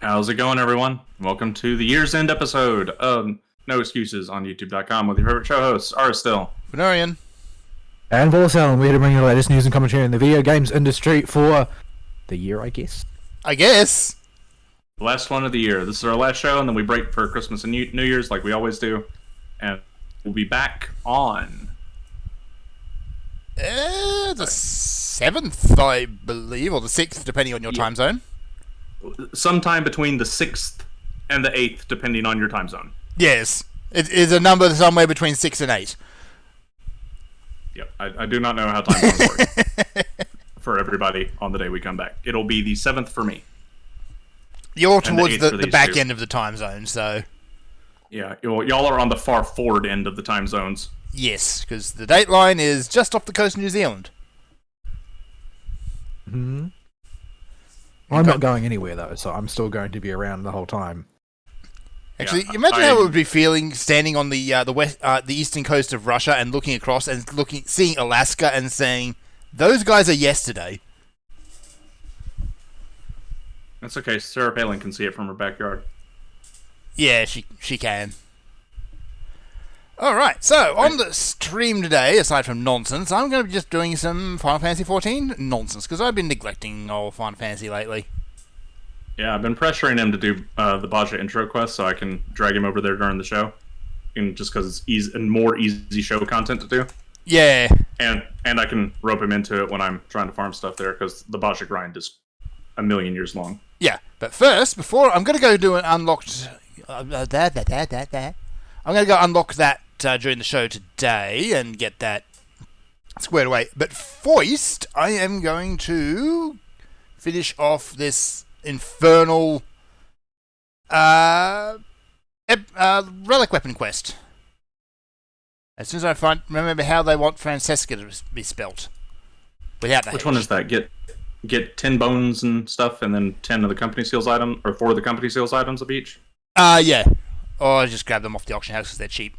How's it going, everyone? Welcome to the year's end episode of No Excuses on YouTube.com with your favorite show hosts, Still. Venorian. And Volcel, we're here to bring you the latest news and commentary in the video games industry for the year, I guess. The last one of the year. This is our last show, and then we break for Christmas and New Year's like we always do. And we'll be back on... The 7th, I believe, or the 6th, depending on your time zone. sometime between the 6th and the 8th, depending on your time zone. Yes. It is a number somewhere between 6 and 8. Yep, I do not know how time zones work for everybody on the day we come back. It'll be the 7th for me. You're towards the back two. end of the time zone, so... Yeah, y'all are on the far forward end of the time zones. Yes, because the dateline is just off the coast of New Zealand. Hmm. I'm not going anywhere, though, so I'm still going to be around the whole time. Actually, imagine how it would be feeling standing on the eastern coast of Russia and looking across and seeing Alaska and saying, "Those guys are yesterday." That's okay. Sarah Palin can see it from her backyard. Yeah, she can. Alright, so on the stream today, aside from nonsense, I'm going to be just doing some Final Fantasy XIV nonsense, because I've been neglecting old Final Fantasy lately. Yeah, I've been pressuring him to do the Baja intro quest so I can drag him over there during the show. And just because it's easy and more easy show content to do. Yeah. And I can rope him into it when I'm trying to farm stuff there, because the Baja grind is a million years long. Yeah, but first, before I'm going to go do an unlocked... I'm going to go unlock that during the show today and get that squared away. But first, I am going to finish off this infernal relic weapon quest. As soon as I remember how they want Francesca to be spelt. Without that. Which one is that? Get 10 bones and stuff, and then 10 of the company seals item, or 4 of the company seals items of each? Yeah. Or just grab them off the auction house because they're cheap.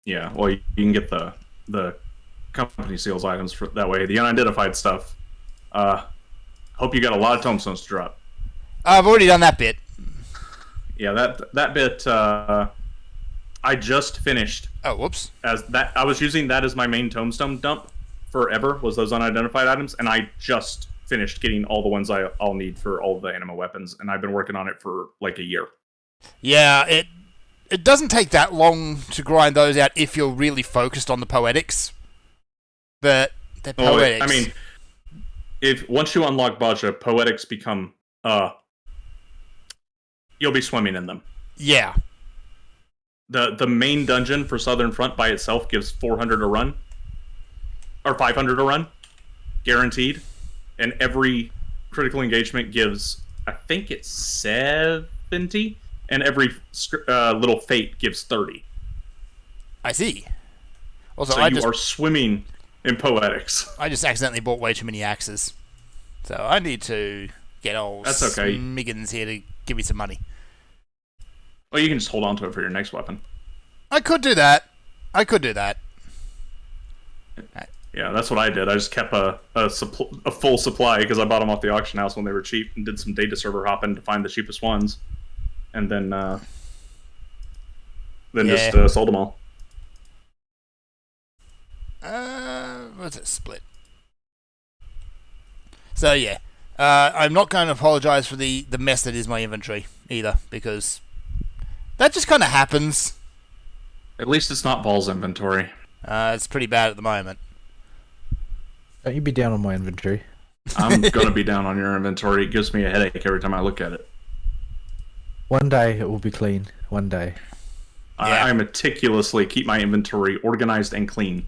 Yeah, well, you can get the company seals items for that way. The unidentified stuff. Hope you got a lot of tombstones to drop. I've already done that bit. Yeah, that bit I just finished. Oh, whoops. I was using that as my main tombstone dump forever, was those unidentified items, and I just finished getting all the ones I'll need for all the anima weapons, and I've been working on it for like a year. Yeah, it doesn't take that long to grind those out if you're really focused on the poetics. But the poetics... I mean, once you unlock Baja, poetics become... you'll be swimming in them. Yeah. The main dungeon for Southern Front by itself gives 400 a run. Or 500 a run. Guaranteed. And every critical engagement gives, I think it's 70. And every little fate gives 30. I see. Also, so you are swimming in poetics. I just accidentally bought way too many axes. So I need to get old That's okay. Smiggins here to give me some money. Well, you can just hold on to it for your next weapon. I could do that. Yeah, that's what I did. I just kept a full supply because I bought them off the auction house when they were cheap and did some data server hopping to find the cheapest ones. And then just sold them all. What's it split? So yeah, I'm not going to apologize for the mess that is my inventory either, because that just kind of happens. At least it's not Ball's inventory. It's pretty bad at the moment. Don't you be down on my inventory. I'm gonna be down on your inventory. It gives me a headache every time I look at it. One day it will be clean. One day. Yeah. I meticulously keep my inventory organized and clean.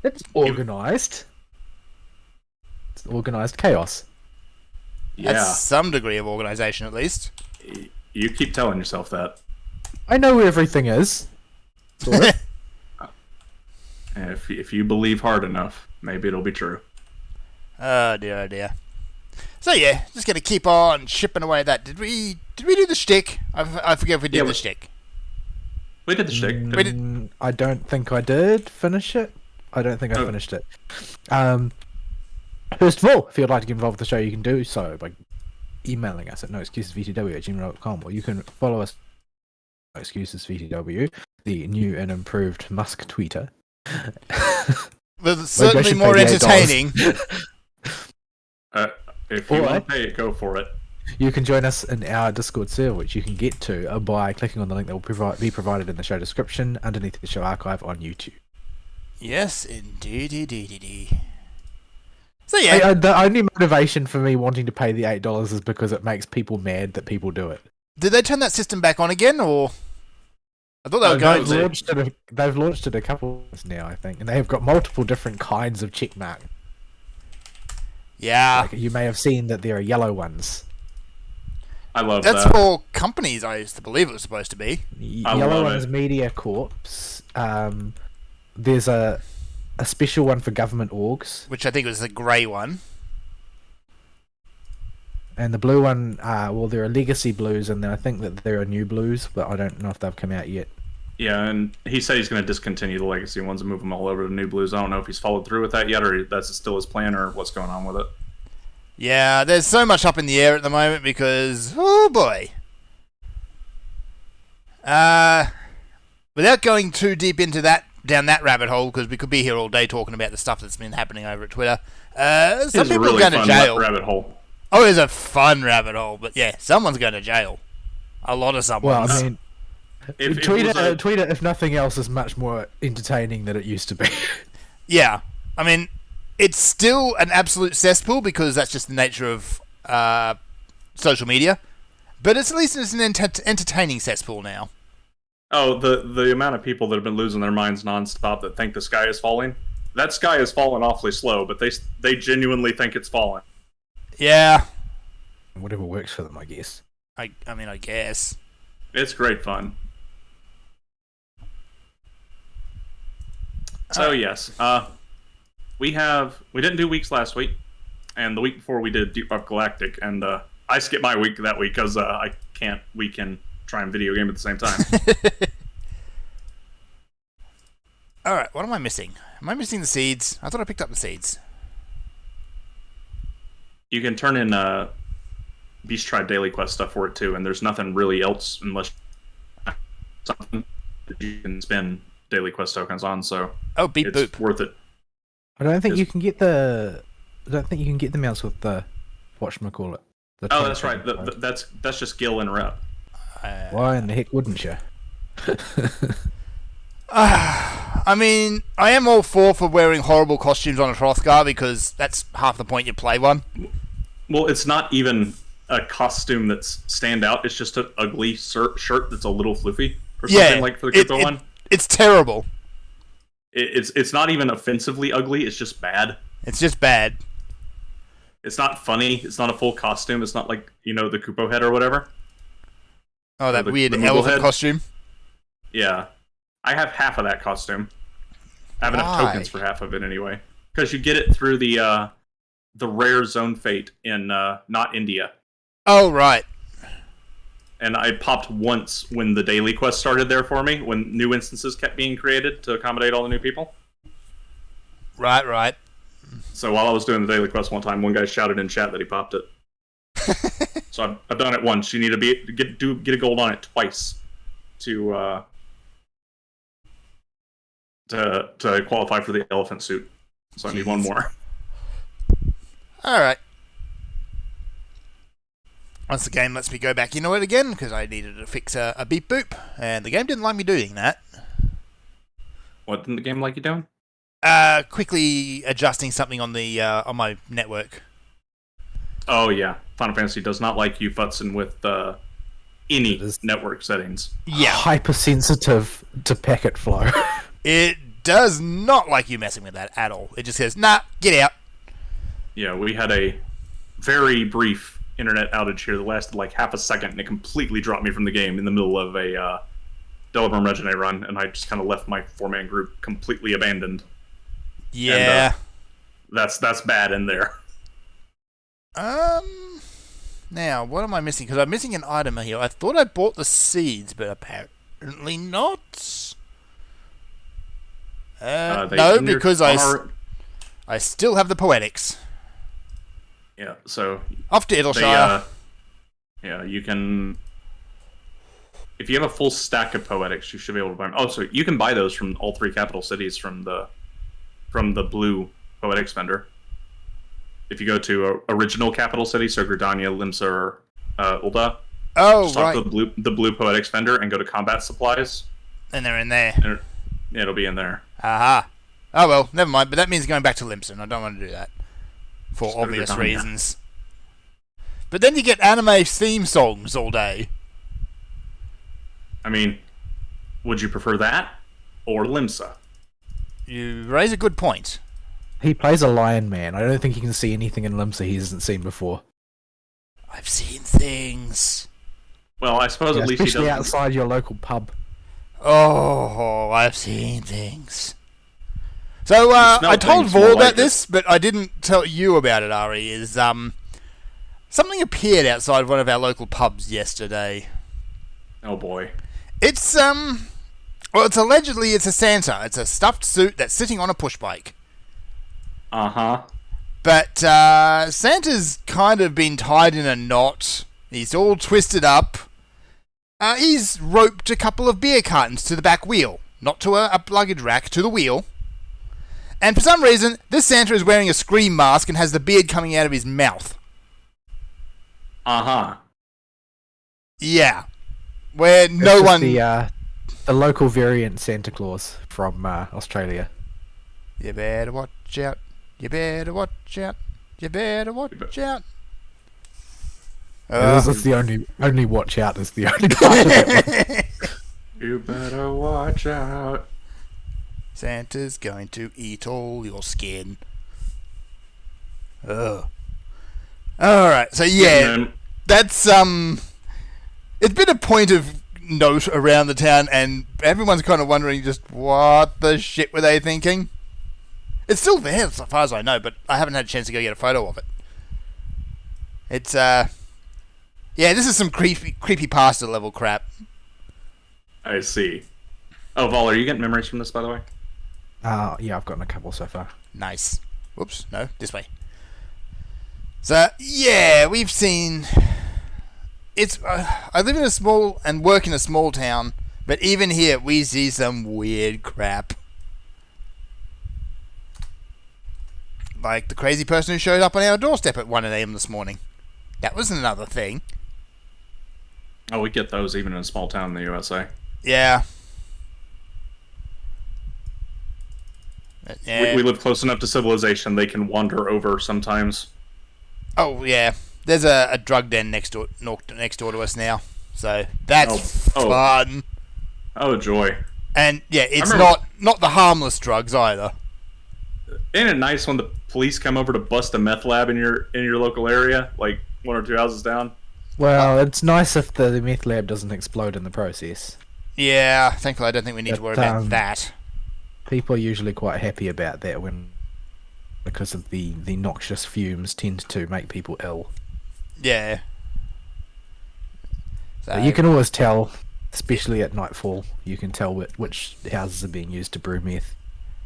It's organized. It's organized chaos. Yeah. That's some degree of organization, at least. You keep telling yourself that. I know where everything is. Sort of. And if you believe hard enough, maybe it'll be true. Oh dear, oh dear. So yeah, just gonna keep on chipping away at that. Did we do the shtick? I forget if we did the shtick. We did the shtick. I don't think I did finish it. I don't think I finished it. First of all, if you'd like to get involved with the show, you can do so by emailing us at noexcusesvtw@gmail.com, or you can follow us at noexcusesvtw, the new and improved Musk tweeter. But certainly more entertaining. If you want to pay it, go for it. You can join us in our Discord server, which you can get to by clicking on the link that will be provided in the show description underneath the show archive on YouTube. Yes, indeed. So yeah, the only motivation for me wanting to pay the $8 is because it makes people mad that people do it. Did they turn that system back on again, or I thought they were going to? They've launched it a couple of times now, I think, and they have got multiple different kinds of checkmark. Yeah, like, you may have seen that there are yellow ones. I love that's that. for companies. I used to believe it was supposed to be. Yellow one's Media Corps. There's a special one for government orgs, which I think was the grey one. And the blue one, well, there are legacy blues, and then I think that there are new blues, but I don't know if they've come out yet. Yeah, and he said he's going to discontinue the legacy ones and move them all over to new blues. I don't know if he's followed through with that yet, or that's still his plan, or what's going on with it. Yeah, there's so much up in the air at the moment because, oh boy. Without going too deep into down that rabbit hole, because we could be here all day talking about the stuff that's been happening over at Twitter. Some people are going to jail. Rabbit hole. Oh, it's a fun rabbit hole, but yeah, someone's going to jail. A lot of someone. Well, I mean, Twitter, if nothing else, is much more entertaining than it used to be. Yeah, I mean, it's still an absolute cesspool because that's just the nature of social media. But at least it's an entertaining cesspool now. Oh, the amount of people that have been losing their minds nonstop that think the sky is falling. That sky is falling awfully slow, but they genuinely think it's falling. Yeah. Whatever works for them, I guess. I mean, I guess. It's great fun. So yes, we didn't do weeks last week, and the week before we did Deep Rock Galactic, and I skipped my week that week because I can't week and try and video game at the same time. Alright, what am I missing? Am I missing the seeds? I thought I picked up the seeds. You can turn in Beast Tribe Daily Quest stuff for it too, and there's nothing really else unless something that you can spend Daily Quest tokens on, so beep it's boop. worth it. I don't think you can get the mouse with the whatchamacallit. Oh, that's right. That's just Gil and Rep. Why in the heck wouldn't you? I mean, I am all for wearing horrible costumes on a Hrothgar because that's half the point. You play one. Well, it's not even a costume that's stand out. It's just an ugly shirt that's a little floofy or something like for the crypto one. It's terrible. It's not even offensively ugly. It's just bad. It's just bad. It's not funny. It's not a full costume. It's not like, the Kupo head or whatever. Oh, that weird elephant costume. Yeah. I have half of that costume. I have enough tokens for half of it anyway. Because you get it through the rare zone fate in not India. Oh, right. And I popped once when the daily quest started there for me, when new instances kept being created to accommodate all the new people. Right. So while I was doing the daily quest one time, one guy shouted in chat that he popped it. So I've done it once. You need to get a gold on it twice to qualify for the elephant suit. So I need one more. All right. Once the game lets me go back into it again, because I needed to fix a beep boop, and the game didn't like me doing that. What didn't the game like you doing? Quickly adjusting something on the on my network. Oh yeah, Final Fantasy does not like you futzing with any network settings. Yeah, hypersensitive to packet flow. It does not like you messing with that at all. It just says, "Nah, get out." Yeah, we had a very brief internet outage here that lasted like half a second, and it completely dropped me from the game in the middle of a Delibram Regine run, and I just kind of left my 4-man group completely abandoned. Yeah. And, that's bad in there. Now, what am I missing? Because I'm missing an item here. I thought I bought the seeds, but apparently not. No, because I still have the poetics. Yeah, so off to Idyllshire. Yeah, you can. If you have a full stack of poetics, you should be able to buy them. Oh, so you can buy those from all three capital cities from the blue poetics vendor. If you go to original capital city, so Gridania, Limsa, or Ul'dah, Oh, just talk right. to the blue poetics vendor and go to combat supplies, And they're in there. and it'll be in there. Aha. Oh, well, never mind. But that means going back to Limson. I don't want to do that. For Just go to obvious Gridania. reasons. But then you get anime theme songs all day. I mean, would you prefer that or Limsa? You raise a good point. He plays a lion man. I don't think he can see anything in Limsa he hasn't seen before. I've seen things. Well, I suppose Yeah, at least he especially doesn't. outside your local pub. Oh, I've seen things. So, You smell I told things Vor more about like it. this, but I didn't tell you about it, Ari, is, something appeared outside one of our local pubs yesterday. Oh boy. It's, well, it's allegedly it's a Santa. It's a stuffed suit that's sitting on a push bike. Uh-huh. But, Santa's kind of been tied in a knot. He's all twisted up. He's roped a couple of beer cartons to the back wheel. Not to a luggage rack, to the wheel. And for some reason, this Santa is wearing a scream mask and has the beard coming out of his mouth. Uh-huh. Yeah. Where no This is one... the local variant Santa Claus from Australia. You better watch out. You better watch out. You better watch out. This is the only watch out is the only part of it. You better watch out. Santa's going to eat all your skin. Ugh. Alright, so yeah, And then- that's, it's been a point of note around the town, and everyone's kind of wondering just what the shit were they thinking? It's still there, as far as I know, but I haven't had a chance to go get a photo of it. It's, yeah, this is some creepypasta level crap. I see. Oh, Vol, are you getting memories from this, by the way? Yeah, I've gotten a couple so far. Nice. Whoops, no, this way. So, yeah, we've seen... It's. I live in a small and work in a small town, but even here we see some weird crap. Like the crazy person who showed up on our doorstep at 1 a.m. this morning. That was another thing. Oh, we get those even in a small town in the USA. Yeah. But, yeah. We live close enough to civilization, they can wander over sometimes. Oh, yeah. There's a drug den next door to us now. So, that's Oh. fun. Oh, joy. And, yeah, it's remember- not the harmless drugs either. Ain't it nice when the police come over to bust a meth lab in your local area, like 1 or 2 houses down? Well, it's nice if the meth lab doesn't explode in the process. Yeah, thankfully I don't think we need to worry about But, that. People are usually quite happy about that because of the noxious fumes tend to make people ill. Yeah. So, You can always tell, especially at nightfall, you can tell which houses are being used to brew meth.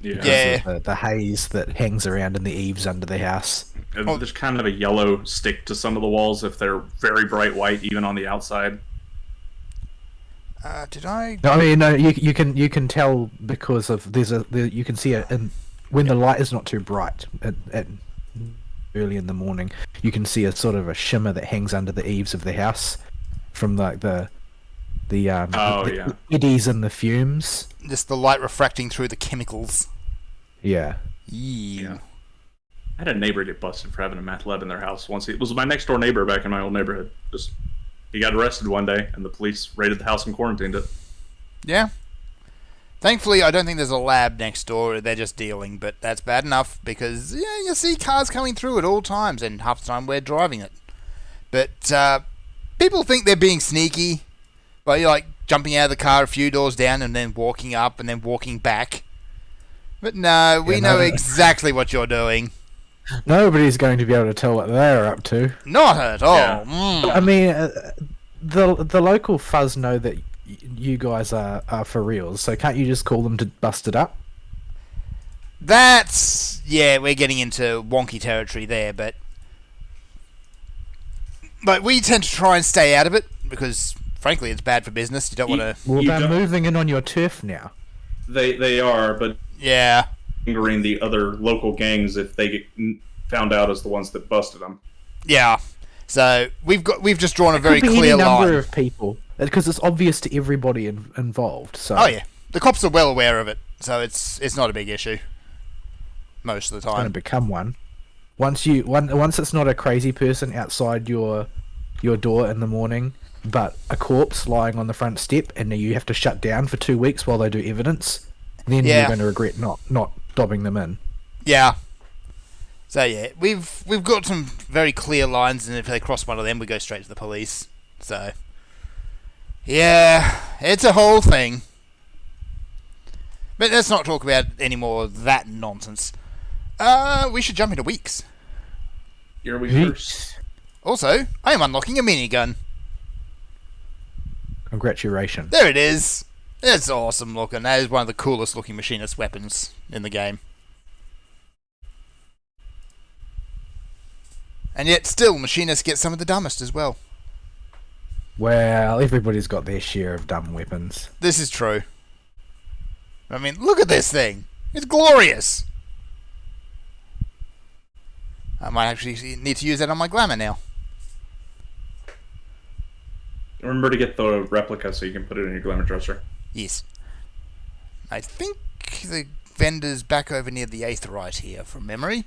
Yeah. Yeah. Because of the haze that hangs around in the eaves under the house. And there's kind of a yellow stick to some of the walls if they're very bright white, even on the outside. did I? No, I mean, no, you can tell because of you can see it when the light is not too bright at early in the morning. You can see a sort of a shimmer that hangs under the eaves of the house from like the eddies and the fumes. Just the light refracting through the chemicals. Yeah. Yeah. I had a neighbor get busted for having a meth lab in their house once. It was my next door neighbor back in my old neighborhood. He got arrested one day, and the police raided the house and quarantined it. Yeah. Thankfully, I don't think there's a lab next door. They're just dealing, but that's bad enough because you see cars coming through at all times, and half the time we're driving it. But people think they're being sneaky by like jumping out of the car a few doors down and then walking up and then walking back. But no, we know exactly what you're doing. Nobody's going to be able to tell what they're up to. Not at all. Yeah. Mm. I mean, the local fuzz know that you guys are for reals, so can't you just call them to bust it up? That's... yeah, we're getting into wonky territory there, but... But we tend to try and stay out of it because, frankly, it's bad for business. You don't want to. Well, You they're don't- moving in on your turf now. They are, but Yeah. angering the other local gangs if they get found out as the ones that busted them. Yeah. So we've just drawn a very Could be clear any number line. of people because it's obvious to everybody involved. So Oh yeah, the cops are well aware of it, so it's not a big issue. Most of the it's going to time. become one. Once it's not a crazy person outside your door in the morning, but a corpse lying on the front step, and you have to shut down for 2 weeks while they do evidence, then Yeah. you're going to regret not dobbing them in. Yeah. So yeah, we've got some very clear lines, and if they cross one of them, we go straight to the police. So yeah, it's a whole thing. But let's not talk about any more of that nonsense. We should jump into weeks. Here we first. Also, I am unlocking a minigun. Congratulations. There it is. It's awesome looking. That is one of the coolest looking machinist weapons in the game. And yet, still, machinists get some of the dumbest as well. Well, everybody's got their share of dumb weapons. This is true. I mean, look at this thing. It's glorious. I might actually need to use that on my glamour now. Remember to get the replica so you can put it in your glamour dresser. Yes. I think the vendor's back over near the Aetheryte here, from memory.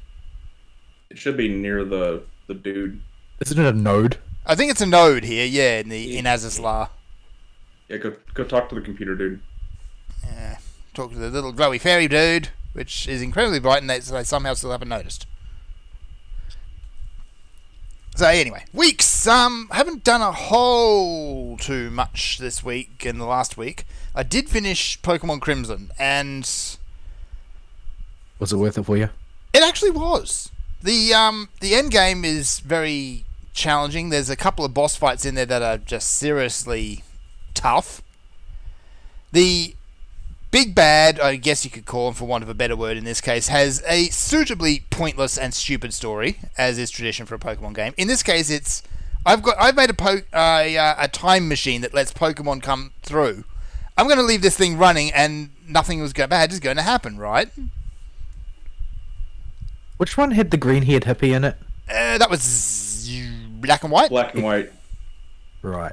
It should be near the dude. Isn't it a node? I think it's a node here, yeah, in Azazlar. Yeah, go talk to the computer dude. Yeah. Talk to the little glowy fairy dude, which is incredibly bright and they somehow still haven't noticed. So anyway, weeks. Haven't done a whole too much this week and the last week. I did finish Pokemon Crimson, and Was it worth it for you? it actually was. The end game is very challenging. There's a couple of boss fights in there that are just seriously tough. The big bad, I guess you could call him for want of a better word in this case, has a suitably pointless and stupid story, as is tradition for a Pokemon game. In this case, it's I've made a time machine that lets Pokemon come through. I'm going to leave this thing running, and nothing bad is going to happen, right? Which one had the green-haired hippie in it? That was black and white. Black and white. Right.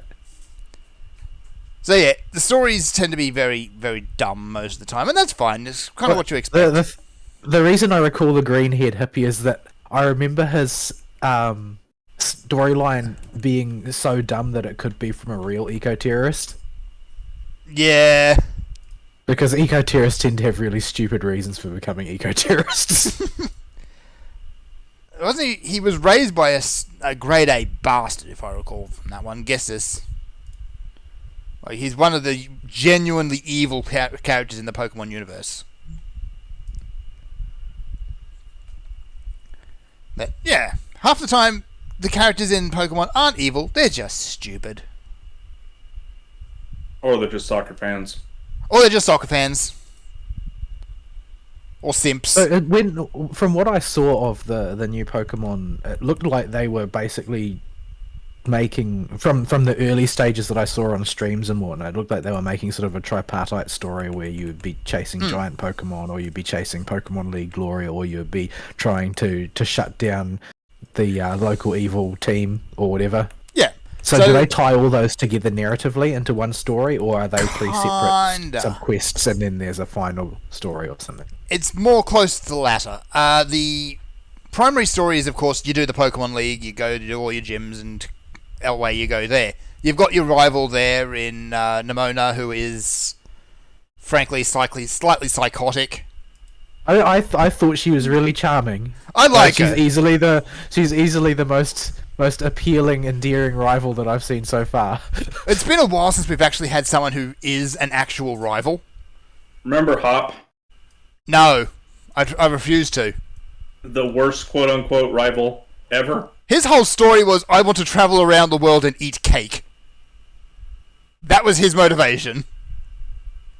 So yeah, the stories tend to be very, very dumb most of the time, and that's fine. It's kind of what you expect. The reason I recall the green-haired hippie is that I remember his storyline being so dumb that it could be from a real eco-terrorist. Yeah. Because eco-terrorists tend to have really stupid reasons for becoming eco-terrorists. Wasn't he? He was raised by a grade A bastard, if I recall from that one. Guess this. Like, he's one of the genuinely evil characters in the Pokemon universe. But, yeah, half the time the characters in Pokemon aren't evil; they're just stupid, Or they're just soccer fans. or they're just soccer fans, or simps. From what I saw of the new Pokemon, it looked like they were basically making from the early stages that I saw on streams and whatnot. It looked like they were making sort of a tripartite story where you would be chasing giant Pokemon, or you'd be chasing Pokemon League glory, or you'd be trying to shut down the local evil team or whatever. Yeah. So do they tie all those together narratively into one story, or are they three separate Kinda. sub-quests and then there's a final story or something? It's more close to the latter. The primary story is, of course, you do the Pokemon League, you go to do all your gyms, and away you go there. You've got your rival there in Nimona, who is, frankly, slightly psychotic. I thought she was really charming. I like she's her. easily the most appealing, endearing rival that I've seen so far. It's been a while since we've actually had someone who is an actual rival. Remember Hop? No, I refuse to. The worst quote-unquote rival ever? His whole story was, I want to travel around the world and eat cake. That was his motivation.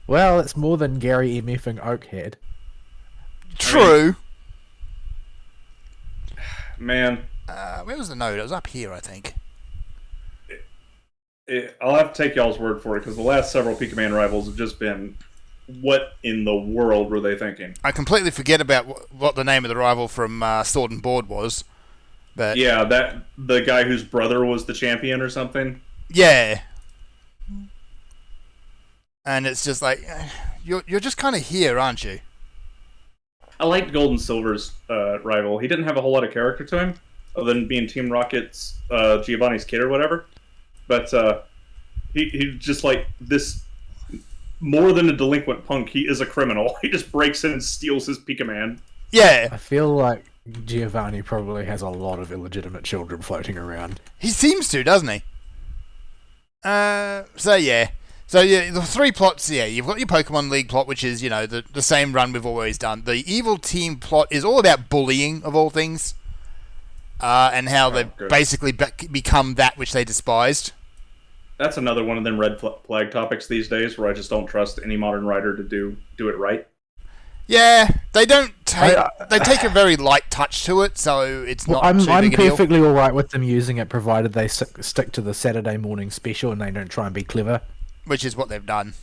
Well, it's more than Gary MF and Oak had. True. Man, Where was the node? It was up here, I think. I'll have to take y'all's word for it because the last several Pikaman rivals have just been, what in the world were they thinking? I completely forget about what the name of the rival from Sword and Board was. But Yeah, that the guy whose brother was the champion or something. yeah. And it's just like, you're just kind of here, aren't you? I liked Gold and Silver's rival. He didn't have a whole lot of character to him, other than being Team Rocket's Giovanni's kid or whatever. But he just like this, more than a delinquent punk, he is a criminal. He just breaks in and steals his Pikaman. Yeah. I feel like Giovanni probably has a lot of illegitimate children floating around. He seems to, doesn't he? So yeah, the three plots. Yeah, you've got your Pokemon League plot, which is the same run we've always done. The Evil Team plot is all about bullying of all things, and how they've good. basically become that which they despised. That's another one of them red flag topics these days, where I just don't trust any modern writer to do it right. Yeah, they don't take they take a very light touch to it, so it's not I'm too big a deal. perfectly all right with them using it, provided they stick to the Saturday morning special and they don't try and be clever. Which is what they've done.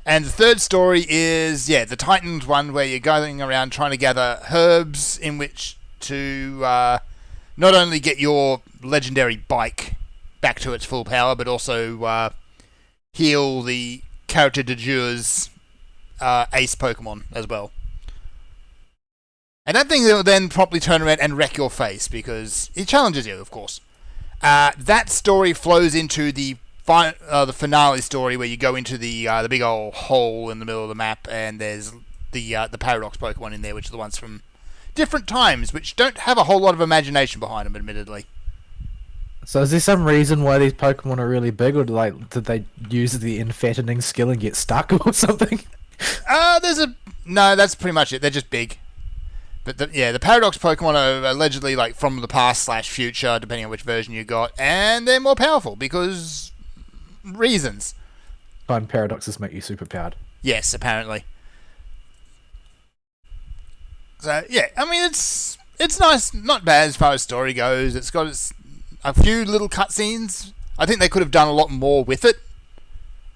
And the third story is, the Titans one, where you're going around trying to gather herbs in which to not only get your legendary bike back to its full power, but also heal the character de jour's ace Pokemon as well. And that thing will then promptly turn around and wreck your face, because it challenges you, of course. That story flows into the finale story, where you go into the big old hole in the middle of the map, and there's the Paradox Pokemon in there, which are the ones from different times, which don't have a whole lot of imagination behind them, admittedly. So is there some reason why these Pokemon are really big, or did they use the infattening skill and get stuck or something? No, that's pretty much it. They're just big. But the Paradox Pokemon are allegedly like from the past / future, depending on which version you got, and they're more powerful because reasons. Find paradoxes make you super powered. Yes, apparently. So yeah, I mean it's nice, not bad as far as story goes. It's got a few little cutscenes. I think they could have done a lot more with it,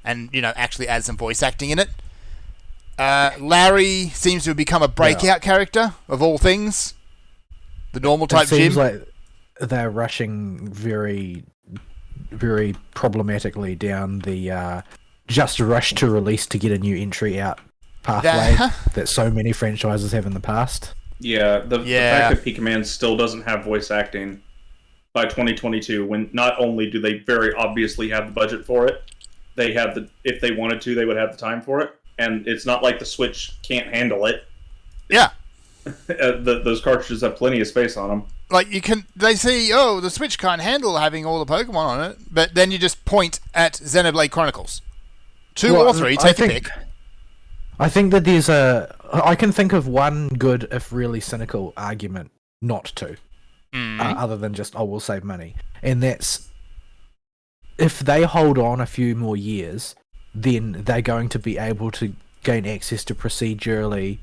and actually add some voice acting in it. Larry seems to have become a breakout character of all things. The normal type It seems gym. like they're rushing very, very problematically down the just rush to release to get a new entry out pathway that so many franchises have in the past. Yeah, the fact that Pikaman still doesn't have voice acting by 2022, when not only do they very obviously have the budget for it, they have if they wanted to, they would have the time for it. And it's not like the Switch can't handle it. Yeah. Those cartridges have plenty of space on them. Like they see, the Switch can't handle having all the Pokemon on it, but then you just point at Xenoblade Chronicles. 2 or 3, take a pick. I think that I can think of one good, if really cynical, argument not to. Other than just, we'll save money. And that's, if they hold on a few more years, then they're going to be able to gain access to procedurally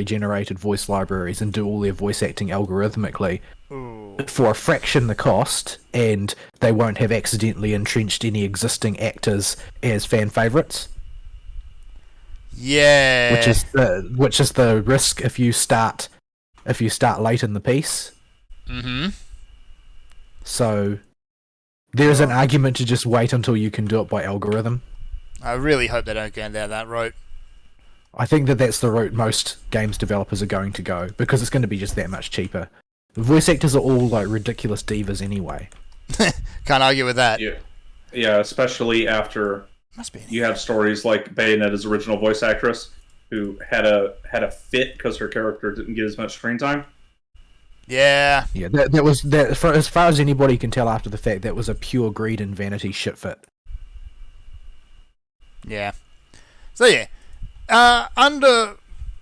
generated voice libraries and do all their voice acting algorithmically for a fraction the cost, and they won't have accidentally entrenched any existing actors as fan favorites. Yeah, which is the risk if you start late in the piece. Mm-hmm. So there's an argument to just wait until you can do it by algorithm. I really hope they don't go down that road. I think that's the route most games developers are going to go, because it's going to be just that much cheaper. The voice actors are all like ridiculous divas anyway. Can't argue with that. Yeah, especially after you have stories like Bayonetta's original voice actress, who had a fit because her character didn't get as much screen time. Yeah. Yeah, that was for as far as anybody can tell after the fact, that was a pure greed and vanity shit fit. Yeah. So yeah, under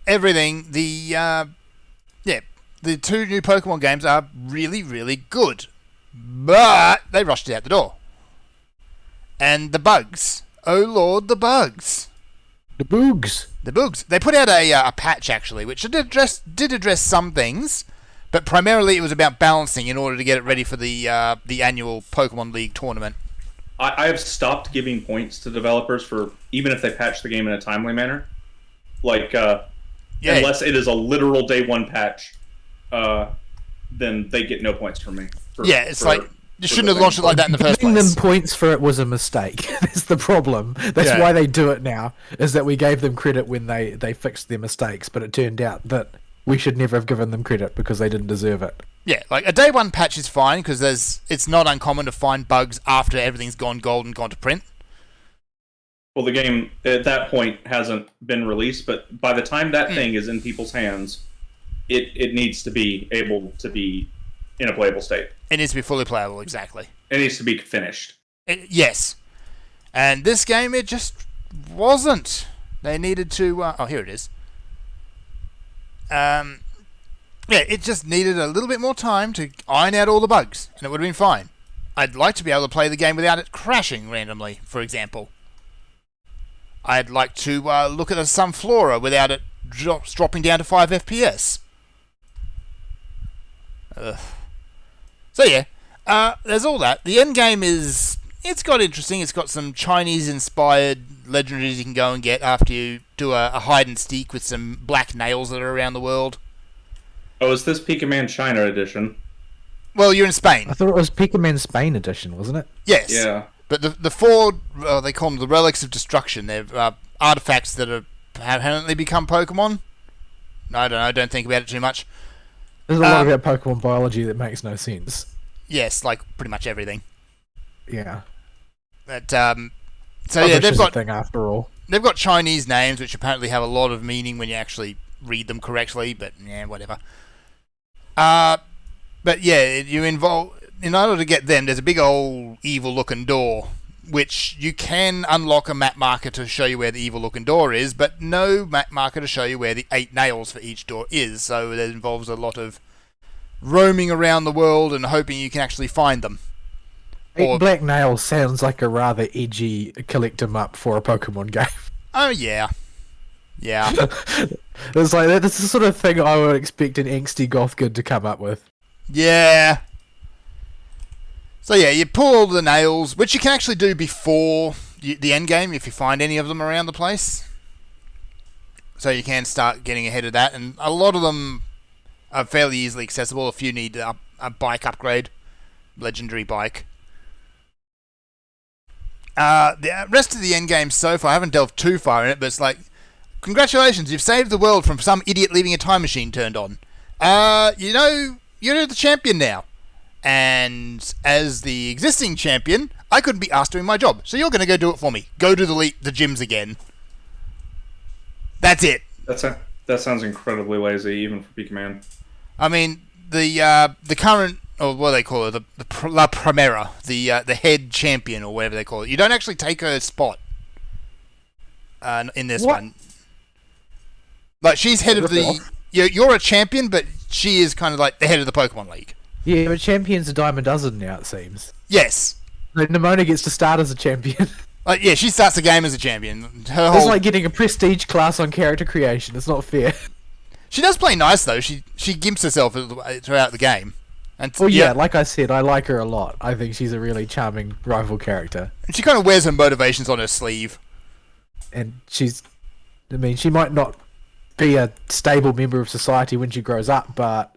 everything, the 2 new Pokemon games are really, really good, but they rushed it out the door. And the bugs, oh lord, the bugs. The boogs. They put out a patch actually, which did address some things, But primarily, it was about balancing in order to get it ready for the annual Pokemon League tournament. I have stopped giving points to developers for even if they patch the game in a timely manner. Like, unless it is a literal day one patch, then they get no points from me. It's like you shouldn't have launched it like that in the first Giving place. them points for it was a mistake. That's the problem. That's why they do it now, is that we gave them credit when they fixed their mistakes, but it turned out that we should never have given them credit because they didn't deserve it. Yeah, like a day one patch is fine because it's not uncommon to find bugs after everything's gone gold and gone to print. Well, the game at that point hasn't been released, but by the time that thing is in people's hands, it needs to be able to be in a playable state. It needs to be fully playable, exactly. It needs to be finished. Yes. And this game, it just wasn't. They needed to... oh, here it is. It just needed a little bit more time to iron out all the bugs, and it would have been fine. I'd like to be able to play the game without it crashing randomly, for example. I'd like to look at some flora without it dropping down to 5 FPS. So yeah, there's all that. The end game is... It's got interesting. It's got some Chinese-inspired legendaries you can go and get after you do a hide-and-seek with some black nails that are around the world. Oh, is this Pikaman China edition? Well, you're in Spain. I thought it was Pikaman Spain edition, wasn't it? Yes. Yeah. But the four, they call them the Relics of Destruction. They're artifacts that have apparently become Pokemon. I don't know. I don't think about it too much. There's a lot about Pokemon biology that makes no sense. Yes, like pretty much everything. Yeah. But so yeah, they've got a thing after all. They've got Chinese names which apparently have a lot of meaning when you actually read them correctly. But yeah, whatever. But yeah, you involve in order to get them. There's a big old evil-looking door, which you can unlock a map marker to show you where the evil-looking door is, but no map marker to show you where the 8 nails for each door is. So that involves a lot of roaming around the world and hoping you can actually find them. 8 black nails sounds like a rather edgy collect 'em up for a Pokemon game. Oh yeah. Yeah. It's like that's the sort of thing I would expect an angsty goth kid to come up with. Yeah. So yeah, you pull all the nails, which you can actually do before the end game if you find any of them around the place. So you can start getting ahead of that, and a lot of them are fairly easily accessible if you need a bike upgrade, legendary bike. The rest of the end game so far, I haven't delved too far in it, but it's like, congratulations, you've saved the world from some idiot leaving a time machine turned on. You know, you're the champion now. And as the existing champion, I couldn't be asked doing my job, so you're going to go do it for me. Go to the gyms again. That's it. That sounds incredibly lazy, even for Pikaman. I mean, the current, or what do they call it, the La Primera, the head champion, or whatever they call it. You don't actually take her spot in this one. Like, she's head of the... You're a champion, but she is kind of like the head of the Pokemon League. Yeah, but champion's a dime a dozen now, it seems. Yes. Like, Nimona gets to start as a champion. Yeah, she starts the game as a champion. It's like getting a prestige class on character creation. It's not fair. She does play nice, though. She gimps herself throughout the game. And like I said, I like her a lot. I think she's a really charming rival character. And she kind of wears her motivations on her sleeve. And she might not be a stable member of society when she grows up, but...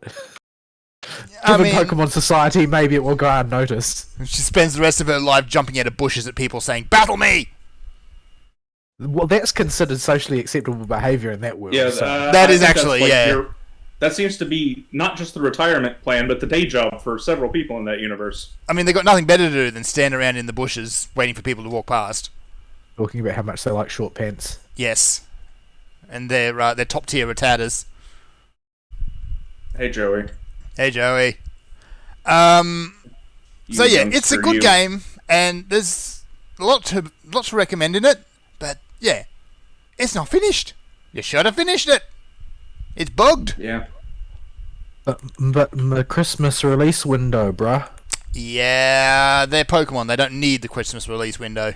Given Pokemon Society, maybe it will go unnoticed. She spends the rest of her life jumping out of bushes at people saying, "Battle me!" Well, that's considered socially acceptable behaviour in that world. Yeah, so. that is actually, that seems to be not just the retirement plan, but the day job for several people in that universe. I mean, they've got nothing better to do than stand around in the bushes waiting for people to walk past. Talking about how much they like short pants. Yes. And they're top-tier Rattatas. Hey, Joey. Hey, Joey. So yeah, it's a good game, and there's a lot to recommend in it. But yeah, it's not finished. You should have finished it. It's bugged. Yeah. But the Christmas release window, bruh. Yeah, they're Pokemon. They don't need the Christmas release window.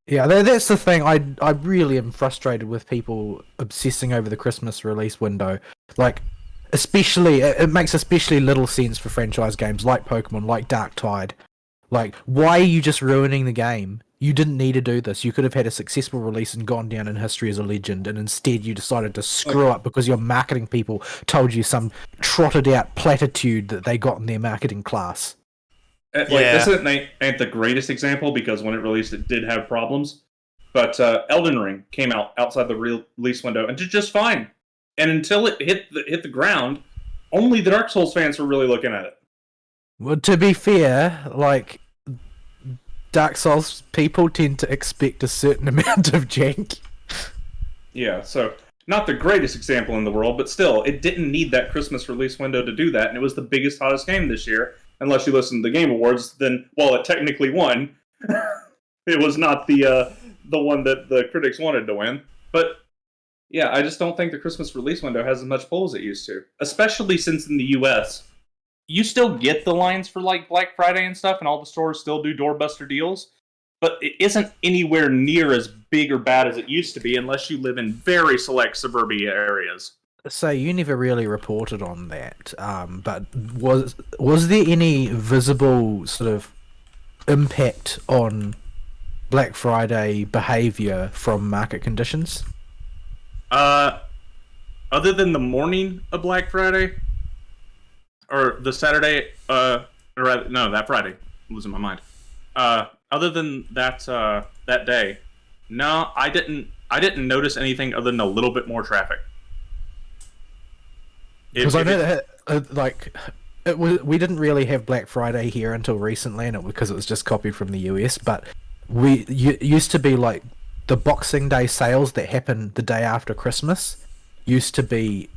Yeah, that's the thing. I really am frustrated with people obsessing over the Christmas release window. Like, Especially, it makes especially little sense for franchise games like Pokemon, like Dark Tide. Like, why are you just ruining the game? You didn't need to do this. You could have had a successful release and gone down in history as a legend, and instead you decided to screw up because your marketing people told you some trotted out platitude that they got in their marketing class. Like, this ain't the greatest example because when it released, it did have problems. But Elden Ring came out outside the release window and did just fine. And until it hit the ground, only the Dark Souls fans were really looking at it. Well, to be fair, like, Dark Souls people tend to expect a certain amount of jank. Yeah, so not the greatest example in the world, but still, it didn't need that Christmas release window to do that, and it was the biggest, hottest game this year. Unless you listen to the Game Awards, then, well, it technically won. It was not the one that the critics wanted to win. But, yeah, I just don't think the Christmas release window has as much pull as it used to. Especially since in the US, you still get the lines for like Black Friday and stuff, and all the stores still do doorbuster deals, but it isn't anywhere near as big or bad as it used to be unless you live in very select suburbia areas. So you never really reported on that, but was there any visible sort of impact on Black Friday behavior from market conditions? Other than the morning of Black Friday, or the Saturday, or rather, no, that Friday. I'm losing my mind. Other than that, that day, no, I didn't notice anything other than a little bit more traffic. Because I know that, we didn't really have Black Friday here until recently, and because it was just copied from the US. But used to be like the Boxing Day sales that happen the day after Christmas used to be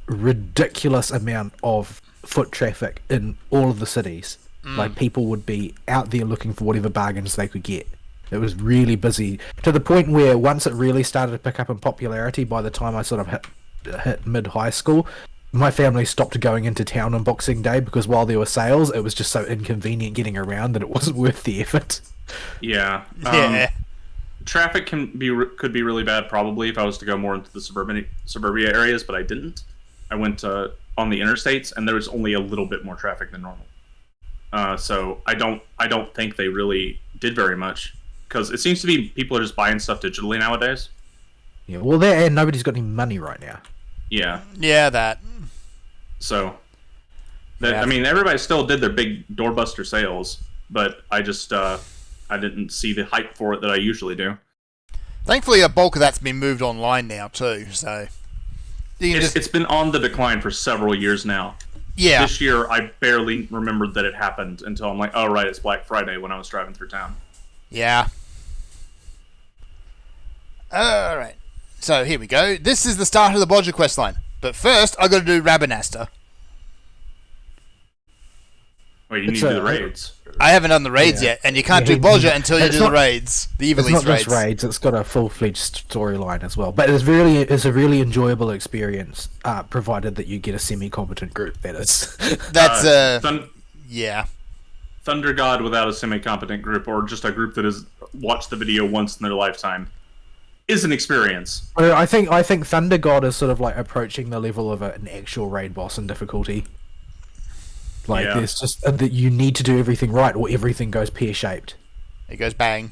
ridiculous amount of foot traffic in all of the cities. Like, people would be out there looking for whatever bargains they could get. It was really busy to the point where once it really started to pick up in popularity, by the time I sort of hit mid-high school, my family stopped going into town on Boxing Day because while there were sales, it was just so inconvenient getting around that it wasn't worth the effort. Yeah. Traffic could be really bad probably if I was to go more into the suburbia areas, but I didn't. I went on the interstates, and there was only a little bit more traffic than normal. So I don't think they really did very much, because it seems to be people are just buying stuff digitally nowadays. Yeah, well, and nobody's got any money right now. Yeah. Yeah, that. So, I mean, everybody still did their big doorbuster sales, but I just I didn't see the hype for it that I usually do. Thankfully, a bulk of that's been moved online now too. So it's been on the decline for several years now. Yeah. This year, I barely remembered that it happened until I'm like, oh, right, it's Black Friday when I was driving through town. Yeah. Alright. So, here we go. This is the start of the Bodger quest line. But first, I got to do Rabanasta. Wait, you need to do the raids. I haven't done the raids yet, and you can't do Bodger until you do the raids. The Evilise raids. It's not just raids, it's got a full-fledged storyline as well. But it's a really enjoyable experience, provided that you get a semi-competent group, that is. That's, yeah. Thunder God without a semi-competent group, or just a group that has watched the video once in their lifetime, is an experience. I think Thunder God is sort of like approaching the level of an actual raid boss in difficulty. Like, there's just that you need to do everything right, or everything goes pear-shaped. It goes bang.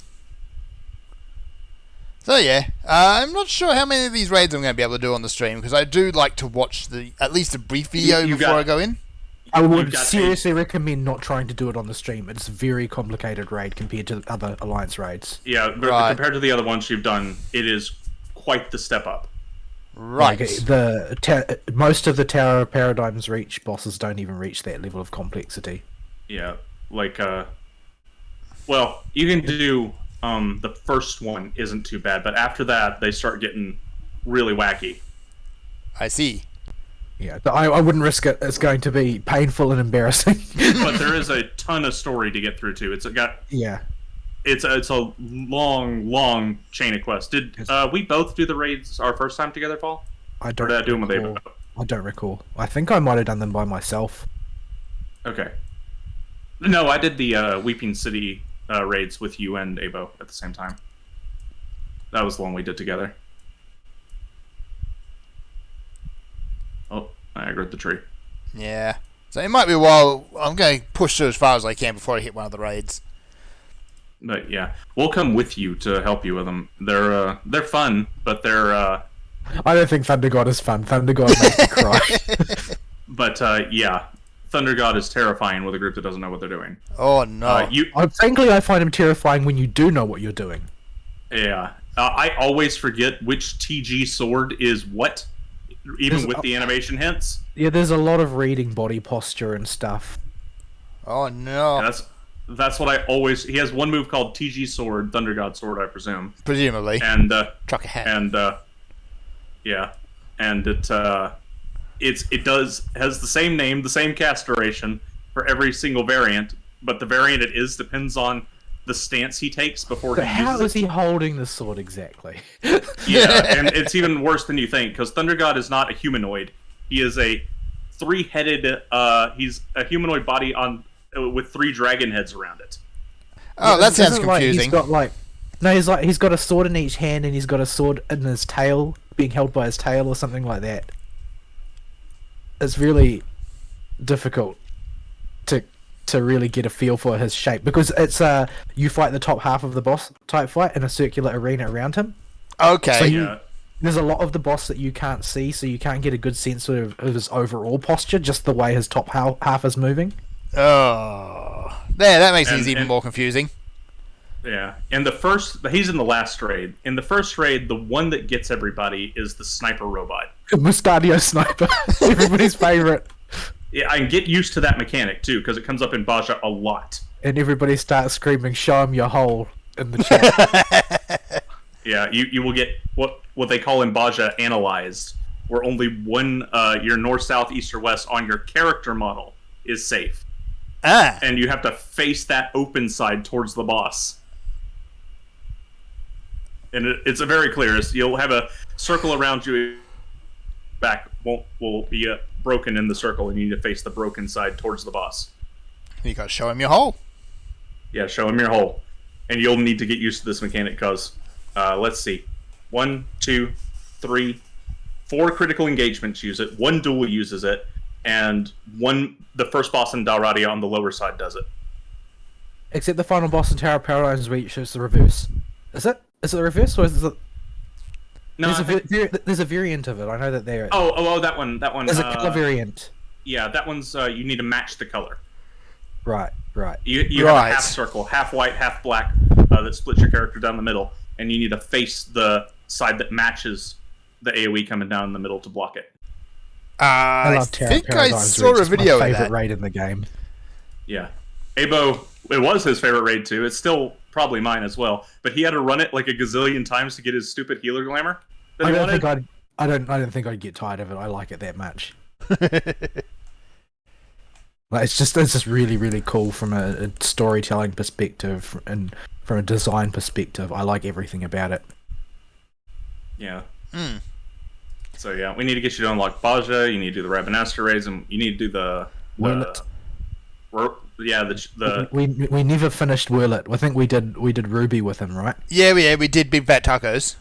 So yeah, I'm not sure how many of these raids I'm going to be able to do on the stream, because I do like to watch at least a brief video before I go in. I would seriously recommend not trying to do it on the stream. It's a very complicated raid compared to other Alliance raids. Yeah, but compared to the other ones you've done, it is quite the step up. Right. Like most of the Tower of Paradigms Reach bosses don't even reach that level of complexity. Yeah, like, well, you can do, the first one isn't too bad, but after that, they start getting really wacky. I see. Yeah, but I wouldn't risk it. It's going to be painful and embarrassing. But there is a ton of story to get through, too. It's a long chain of quests. Did we both do the raids our first time together, Paul? I don't. Or did I do them with Ava? I don't recall. I think I might have done them by myself. Okay. No, I did the Weeping City raids with you and Avo at the same time. That was the one we did together. Oh, Niagara at the tree. Yeah. So it might be a while. I'm going to push through as far as I can before I hit one of the raids. But yeah, we'll come with you to help you with them. They're fun, but they're I don't think Thunder God is fun. Thunder God makes me cry. but yeah, Thunder God is terrifying with a group that doesn't know what they're doing. Oh no. Frankly, I find him terrifying when you do know what you're doing. Yeah, I always forget which TG sword is what, even with the animation hints. Yeah, there's a lot of reading body posture and stuff. Oh no. Yeah, that's what I always. He has one move called TG Sword, Thunder God Sword, I presume. Presumably. And Truck ahead. and yeah, and it has the same name, the same cast duration for every single variant, but the variant it is depends on the stance he takes before But he how uses is he holding the sword exactly? it. Yeah, and it's even worse than you think because Thunder God is not a humanoid. He is a three-headed. He's a humanoid body on with three dragon heads around it. Oh, that sounds Isn't it like confusing. he's got a sword in each hand and he's got a sword in his tail, being held by his tail or something like that. It's really difficult to really get a feel for his shape because it's you fight the top half of the boss type fight in a circular arena around him. Okay. So Yeah. There's a lot of the boss that you can't see, so you can't get a good sense of his overall posture, just the way his top half is moving. Oh. There, that makes things And- even more confusing. Yeah, and he's in the last raid. In the first raid, the one that gets everybody is the sniper robot. Mustadio Sniper, everybody's favorite. Yeah, I can get used to that mechanic too because it comes up in Baja a lot. And everybody starts screaming, "Show him your hole!" in the chat. Yeah, you will get what they call in Baja analyzed, where only one your north, south, east, or west on your character model is safe, and you have to face that open side towards the boss. And it's a very clear. You'll have a circle around you. Back will be broken in the circle, and you need to face the broken side towards the boss. You gotta show him your hole. Yeah, show him your hole, and you'll need to get used to this mechanic because, let's see, 1, 2, 3, 4 critical engagements use it. 1 duel uses it, and the first boss in Dalradia on the lower side does it. Except the final boss in Tower of Paradise, where it shows the reverse. Is it? Is it the reverse, or is it? No, There's a variant of it. I know that there. oh, that one. There's a color variant. Yeah, that one's you need to match the color. Right. You have a half circle, half white, half black, that splits your character down the middle, and you need to face the side that matches the AoE coming down the middle to block it. I love Tower of think I Paradise, saw it's a video my of favorite that. raid in the game. Yeah, Abo, it was his favorite raid too. It's still probably mine as well. But he had to run it like a gazillion times to get his stupid healer glamour that I he don't wanted. think I don't think I'd get tired of it. I like it that much. Like, it's just really, really cool from a storytelling perspective and from a design perspective. I like everything about it. Yeah. Hmm. So yeah, we need to get you to unlock Baja. You need to do the Rabanastre raids, and you need to do the We never finished Wurlet. I think we did Ruby with him, right? Yeah, we did Big Fat Tacos.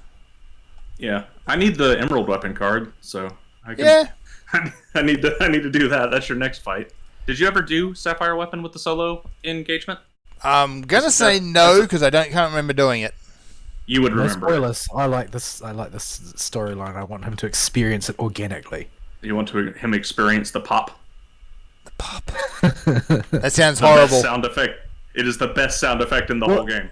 yeah. I need the Emerald weapon card, so I can. Yeah. I need to do that. That's your next fight. Did you ever do Sapphire weapon with the solo engagement? I'm gonna say no because I can't remember doing it. You would No remember. spoilers. I like this storyline. I want him to experience it organically. You want him to experience the pop. Pop. That sounds The horrible. best sound effect. It is the best sound effect in the whole game.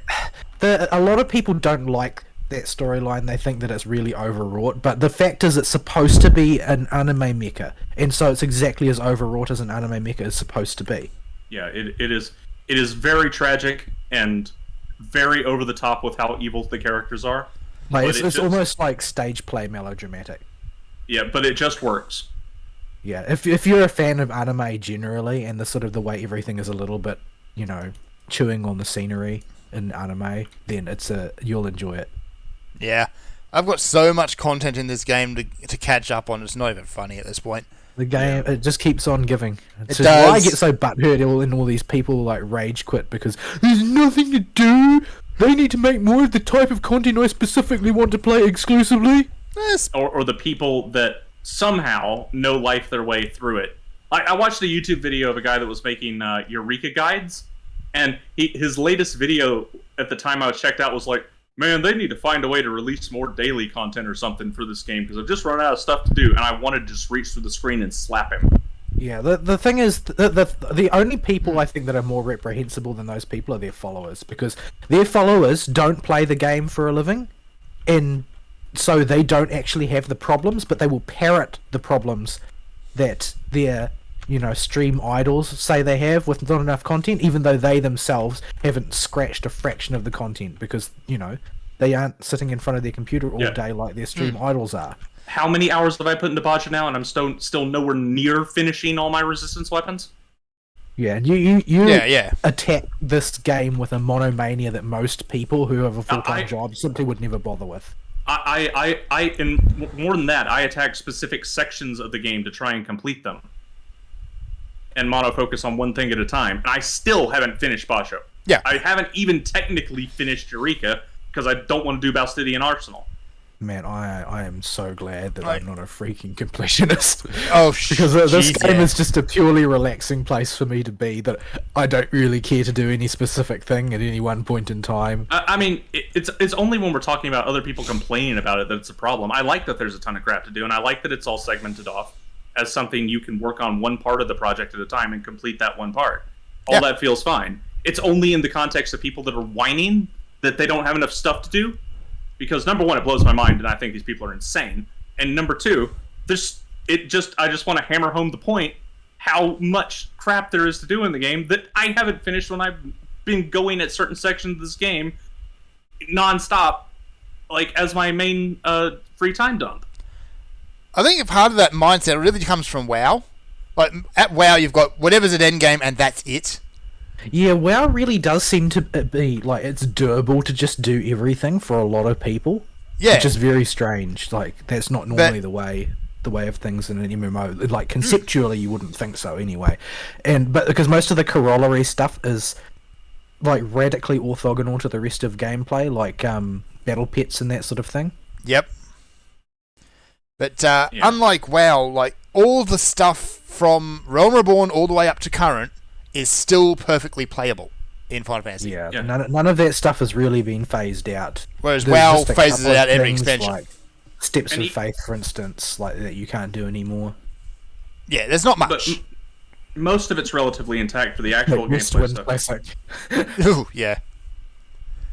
A lot of people don't like that storyline. They think that it's really overwrought, but the fact is it's supposed to be an anime mecha, and so it's exactly as overwrought as an anime mecha is supposed to be. Yeah, it is. It is very tragic and very over the top with how evil the characters are. Like But it's it just- almost like stage play melodramatic. Yeah, but it just works. Yeah, if you're a fan of anime generally, and the way everything is a little bit, chewing on the scenery in anime, then you'll enjoy it. Yeah, I've got so much content in this game to catch up on. It's not even funny at this point. The game it just keeps on giving. It's It just why I does. get so butthurt and all these people like rage quit because there's nothing to do. They need to make more of the type of content I specifically want to play exclusively. Yes. Or the people that somehow no life their way through it. I watched a YouTube video of a guy that was making Eureka guides, and his latest video at the time I was checked out was like, man, they need to find a way to release more daily content or something for this game because I've just run out of stuff to do, and I wanted to just reach through the screen and slap him. Yeah, the thing is, the only people I think that are more reprehensible than those people are their followers, because their followers don't play the game for a living, and so they don't actually have the problems, but they will parrot the problems that their, stream idols say they have with not enough content, even though they themselves haven't scratched a fraction of the content, because, they aren't sitting in front of their computer all day like their stream idols are. How many hours have I put into Baja now, and I'm still nowhere near finishing all my resistance weapons? Yeah, and you attack this game with a monomania that most people who have a full-time job simply would never bother with. And more than that, I attack specific sections of the game to try and complete them. And monofocus on one thing at a time. And I still haven't finished Basho. Yeah. I haven't even technically finished Eureka, because I don't want to do Balstidian Arsenal. Man, I am so glad that I'm not a freaking completionist. Oh, because this game is just a purely relaxing place for me to be, that I don't really care to do any specific thing at any one point in time. I mean, it's only when we're talking about other people complaining about it that it's a problem. I like that there's a ton of crap to do, and I like that it's all segmented off as something you can work on one part of the project at a time and complete that one part. All that feels fine. It's only in the context of people that are whining that they don't have enough stuff to do. Because number one, it blows my mind, and I think these people are insane. And number two, I just want to hammer home the point how much crap there is to do in the game that I haven't finished when I've been going at certain sections of this game nonstop, like as my main free time dump. I think part of that mindset really comes from WoW. Like at WoW, you've got whatever's an end game, and that's it. Yeah, WoW really does seem to be like it's durable to just do everything for a lot of people. Yeah, which is very strange. Like that's not normally the way of things in an MMO. Like conceptually, you wouldn't think so anyway. But because most of the corollary stuff is like radically orthogonal to the rest of gameplay, like battle pets and that sort of thing. Yep. But unlike WoW, like all the stuff from Realm Reborn all the way up to current is still perfectly playable in Final Fantasy. Yeah. None of that stuff has really been phased out. Whereas WoW phases it out every expansion. Like Steps of Faith, for instance, like that you can't do anymore. Yeah, there's not much. But most of it's relatively intact for the actual gameplay stuff. Ooh, yeah.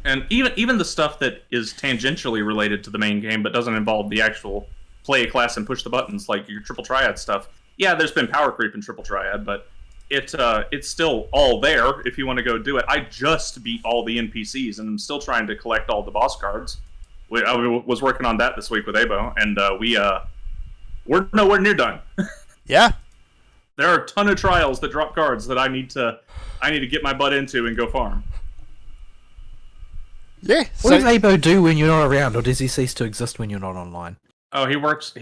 And even the stuff that is tangentially related to the main game but doesn't involve the actual play a class and push the buttons, like your Triple Triad stuff. Yeah, there's been power creep in Triple Triad, but it's still all there if you want to go do it. I just beat all the NPCs, and I'm still trying to collect all the boss cards. I was working on that this week with Abo, and we're nowhere near done. Yeah. There are a ton of trials that drop cards that I need to get my butt into and go farm. Yeah. What does Abo do when you're not around, or does he cease to exist when you're not online? Oh, he works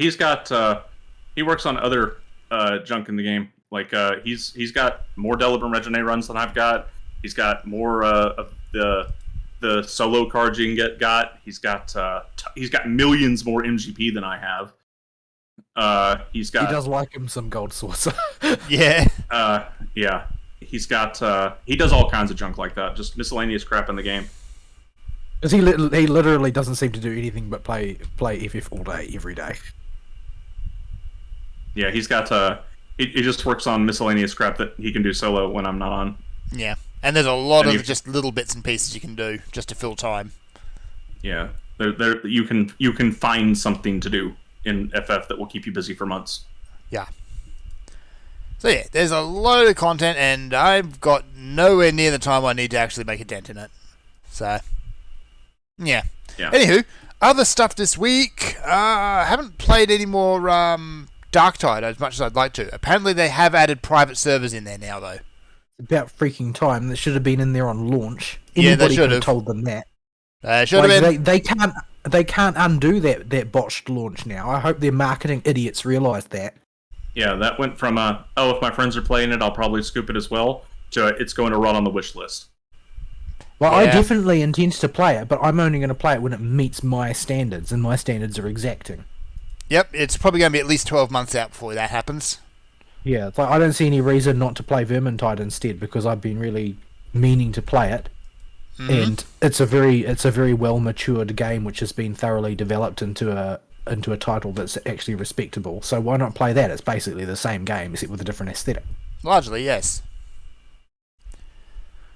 on other junk in the game. Like he's got more Delibird Regine runs than I've got. He's got more of the solo cards you can get. He's got millions more MGP than I have. He does like him some Gold Saucer. Yeah. Yeah. He does all kinds of junk like that. Just miscellaneous crap in the game. Because he literally doesn't seem to do anything but play FF all day, every day. Yeah, he's got he just works on miscellaneous crap that he can do solo when I'm not on. Yeah, and there's a lot of just little bits and pieces you can do just to fill time. Yeah, you can find something to do in FF that will keep you busy for months. Yeah. So yeah, there's a load of content, and I've got nowhere near the time I need to actually make a dent in it. So, yeah. Anywho, other stuff this week. I haven't played any more Darktide as much as I'd like to. Apparently they have added private servers in there now, though. About freaking time. That should have been in there on launch. Yeah, they Anybody should could have have told them that. Should have been. They can't undo that botched launch now. I hope their marketing idiots realise that. Yeah, that went from if my friends are playing it, I'll probably scoop it as well, to it's going to run on the wish list. Well, yeah. I definitely intend to play it, but I'm only going to play it when it meets my standards, and my standards are exacting. Yep, it's probably going to be at least 12 months out before that happens. Yeah, it's like I don't see any reason not to play Vermintide instead because I've been really meaning to play it, and it's a very well matured game which has been thoroughly developed into a title that's actually respectable. So why not play that? It's basically the same game except with a different aesthetic. Largely, yes.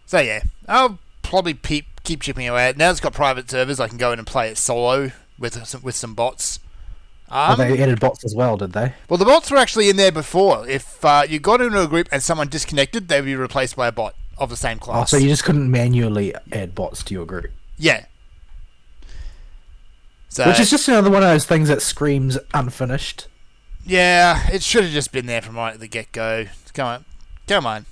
So yeah, I'll probably keep chipping away at it. Now it's got private servers, I can go in and play it solo with some bots. They added bots as well, did they? Well, the bots were actually in there before. If you got into a group and someone disconnected, they would be replaced by a bot of the same class. Oh, so you just couldn't manually add bots to your group? Yeah. So, which is just another one of those things that screams unfinished. Yeah, it should have just been there from right at the get-go. Come on.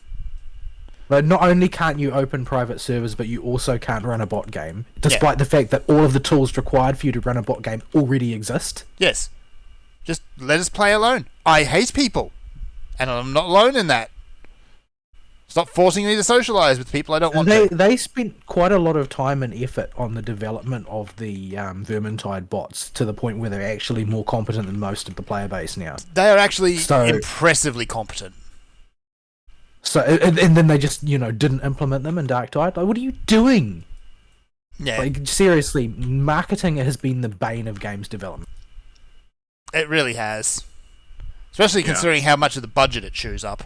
But not only can't you open private servers, but you also can't run a bot game, despite the fact that all of the tools required for you to run a bot game already exist. Yes. Just let us play alone. I hate people. And I'm not alone in that. Stop forcing me to socialise with people I don't want to. They spent quite a lot of time and effort on the development of the Vermintide bots to the point where they're actually more competent than most of the player base now. They are actually impressively competent. So and then they just didn't implement them in Darktide. Like, what are you doing? Yeah. Like, seriously, marketing has been the bane of games development. It really has, especially considering how much of the budget it chews up.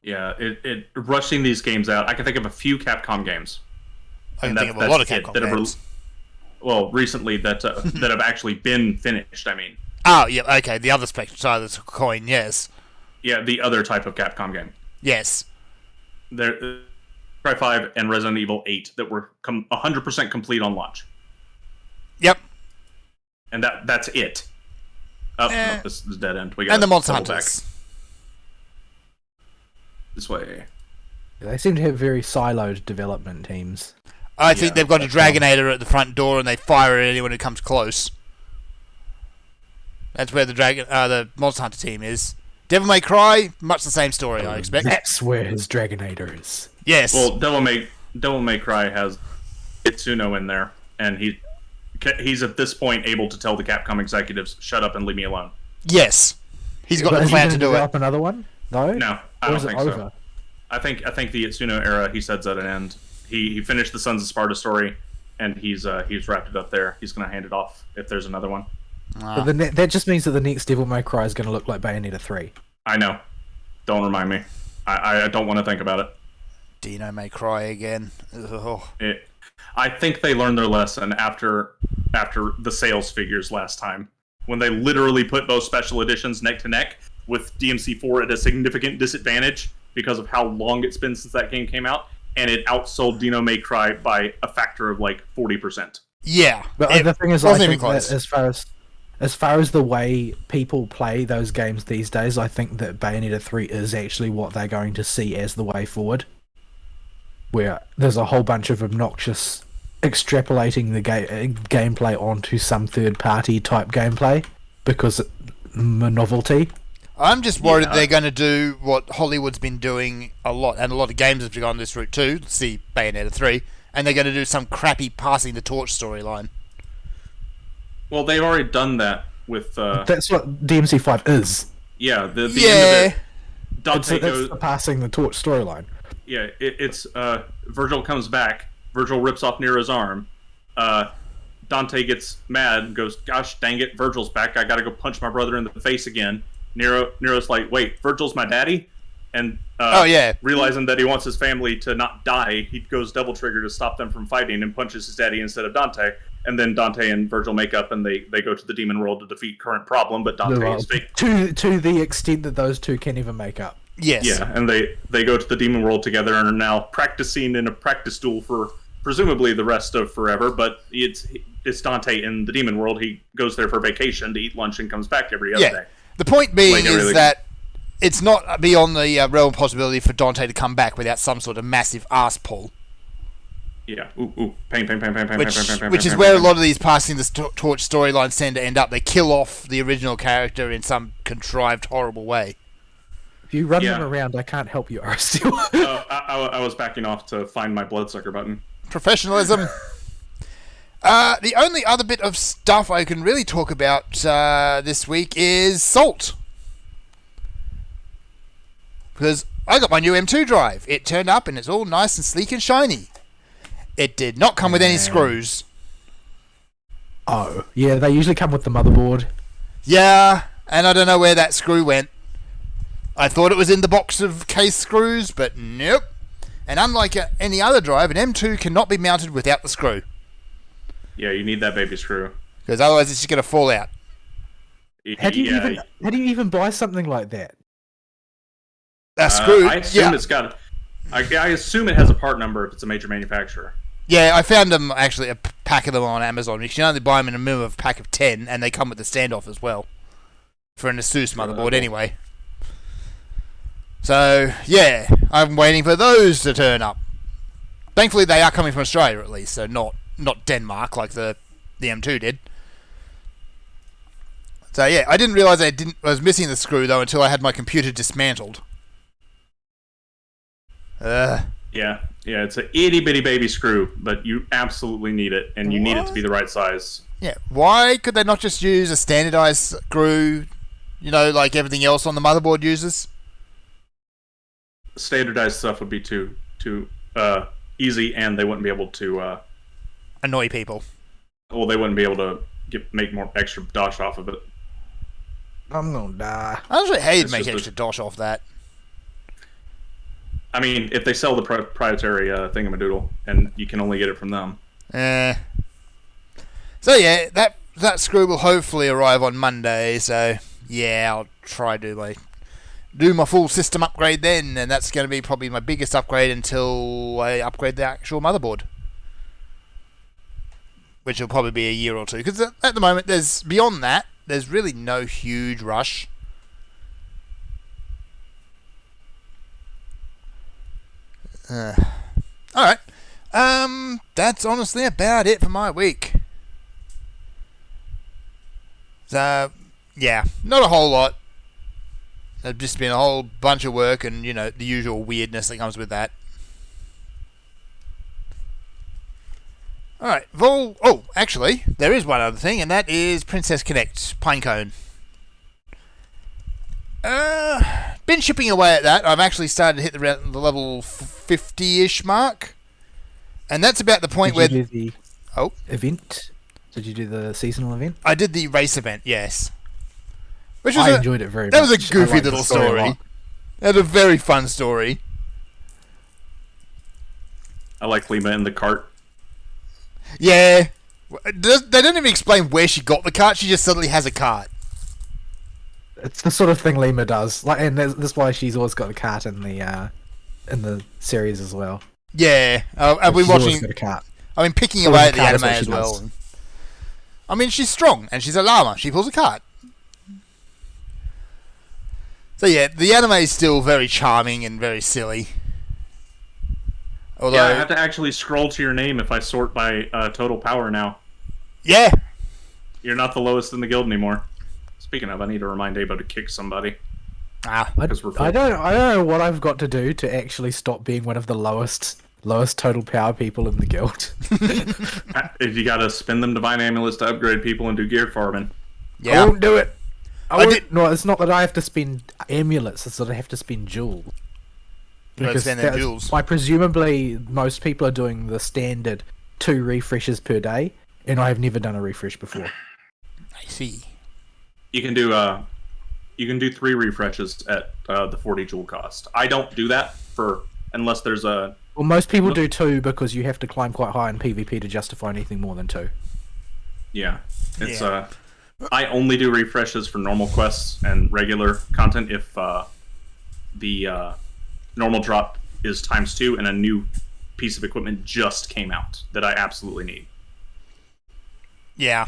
Yeah, it rushing these games out. I can think of a few Capcom games. I can think of a lot of Capcom games. Well, recently that have actually been finished. I mean. Oh yeah, okay. The other side of the coin, yes. Yeah, the other type of Capcom game. Yes. There, Cry 5 and Resident Evil 8 that were 100% complete on launch. Yep. And that's it. Oh, no, this is dead end. And the Monster Hunters. Back. This way. They seem to have very siloed development teams. I think they've got a Dragonator at the front door and they fire at anyone who comes close. That's where the Monster Hunter team is. Devil May Cry, much the same story, I expect. That's where his Dragonator is. Yes. Well, Devil May Cry has Itsuno in there, and he's at this point able to tell the Capcom executives, "Shut up and leave me alone." Yes. He's got the plan to do it. Develop another one? No, I don't think so. I think the Itsuno era, he said's at an end. He finished the Sons of Sparta story, and he's wrapped it up there. He's going to hand it off if there's another one. But that just means that the next Devil May Cry is going to look like Bayonetta 3. I know. Don't remind me. I don't want to think about it. Dino May Cry again. Ugh. I think they learned their lesson after the sales figures last time, when they literally put both special editions neck to neck, with DMC4 at a significant disadvantage because of how long it's been since that game came out, and it outsold Dino May Cry by a factor of like 40%. Yeah. But the thing is, I think that as far as the way people play those games these days, I think that Bayonetta 3 is actually what they're going to see as the way forward. Where there's a whole bunch of obnoxious extrapolating the gameplay onto some third-party type gameplay because novelty. I'm just worried they're going to do what Hollywood's been doing a lot, and a lot of games have gone this route too. See Bayonetta 3, and they're going to do some crappy passing the torch storyline. Well, they've already done that with. That's what DMC5 is. Yeah, the end of it. Dante goes the passing the torch storyline. Yeah, it's Virgil comes back. Virgil rips off Nero's arm. Dante gets mad and goes, "Gosh dang it, Virgil's back! I gotta go punch my brother in the face again." Nero's like, "Wait, Virgil's my daddy?" And realizing that he wants his family to not die, he goes double trigger to stop them from fighting and punches his daddy instead of Dante. And then Dante and Virgil make up and they go to the demon world to defeat current problem, but Dante is fake. To the extent that those two can even make up. Yes. Yeah, and they go to the demon world together and are now practicing in a practice duel for presumably the rest of forever, but it's Dante in the demon world. He goes there for vacation to eat lunch and comes back every other day. The point being is that it's not beyond the realm of possibility for Dante to come back without some sort of massive ass pull. Yeah. Ooh. Pain. Which is where a lot of these passing the torch storylines tend to end up. They kill off the original character in some contrived, horrible way. If you run them around, I can't help you, Aristotle. I was backing off to find my bloodsucker button. Professionalism. The only other bit of stuff I can really talk about this week is Salt. Because I got my new M2 drive. It turned up and it's all nice and sleek and shiny. It did not come with any screws. Oh, yeah, they usually come with the motherboard. Yeah, and I don't know where that screw went. I thought it was in the box of case screws, but nope. And unlike any other drive, an M2 cannot be mounted without the screw. Yeah, you need that baby screw. Because otherwise it's just going to fall out. How do you even buy something like that? A screw? I assume it's got... I assume it has a part number if it's a major manufacturer. Yeah, I found them, actually, a pack of them on Amazon. You can only buy them in a minimum of a pack of 10, and they come with the standoff as well. For an Asus motherboard, anyway. So, yeah, I'm waiting for those to turn up. Thankfully, they are coming from Australia, at least, so not Denmark, like the M2 did. So, yeah, I didn't realise I was missing the screw, though, until I had my computer dismantled. Yeah, it's an itty bitty baby screw, but you absolutely need it, and you need it to be the right size. Yeah, why could they not just use a standardized screw, like everything else on the motherboard uses? Standardized stuff would be too easy, and they wouldn't be able to annoy people. Well, they wouldn't be able to make more extra dosh off of it. I'm gonna die. I actually hate to make extra dosh off that. I mean, if they sell the proprietary thingamadoodle, and you can only get it from them. So yeah, that screw will hopefully arrive on Monday. So yeah, I'll try to do my full system upgrade then, and that's going to be probably my biggest upgrade until I upgrade the actual motherboard, which will probably be a year or two. Because at the moment, beyond that, there's really no huge rush. Alright. That's honestly about it for my week. So, yeah, not a whole lot. There's just been a whole bunch of work and, the usual weirdness that comes with that. Alright, actually, there is one other thing, and that is Princess Connect Pinecone. Been chipping away at that. I've actually started to hit the level 50-ish mark. And that's about the point where... Did you do the event? Did you do the seasonal event? I did the race event, yes. Which I enjoyed it very much. That was a goofy little story. That was a very fun story. I like Lima in the cart. Yeah. They don't even explain where she got the cart. She just suddenly has a cart. It's the sort of thing Lima does, and that's why she's always got a cart in the series as well. Yeah, I've been watching. Got a cart. I've been picking away at the anime as well. I mean, she's strong and she's a llama. She pulls a cart. So yeah, the anime is still very charming and very silly. Although I have to actually scroll to your name if I sort by total power now. Yeah, you're not the lowest in the guild anymore. Speaking of, I need to remind Abo to kick somebody. I don't know what I've got to do to actually stop being one of the lowest total power people in the guild. If you gotta spend them divine amulets to upgrade people and do gear farming. Yeah. I won't do it. No, it's not that I have to spend amulets, it's that I have to spend jewels. Because why presumably most people are doing the standard 2 refreshes per day, and I have never done a refresh before. I see. You can do 3 refreshes at the 40 jewel cost. I don't do that unless there's a... Well, most people do 2 because you have to climb quite high in PvP to justify anything more than 2. Yeah. It's I only do refreshes for normal quests and regular content if the normal drop is ×2 and a new piece of equipment just came out that I absolutely need. Yeah.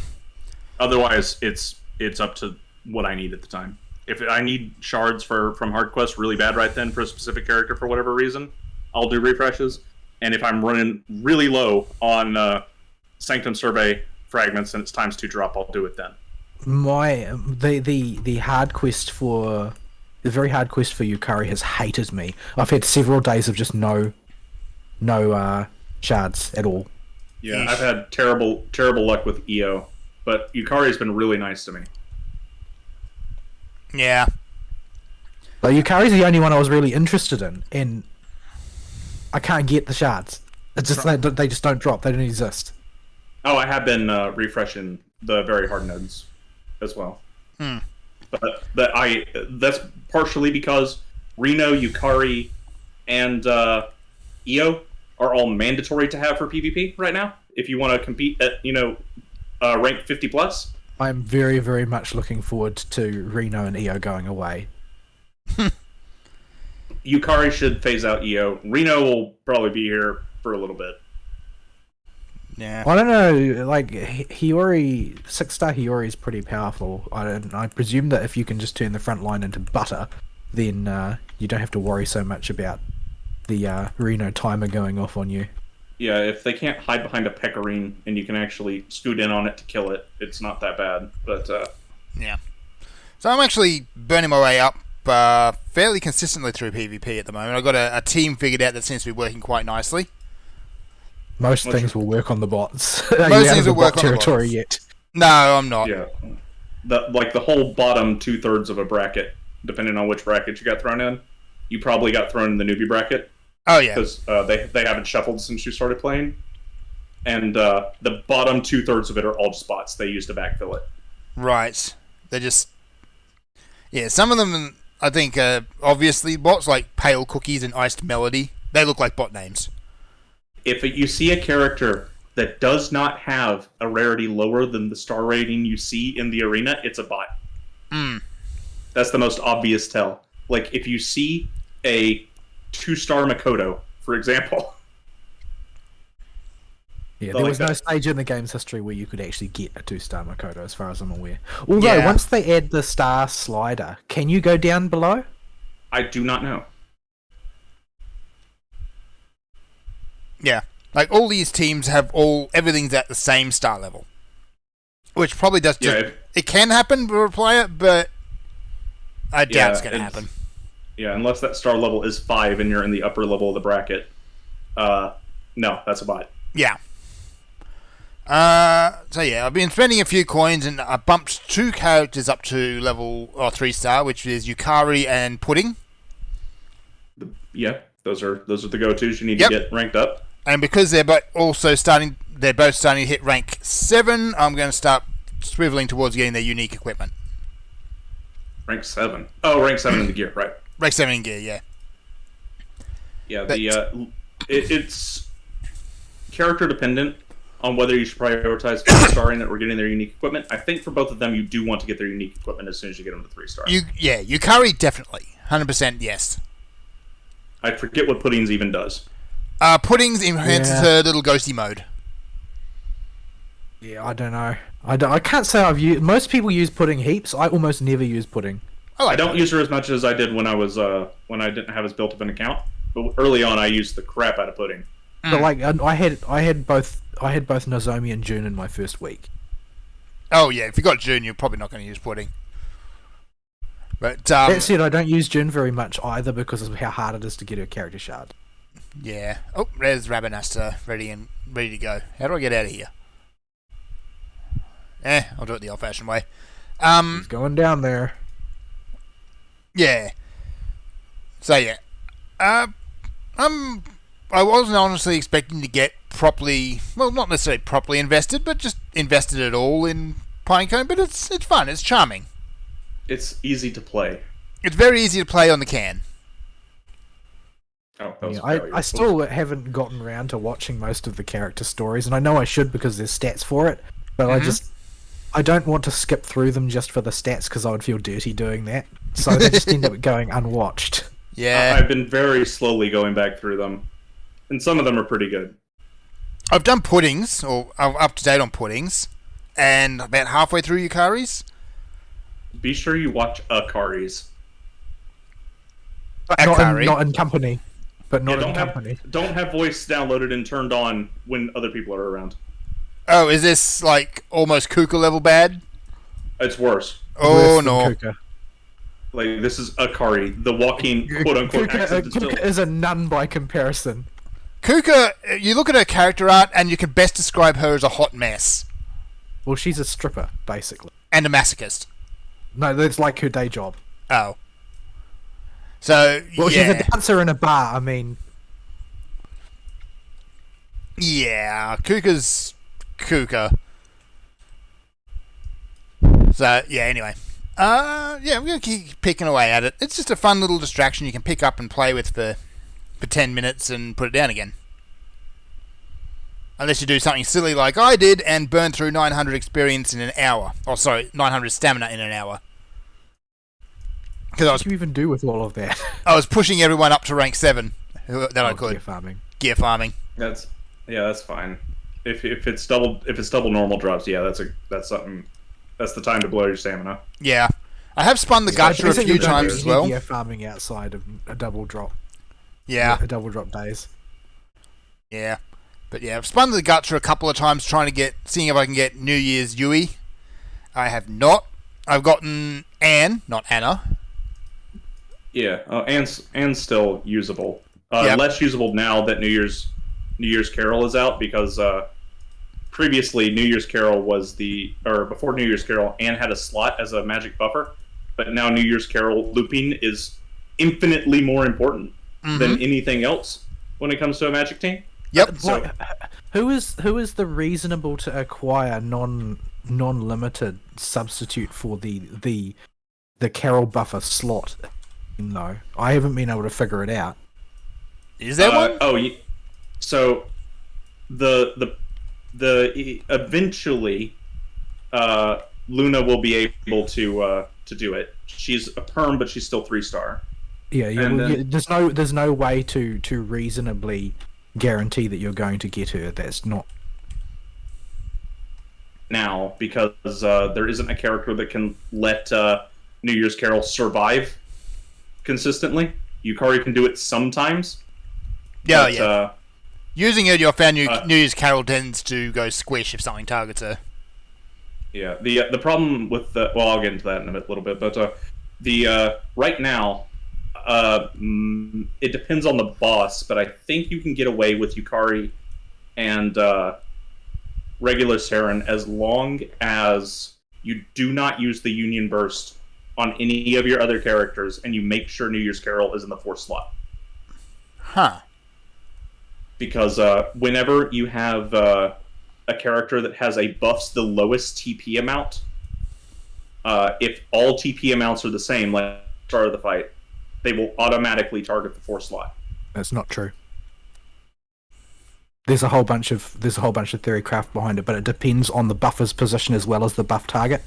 Otherwise, it's up to what I need at the time. If I need shards from hard quests really bad right then for a specific character for whatever reason, I'll do refreshes. And if I'm running really low on Sanctum Survey fragments and it's ×2 drop, I'll do it then. The hard quest for the very hard quest for Yukari has hated me. I've had several days of just no shards at all. Yeah, I've had terrible luck with EO, but Yukari's been really nice to me. Yeah. But Yukari's the only one I was really interested in, and I can't get the shards. It's just they just don't drop. They don't exist. Oh, I have been refreshing the very hard nodes as well. But that's partially because Reno, Yukari, and EO are all mandatory to have for PvP right now. If you want to compete at rank 50 plus. I'm very, very much looking forward to Reno and EO going away. Yukari should phase out EO. Reno will probably be here for a little bit. Yeah. I don't know, like, Hiyori, 6-star Hiyori is pretty powerful. I presume that if you can just turn the front line into butter, then you don't have to worry so much about the Reno timer going off on you. Yeah, if they can't hide behind a Pecorine and you can actually scoot in on it to kill it, it's not that bad. But yeah. So I'm actually burning my way up fairly consistently through PvP at the moment. I've got a team figured out that seems to be working quite nicely. Most things will work on the bots. Most things will work on territory the bots. yet. No, I'm not. Yeah, the whole bottom 2/3 of a bracket, depending on which bracket you got thrown in, you probably got thrown in the newbie bracket. Oh yeah, because they haven't shuffled since you started playing, and the bottom 2/3 of it are all just bots they use to backfill it. Right, they're just some of them I think obviously bots like Pale Cookies and Iced Melody. They look like bot names. If you see a character that does not have a rarity lower than the star rating you see in the arena, it's a bot. That's the most obvious tell. Like if you see a 2-star Makoto, for example. Yeah, there was no stage in the game's history where you could actually get a 2-star Makoto, as far as I'm aware. Although, once they add the star slider, can you go down below? I do not know. Yeah, like all these teams have everything's at the same star level, which probably does. It can happen for a player, but I doubt it's going to happen. Yeah, unless that star level is 5 and you're in the upper level of the bracket. No, that's a bot. Yeah. So yeah, I've been spending a few coins and I bumped 2 characters up to level 3-star, which is Yukari and Pudding. Yeah, those are the go-tos you need to get ranked up. And because they're both starting to hit rank 7, I'm going to start swiveling towards getting their unique equipment. Rank 7. Oh, rank 7 in the gear, right? Rank 7 in gear, yeah. Yeah, it's character dependent on whether you should prioritize 5-star in it or getting their unique equipment. I think for both of them, you do want to get their unique equipment as soon as you get them to 3-star. Yukari definitely, 100% yes. I forget what Pudding's even does. Pudding's enhances her little ghosty mode. Yeah, I don't know. I can't say I've used. Most people use Pudding heaps. I almost never use Pudding. I don't use her as much as I did when I didn't have as built up an account. But early on, I used the crap out of Pudding. But like, I had both Nozomi and June in my first week. Oh yeah, if you got June, you're probably not going to use Pudding. But that said, I don't use June very much either because of how hard it is to get her character shard. Yeah. Oh, there's Rabanasta ready to go. How do I get out of here? I'll do it the old-fashioned way. He's going down there. Yeah. So yeah, I wasn't honestly expecting to get properly, well, not necessarily properly invested, but just invested at all in Pinecone. But it's fun. It's charming. It's easy to play. It's very easy to play on the can. Oh, yeah, I still haven't gotten around to watching most of the character stories, and I know I should because there's stats for it, but I don't want to skip through them just for the stats because I would feel dirty doing that. So they just end up going unwatched. Yeah. I've been very slowly going back through them, and some of them are pretty good. I've done Puddings, or I'm up to date on Puddings, and about halfway through Yukari's. Be sure you watch Akari's. Not in company. But not in company. Don't have voice downloaded and turned on when other people are around. Oh, is this like almost Kuka level bad? It's worse. Oh no! Like this is Akari, the walking quote unquote accident distillery. Kuka is a nun by comparison. Kuka, you look at her character art and you can best describe her as a hot mess. Well, she's a stripper, basically. And a masochist. No, that's like her day job. Oh. So, Well, yeah. she's a dancer in a bar. I mean, Yeah, Kuka's Kuka. So, yeah, anyway. Yeah, we're going to keep picking away at it. It's just a fun little distraction you can pick up and play with for 10 minutes and put it down again. Unless you do something silly like I did and burn through 900 experience in an hour. Oh, sorry, 900 stamina in an hour. Because what do you even do with all of that? I was pushing everyone up to rank 7 that I could. Gear farming. Gear farming. That's fine. If it's double normal drops, yeah, that's something. That's the time to blow your stamina. Yeah. I have spun the gacha a few times as well. Gear farming outside of a double drop. Yeah. A double drop days. Yeah. But yeah, I've spun the gacha a couple of times seeing if I can get New Year's Yui. I have not. I've gotten Anne, not Anna. Yeah, Anne's still usable. Yep. Less usable now that New Year's Carol is out because previously New Year's Carol before New Year's Carol, Anne had a slot as a magic buffer, but now New Year's Carol looping is infinitely more important than anything else when it comes to a magic team. Yep. So, who is the reasonable to acquire non-limited substitute for the Carol buffer slot? No, I haven't been able to figure it out. Is there one? So the eventually Luna will be able to do it. She's a perm, but she's still 3-star. Yeah. There's no way to reasonably guarantee that you're going to get her. That's not now because there isn't a character that can let New Year's Carol survive consistently. Yukari can do it sometimes. Yeah, but, yeah. Using it, your fan New Year's Carol tends to go squish if something targets her. Yeah. The problem with I'll get into that in a little bit, but right now, it depends on the boss, but I think you can get away with Yukari and regular Saren as long as you do not use the Union Burst on any of your other characters, and you make sure New Year's Carol is in the 4th slot. Huh. Because whenever you have a character that has a buffs the lowest TP amount, if all TP amounts are the same, like start of the fight, they will automatically target the 4th slot. That's not true. There's a whole bunch of theory craft behind it, but it depends on the buffer's position as well as the buff target.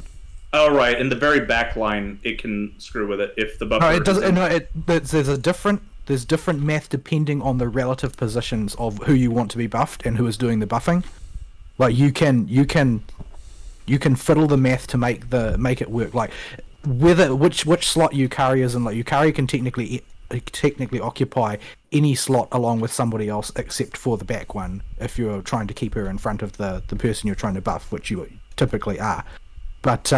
Oh right, in the very back line, it can screw with it if the buffer. No, it doesn't. No, there's different math depending on the relative positions of who you want to be buffed and who is doing the buffing. Like you can fiddle the math to make it work. Like which slot Yukari is in. Like Yukari can technically occupy any slot along with somebody else except for the back one if you're trying to keep her in front of the person you're trying to buff, which you typically are. But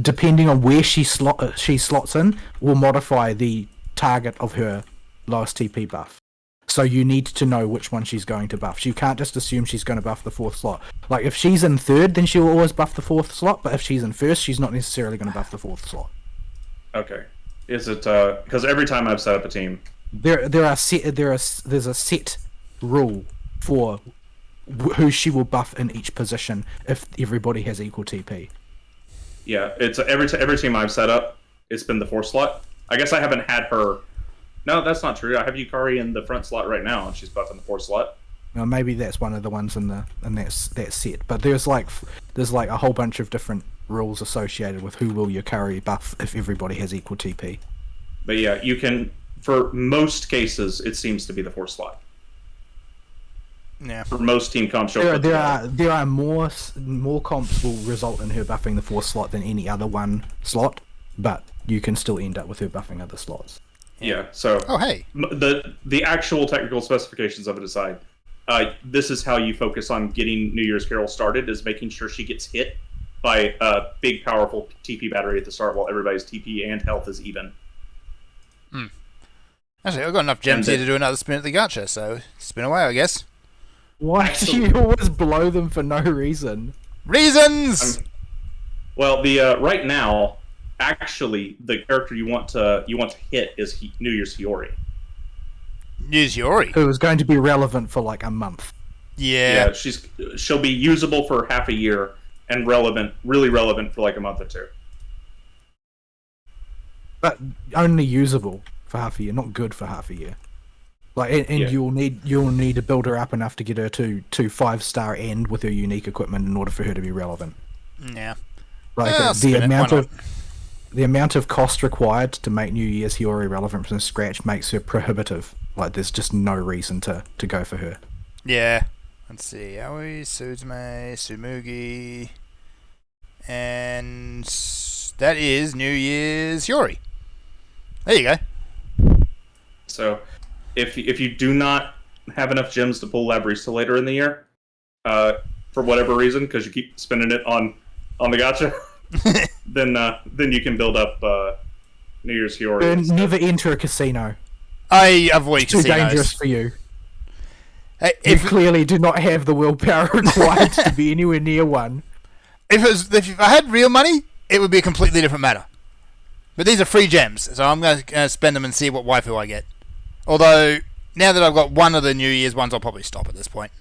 depending on where she slots in will modify the target of her lowest TP buff. So you need to know which one she's going to buff. You can't just assume she's going to buff the 4th slot. Like if she's in 3rd, then she'll always buff the 4th slot, but if she's in 1st, she's not necessarily going to buff the 4th slot. Okay. Is it because every time I've set up a team, there's a set rule for who she will buff in each position if everybody has equal TP. Yeah, it's every team I've set up, it's been the 4th slot. I guess I haven't had her. No, that's not true. I have Yukari in the front slot right now, and she's buffing the 4th slot. Now maybe that's one of the ones in that set, but there's like a whole bunch of different rules associated with who will Yukari buff if everybody has equal TP. But yeah, you can. For most cases, it seems to be the 4th slot. Yeah. For most team comps, there are more comps will result in her buffing the 4th slot than any other one slot, but you can still end up with her buffing other slots. Yeah. So. Oh hey. The actual technical specifications of it aside, this is how you focus on getting New Year's Carol started: is making sure she gets hit by a big, powerful TP battery at the start, while everybody's TP and health is even. Actually, I've got enough gems And here to do another spin at the gacha, so spin away, I guess. Why do you always blow them for no reason? Reasons! Well, the right now, actually, the character you want to hit is New Year's Hiyori. Use Yori. It was going to be relevant for like a month. Yeah. She'll be usable for half a year and really relevant for like a month or two. But only usable for half a year, not good for half a year. Like, and Yeah. you'll need to build her up enough to get her to 5-star end with her unique equipment in order for her to be relevant. Yeah. Like Yeah, I'll spin it, why the amount of cost required to make New Year's Hiyori relevant from scratch makes her prohibitive. Like, there's just no reason to go for her. Yeah. Let's see. Aoi, Suzume, Sumugi. And that is New Year's Yori. There you go. So, if you do not have enough gems to pull Labrisa later in the year, for whatever reason, because you keep spending it on the gacha, then you can build up New Year's Hiyori. instead. Never enter a casino. I avoid It's too casinos. dangerous for you. Hey, You clearly do not have the willpower required to be anywhere near one. if I had real money, it would be a completely different matter. But these are free gems, so I'm going to spend them and see what waifu I get. Although, now that I've got one of the New Year's ones, I'll probably stop at this point.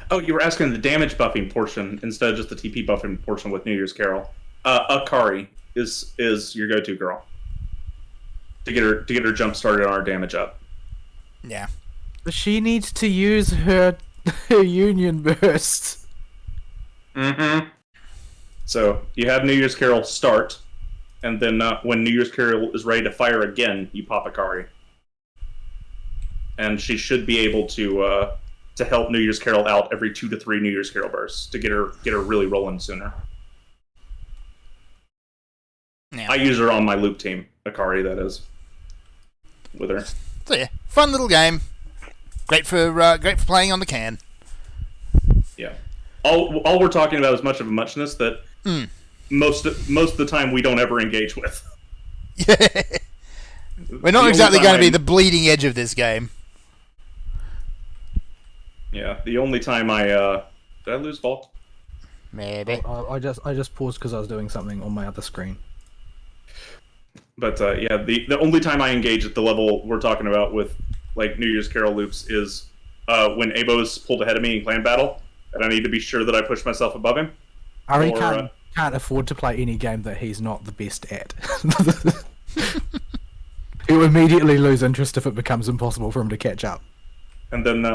Oh, you were asking the damage buffing portion instead of just the TP buffing portion with New Year's Carol. Akari is your go-to girl to get her jump started on her damage up. Yeah. She needs to use her union burst. Mm-hmm. So you have New Year's Carol start, and then when New Year's Carol is ready to fire again, you pop Akari, and she should be able to help New Year's Carol out every 2 to 3 New Year's Carol bursts to get her really rolling sooner. Yeah. I use her on my loop team, Akari, that is, with her. So yeah, fun little game. Great for playing on the can. Yeah. All we're talking about is much of a muchness that most of the time we don't ever engage with. Yeah. We're not The exactly only going to be time the bleeding edge of this game. Yeah, the only time did I lose Vault? Maybe. I just paused because I was doing something on my other screen. But yeah, the only time I engage at the level we're talking about with like New Year's Carol loops is when Abo's pulled ahead of me in clan battle, and I need to be sure that I push myself above him. Ari Or, can't afford to play any game that he's not the best at. He'll immediately lose interest if it becomes impossible for him to catch up. And then,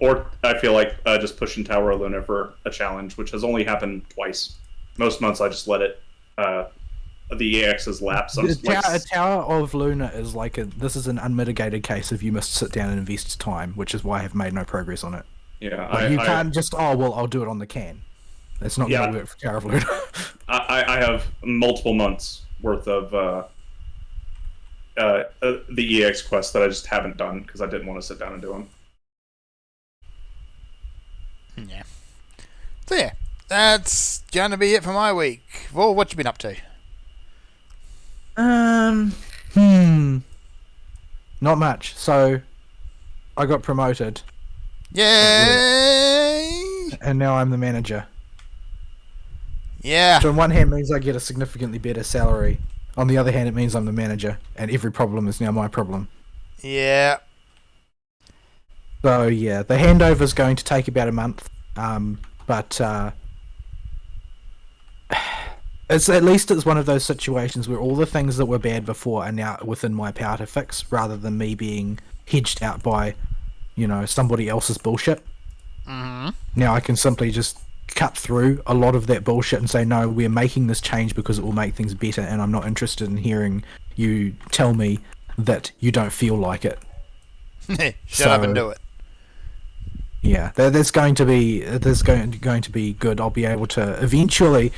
or I feel like just pushing Tower of Luna for a challenge, which has only happened twice. Most months I just let it, the EX's lapse. A Tower of Luna is this is an unmitigated case of you must sit down and invest time, which is why I have made no progress on it. Yeah, You can't just, I'll do it on the can. That's not going to work for Tower of Luna. I have multiple months worth of the EX quests that I just haven't done because I didn't want to sit down and do them. Yeah. So yeah, that's going to be it for my week. Well, what you been up to? Not much. So, I got promoted, Yay! and now I'm the manager. Yeah. Which on one hand means I get a significantly better salary. On the other hand, it means I'm the manager, and every problem is now my problem. Yeah. So yeah, the handover is going to take about a month, but it's one of those situations where all the things that were bad before are now within my power to fix, rather than me being hedged out by, somebody else's bullshit. Mm-hmm. Now I can simply just cut through a lot of that bullshit and say, no, we're making this change because it will make things better, and I'm not interested in hearing you tell me that you don't feel like it. Shut up and do it. Yeah, there's going to be good. I'll be able to eventually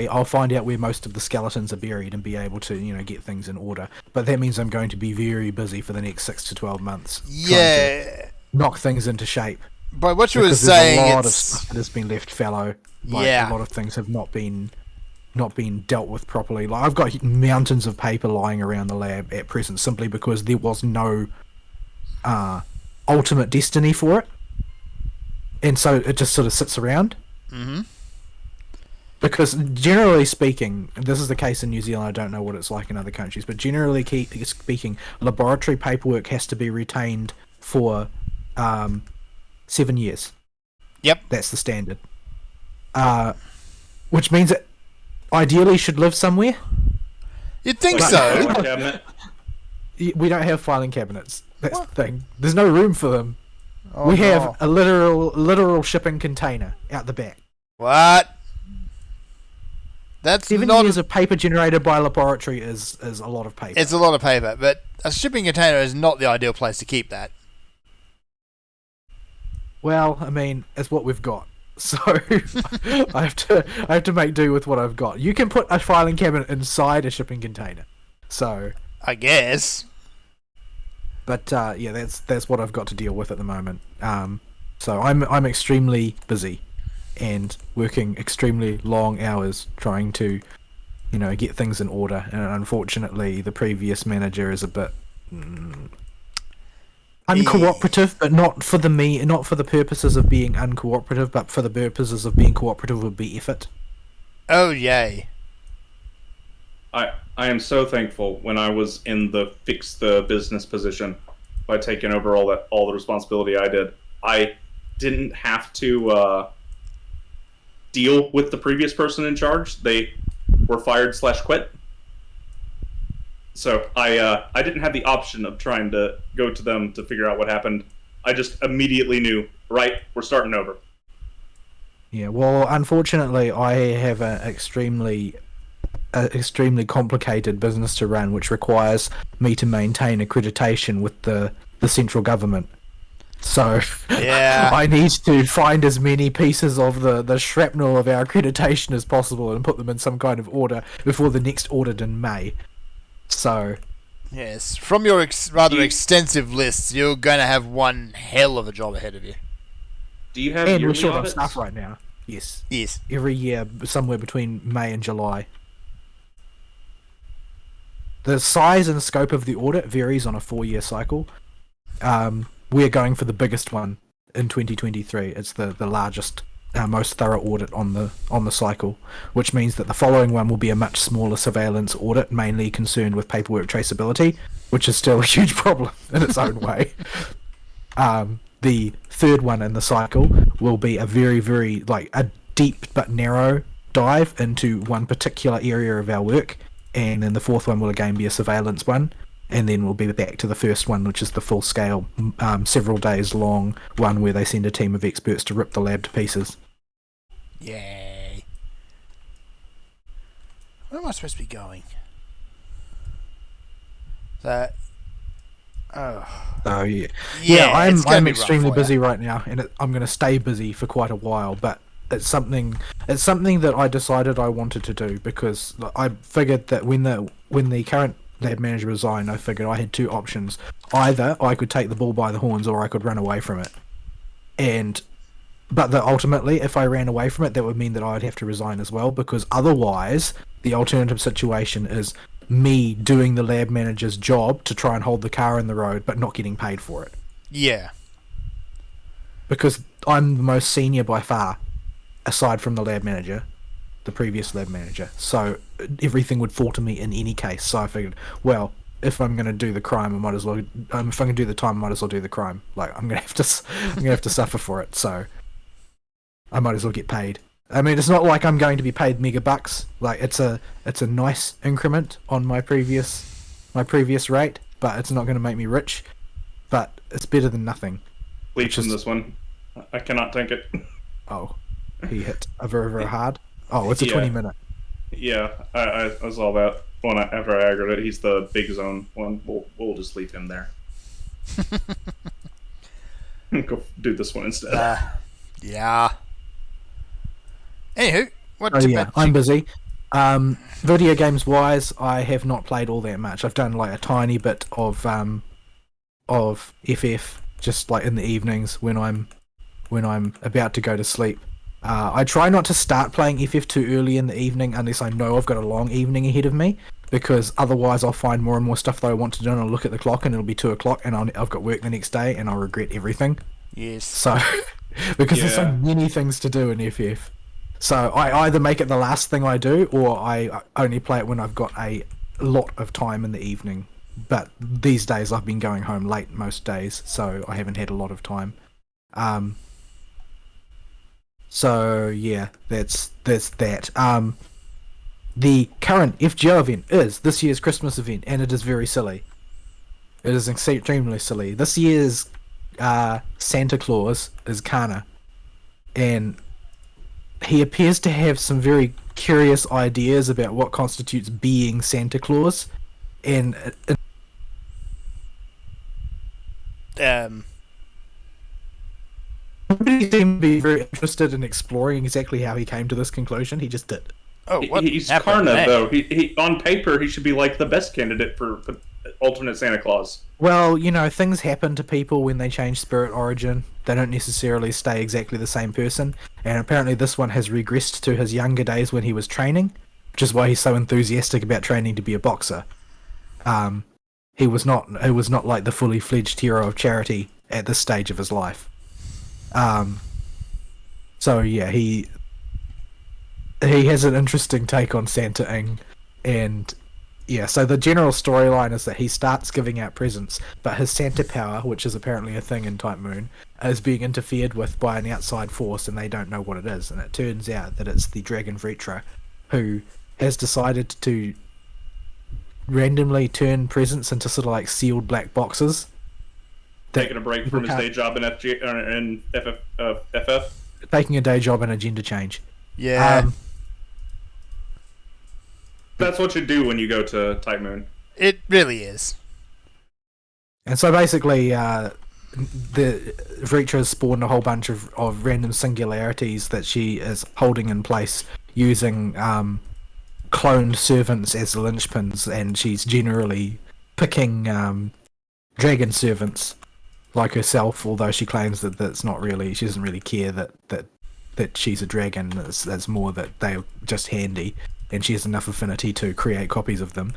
I'll find out where most of the skeletons are buried and be able to get things in order. But that means I'm going to be very busy for the next 6 to 12 months. Yeah. Trying to knock things into shape. But what you were Because saying, there's a lot of it's stuff that has been left fallow. A lot of things have not been not being dealt with properly. Like I've got mountains of paper lying around the lab at present simply because there was no ultimate destiny for it, and so it just sort of sits around. Mm-hmm. Because generally speaking, this is the case in New Zealand. I don't know what it's like in other countries, but generally speaking, laboratory paperwork has to be retained for 7 years. Yep. That's the standard. Which means it ideally should live somewhere. You'd think Like so. filing cabinet. We don't have filing cabinets. That's the thing. There's no room for them. Oh, We no. have a literal shipping container out the back. What? That's 7 not. years of paper generated by a laboratory is a lot of paper. It's a lot of paper, but a shipping container is not the ideal place to keep that. Well, I mean, it's what we've got. So I have to make do with what I've got. You can put a filing cabinet inside a shipping container. So, I guess. but yeah, that's what I've got to deal with at the moment. So I'm extremely busy and working extremely long hours trying to, get things in order. And unfortunately, the previous manager is a bit uncooperative, but not for the purposes of being uncooperative, but for the purposes of being cooperative would be effort. Oh, yay. I am so thankful when I was in the fix the business position by taking over all the responsibility I did. I didn't have to deal with the previous person in charge. They were fired/quit. So I didn't have the option of trying to go to them to figure out what happened. I just immediately knew, right, we're starting over. Yeah, well, unfortunately, I have an extremely complicated business to run, which requires me to maintain accreditation with the central government. So Yeah. I need to find as many pieces of the shrapnel of our accreditation as possible and put them in some kind of order before the next audit in May. So, Yes. From your rather extensive lists, you're going to have one hell of a job ahead of you. Do you have and we're yearly short on audits? staff right now. Yes, Yes. every year, somewhere between May and July. The size and scope of the audit varies on a 4-year cycle. We're going for the biggest one in 2023. It's the largest, most thorough audit on the cycle, which means that the following one will be a much smaller surveillance audit, mainly concerned with paperwork traceability, which is still a huge problem in its own way. The third one in the cycle will be a very, very, a deep but narrow dive into one particular area of our work, and then the fourth one will again be a surveillance one, and then we'll be back to the first one, which is the full-scale, several days long one where they send a team of experts to rip the lab to pieces. Yay. Where am I supposed to be going? Oh. So yeah, Yeah, it's gonna I'm be rough extremely for ya. busy right now, and I'm going to stay busy for quite a while. But it's something that I decided I wanted to do because I figured that when the current lab manager resigned, I figured I had two options: either I could take the bull by the horns, or I could run away from it. But ultimately, if I ran away from it, that would mean that I'd have to resign as well, because otherwise, the alternative situation is me doing the lab manager's job to try and hold the car in the road, but not getting paid for it. Yeah. Because I'm the most senior by far, aside from the lab manager, the previous lab manager. So everything would fall to me in any case. So I figured, well, if I'm going to do the crime, I might as well. If I'm going to do the time, I might as well do the crime. Like I'm going to have to suffer for it. So I might as well get paid. I mean, it's not like I'm going to be paid mega bucks. Like it's a nice increment on my previous rate, but it's not going to make me rich. But it's better than nothing. Leave from this one. I cannot take it. Oh, he hit a very, very hard. Oh, it's a Yeah. 20-minute. Yeah, I saw that one after I aggroed it. He's the big zone one. We'll just leave him there. Go do this one instead. Yeah. Anywho, what Oh yeah, about I'm busy. Video games wise, I have not played all that much. I've done like a tiny bit of FF, just like in the evenings when I'm about to go to sleep. I try not to start playing FF too early in the evening unless I know I've got a long evening ahead of me, because otherwise I'll find more and more stuff that I want to do, and I'll look at the clock and it'll be 2 o'clock and I've got work the next day and I'll regret everything. Yes. So, because there's so Yeah. many things to do in FF. So I either make it the last thing I do, or I only play it when I've got a lot of time in the evening. But these days I've been going home late most days, so I haven't had a lot of time. So yeah, that's that. The current FGO event is this year's Christmas event, and it is very silly. It is extremely silly. This year's Santa Claus is Kana, and he appears to have some very curious ideas about what constitutes being Santa Claus, and nobody seemed to be very interested in exploring exactly how he came to this conclusion. He just did. Oh, what He's happened Karna, there? though. He on paper, he should be like the best candidate for alternate Santa Claus. Well, you know, things happen to people when they change spirit origin. They don't necessarily stay exactly the same person, and apparently this one has regressed to his younger days when he was training, which is why he's so enthusiastic about training to be a boxer. He was not like the fully fledged hero of charity at this stage of his life. So yeah, he has an interesting take on Santa-ing, and yeah, so the general storyline is that he starts giving out presents, but his Santa power, which is apparently a thing in Type Moon, is being interfered with by an outside force, and they don't know what it is. And it turns out that it's the Dragon Vritra, who has decided to randomly turn presents into sort of like sealed black boxes. Taking a break from his can't- day job in FF. Taking a day job and a gender change. Yeah, That's what you do when you go to Type Moon. it really is. And so basically, the Vritra has spawned a whole bunch of random singularities that she is holding in place using cloned servants as the linchpins, and she's generally picking dragon servants like herself, although she claims that that's not really, she doesn't really care that she's a dragon. It's more that they're just handy, and she has enough affinity to create copies of them.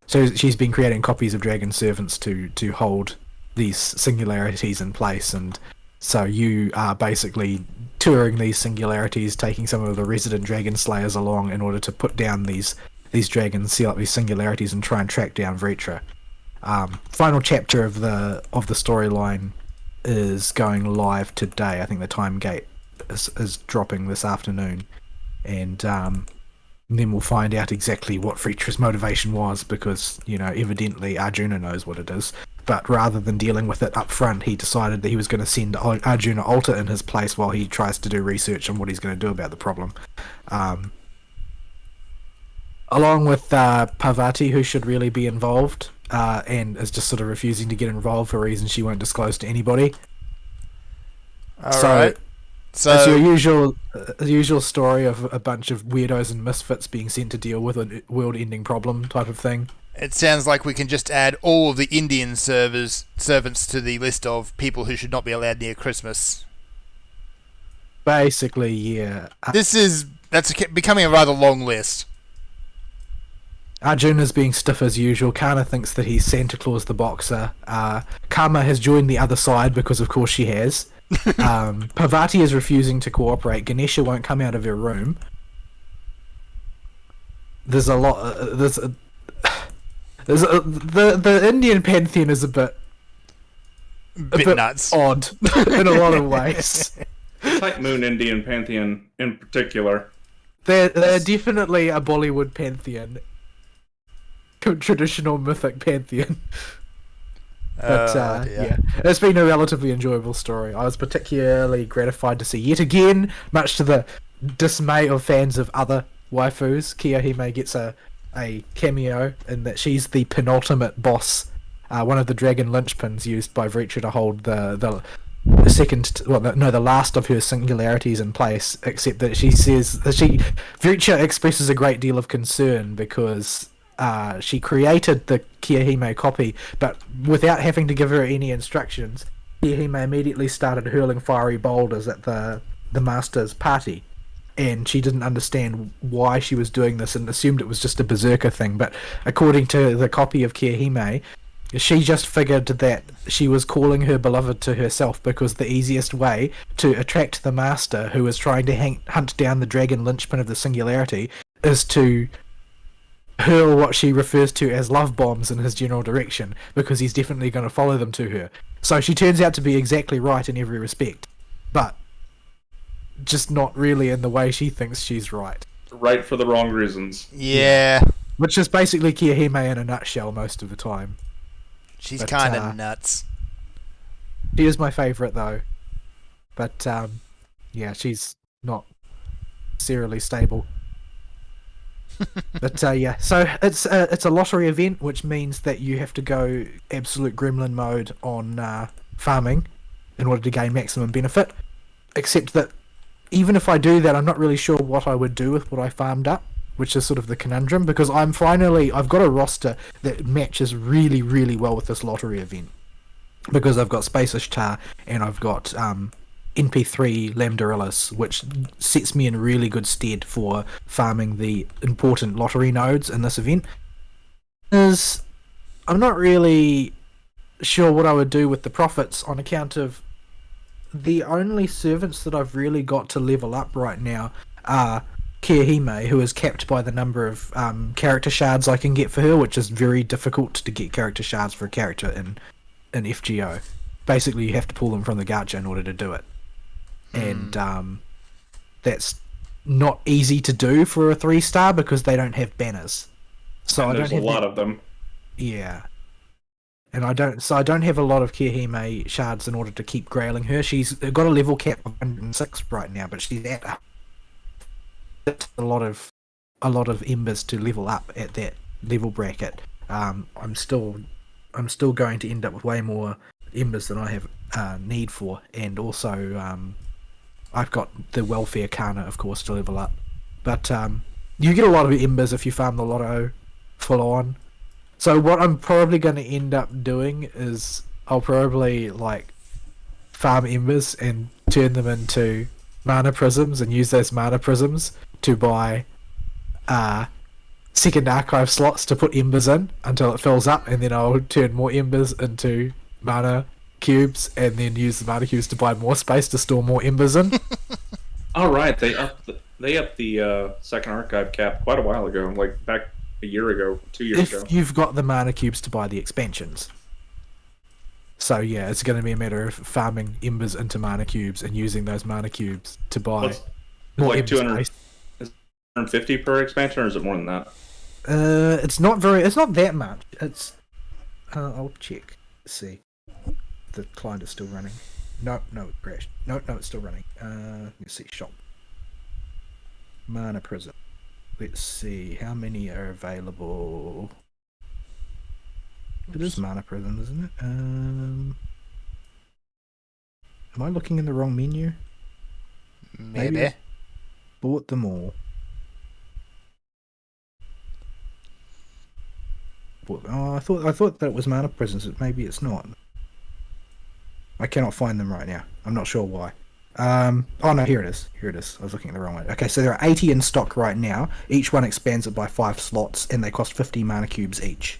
So she's been creating copies of dragon servants to hold these singularities in place, and so you are basically touring these singularities, taking some of the resident dragon slayers along in order to put down these dragons, seal up these singularities, and try and track down Vritra. Final chapter of the storyline is going live today. I think the time gate is dropping this afternoon, and then we'll find out exactly what Vritra's motivation was, because, you know, evidently Arjuna knows what it is. But rather than dealing with it up front, he decided that he was going to send Arjuna Alta in his place while he tries to do research on what he's going to do about the problem. Along with Parvati, who should really be involved, and is just sort of refusing to get involved for reasons she won't disclose to anybody. Alright. It's your So, usual story of a bunch of weirdos and misfits being sent to deal with a world-ending problem type of thing. it sounds like we can just add all of the Indian servants to the list of people who should not be allowed near Christmas. Basically, yeah. That's becoming a rather long list. Arjuna's being stiff as usual. Kana thinks that he's Santa Claus the boxer. Karma has joined the other side because, of course, she has. Parvati is refusing to cooperate. Ganesha won't come out of her room. There's a lot. The Indian pantheon is a bit Bit nuts. odd in a lot of ways. The Type Moon Indian Pantheon in particular. They're definitely a Bollywood pantheon, traditional mythic pantheon. But dear. yeah, it's been a relatively enjoyable story. I was particularly gratified to see yet again, much to the dismay of fans of other waifus, Kiyohime gets a cameo in that she's the penultimate boss, one of the dragon linchpins used by Vritra to hold the last of her singularities in place, except that she says that Vritra expresses a great deal of concern because she created the Kiyohime copy, but without having to give her any instructions, Kiyohime immediately started hurling fiery boulders at the the master's party, and she didn't understand why she was doing this and assumed it was just a berserker thing. But according to the copy of Kirihime, she just figured that she was calling her beloved to herself because the easiest way to attract the master, who is trying to hunt down the dragon linchpin of the singularity, is to hurl what she refers to as love bombs in his general direction, because he's definitely going to follow them to her. So she turns out to be exactly right in every respect, but just not really in the way she thinks she's right. Right for the wrong reasons. Yeah. Which is basically Kirihime in a nutshell most of the time. She's But, kind of nuts. She is my favourite though. But, yeah, she's not necessarily stable. But yeah, so it's a lottery event, which means that you have to go absolute gremlin mode on farming in order to gain maximum benefit. Except that even if I do that, I'm not really sure what I would do with what I farmed up, which is sort of the conundrum, because I've got a roster that matches really, really well with this lottery event. Because I've got Space Ishtar and I've got NP3 Lambdarillis, which sets me in really good stead for farming the important lottery nodes in this event. I'm not really sure what I would do with the profits on account of the only servants that I've really got to level up right now are Kirihime, who is capped by the number of character shards I can get for her, which is very difficult to get character shards for a character in FGO. Basically, you have to pull them from the gacha in order to do it. And that's not easy to do for a 3-star because they don't have banners. So and there's a lot of them. Yeah. And I don't have a lot of Kirihime shards in order to keep grailing her. She's got a level cap of 106 right now, but she's at a lot of embers to level up at that level bracket. I'm still going to end up with way more embers than I have need for, and also I've got the welfare Kana, of course, to level up. But you get a lot of embers if you farm the lotto full on. So what I'm probably going to end up doing is I'll probably farm embers and turn them into mana prisms and use those mana prisms to buy second archive slots to put embers in until it fills up, and then I'll turn more embers into mana cubes and then use the mana cubes to buy more space to store more embers in. All right, they upped the second archive cap quite a while ago, like back a year ago, 2 years ago. If you've got the mana cubes to buy the expansions. So yeah, it's going to be a matter of farming embers into mana cubes and using those mana cubes to buy more like ember 200, space. is it 250 per expansion, or is it more than that? It's not that much. It's I'll check. Let's see. The client is still running. No, it crashed. No, it's still running. Let's see, shop. Mana Prism. Let's see, how many are available? It is Mana Prism, isn't it? Am I looking in the wrong menu? Maybe. I bought them all. Oh, I thought that it was Mana Prisms. Maybe it's not. I cannot find them right now. I'm not sure why. Oh no, here it is. I was looking at the wrong one. Okay, so there are 80 in stock right now. Each one expands it by 5 slots, and they cost 50 mana cubes each.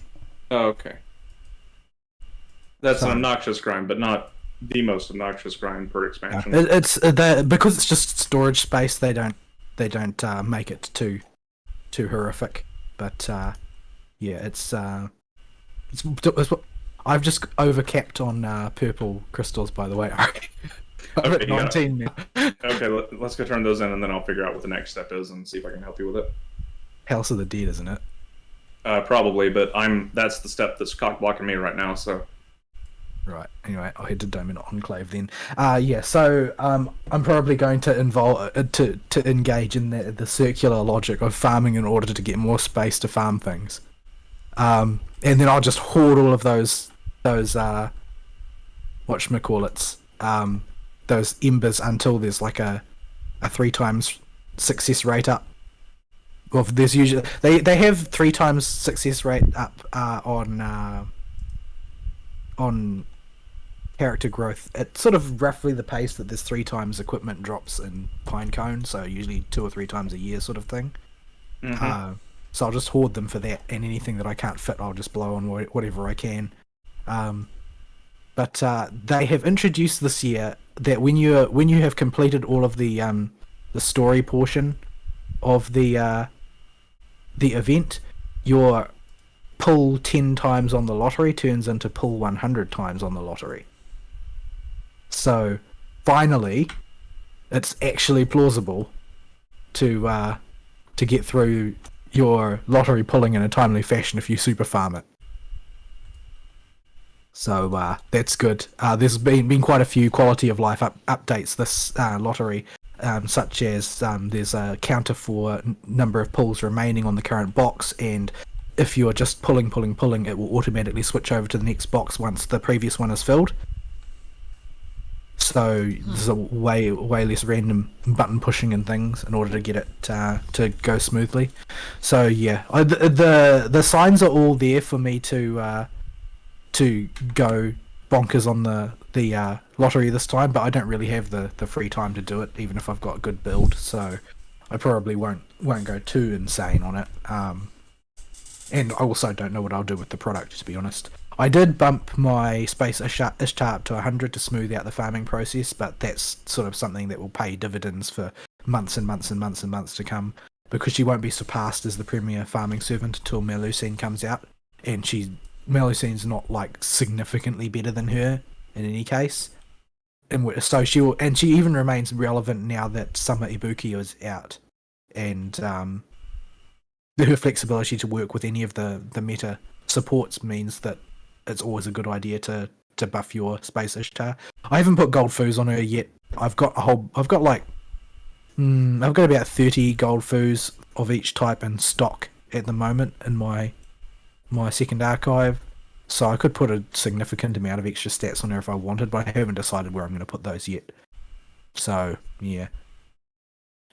Oh, okay. That's an obnoxious grind, but not the most obnoxious grind per expansion. It's because it's just storage space. They don't make it too horrific. But yeah, it's I've just overcapped on purple crystals, by the way. I'm at 19 now. Okay, let's go turn those in, and then I'll figure out what the next step is and see if I can help you with it. House of the Dead, isn't it? Probably, but that's the step that's cock blocking me right now. So. Right. Anyway, I'll head to Domain Enclave then. Yeah. So I'm probably going to involve to engage in the circular logic of farming in order to get more space to farm things. And then I'll just hoard all of those whatchamacallits, those embers until there's like a 3 times success rate up. Well, there's usually they have 3 times success rate up on character growth at sort of roughly the pace that there's 3 times equipment drops in Pinecone, so usually 2 or 3 times a year sort of thing. So I'll just hoard them for that, and anything that I can't fit, I'll just blow on whatever I can. But they have introduced this year that when you have completed all of the story portion of the event, your pull 10 times on the lottery turns into pull 100 times on the lottery. So finally, it's actually plausible to get through your lottery pulling in a timely fashion if you super farm it. So that's good. There's been quite a few quality of life updates this lottery, such as there's a counter for number of pulls remaining on the current box, and if you're just pulling, it will automatically switch over to the next box once the previous one is filled. So there's a way less random button pushing and things in order to get it to go smoothly. So yeah, the signs are all there for me to go bonkers on the lottery this time, but I don't really have the free time to do it, even if I've got a good build. So I probably won't go too insane on it. And I also don't know what I'll do with the product, to be honest. I did bump my Space Ishtar up to 100 to smooth out the farming process, but that's sort of something that will pay dividends for months and months and months and months to come, because she won't be surpassed as the premier farming servant until Melusine comes out, and Melusine's not like significantly better than her in any case, and so she even remains relevant now that Summer Ibuki is out, and her flexibility to work with any of the meta supports means that it's always a good idea to buff your Space Ishtar. I haven't put gold foos on her yet. I've got about 30 gold foos of each type in stock at the moment in my second archive, so I could put a significant amount of extra stats on her if I wanted, but I haven't decided where I'm going to put those yet. So yeah.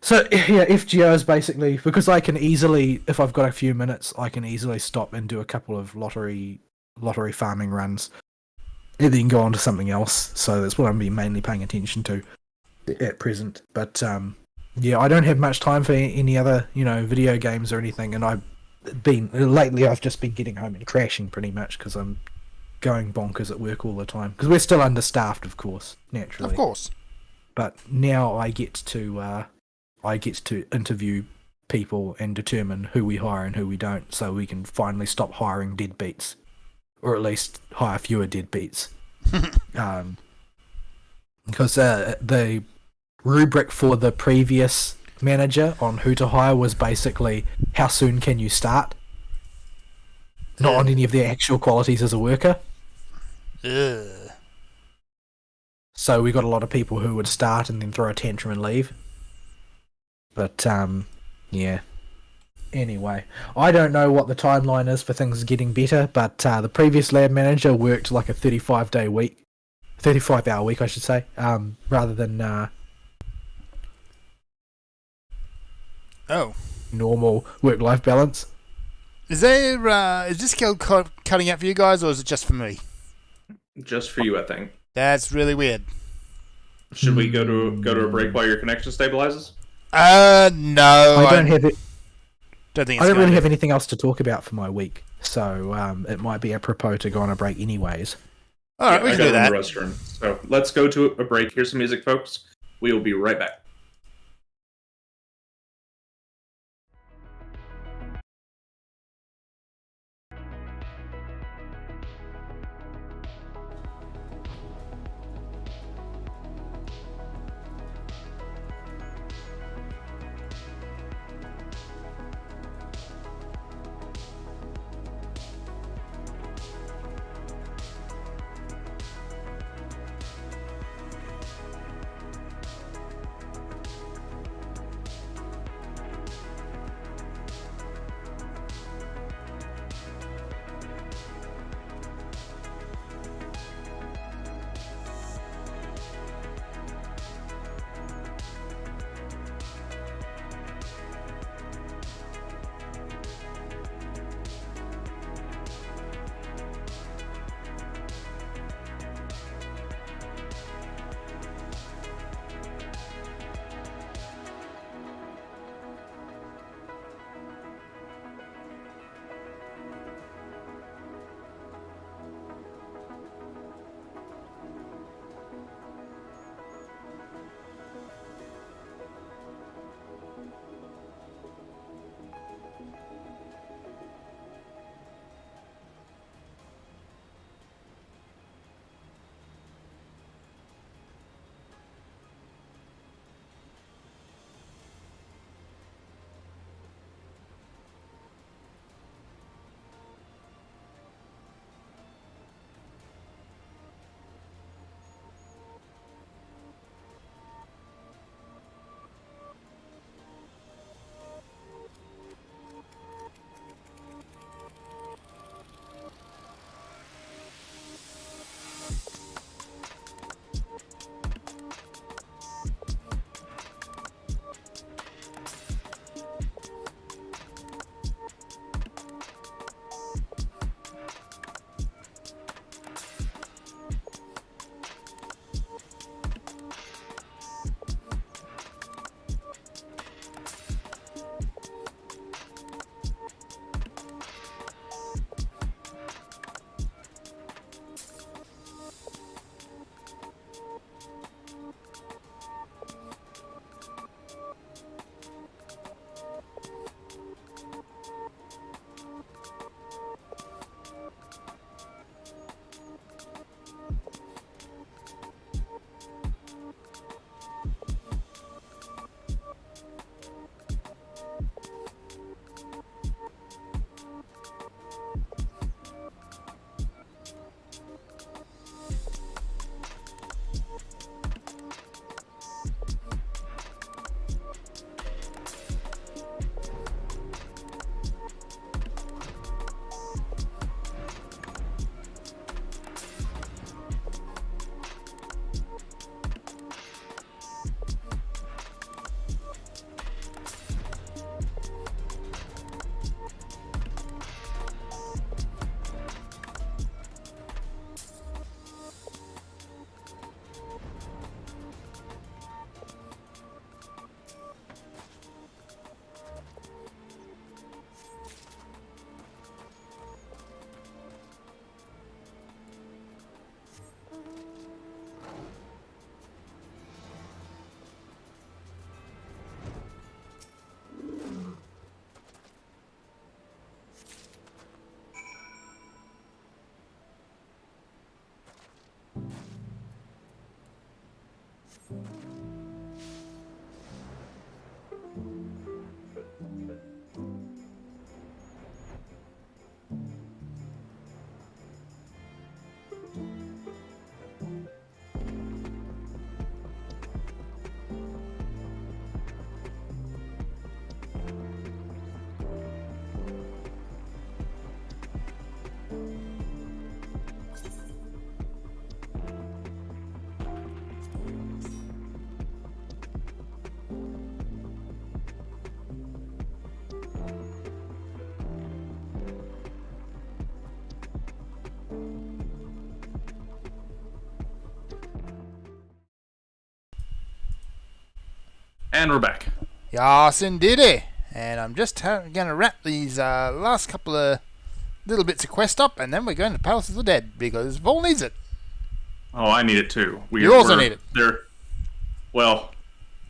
So yeah, FGO is basically, because I can easily, if I've got a few minutes, I can easily stop and do a couple of lottery farming runs, and then go on to something else. So that's what I'm mainly paying attention to at present. But yeah, I don't have much time for any other video games or anything, and I've just been getting home and crashing pretty much because I'm going bonkers at work all the time, because we're still understaffed, of course, naturally. Of course. But now I get to interview people and determine who we hire and who we don't, so we can finally stop hiring deadbeats, or at least hire fewer deadbeats. Because the rubric for the previous manager on who to hire was basically how soon can you start, not on any of their actual qualities as a worker. So we got a lot of people who would start and then throw a tantrum and leave. But yeah. Anyway, I don't know what the timeline is for things getting better, but the previous lab manager worked like a 35-hour week, I should say, rather than normal work-life balance. Is this kill cutting out for you guys, or is it just for me? Just for you, I think. That's really weird. Should we go to a break while your connection stabilizes? No. I don't have it. I don't really have anything else to talk about for my week, so it might be apropos to go on a break anyways. All right, we can do that. I got to the restroom. So let's go to a break. Here's some music, folks. We will be right back. And we're back. Yes, indeedy. And I'm just going to wrap these last couple of little bits of quest up, and then we're going to Palace of the Dead, because Vol needs it. Oh, I need it too. You also need it.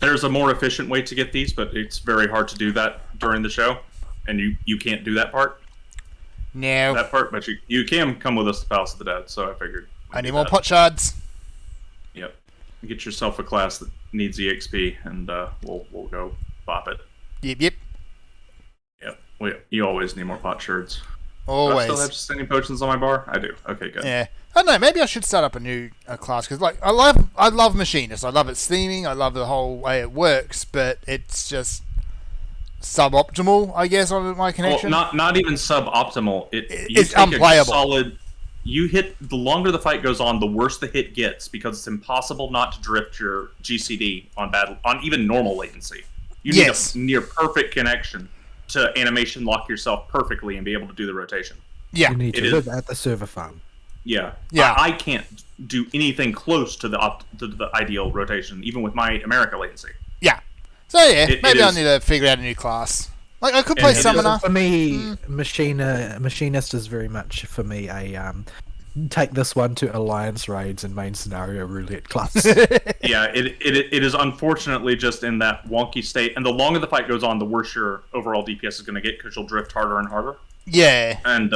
There's a more efficient way to get these, but it's very hard to do that during the show, and you can't do that part. No. That part, but you can come with us to Palace of the Dead, so I figured. I need more pot shards. Yep. Get yourself a class that needs EXP, and we'll go bop it. Yep. Yep. You always need more pot shards. Always. Do I still have standing potions on my bar? I do. Okay, good. Yeah. I don't know, maybe I should start up a new class, because I love Machinist. I love its theming, I love the whole way it works, but it's just suboptimal, I guess, on my connection. Well, not even suboptimal. It's unplayable. The longer the fight goes on, the worse the hit gets, because it's impossible not to drift your GCD on even normal latency. You need a near perfect connection to animation lock yourself perfectly and be able to do the rotation. Yeah. You need to live at the server farm. Yeah. I can't do anything close to the ideal rotation, even with my America latency. Yeah. So yeah, maybe I need to figure out a new class. Like I could play Summoner. For me, Machinist is very much for me a take this one to Alliance raids and main scenario roulette class. Yeah, it is unfortunately just in that wonky state, and the longer the fight goes on, the worse your overall DPS is going to get, because you'll drift harder and harder. Yeah. And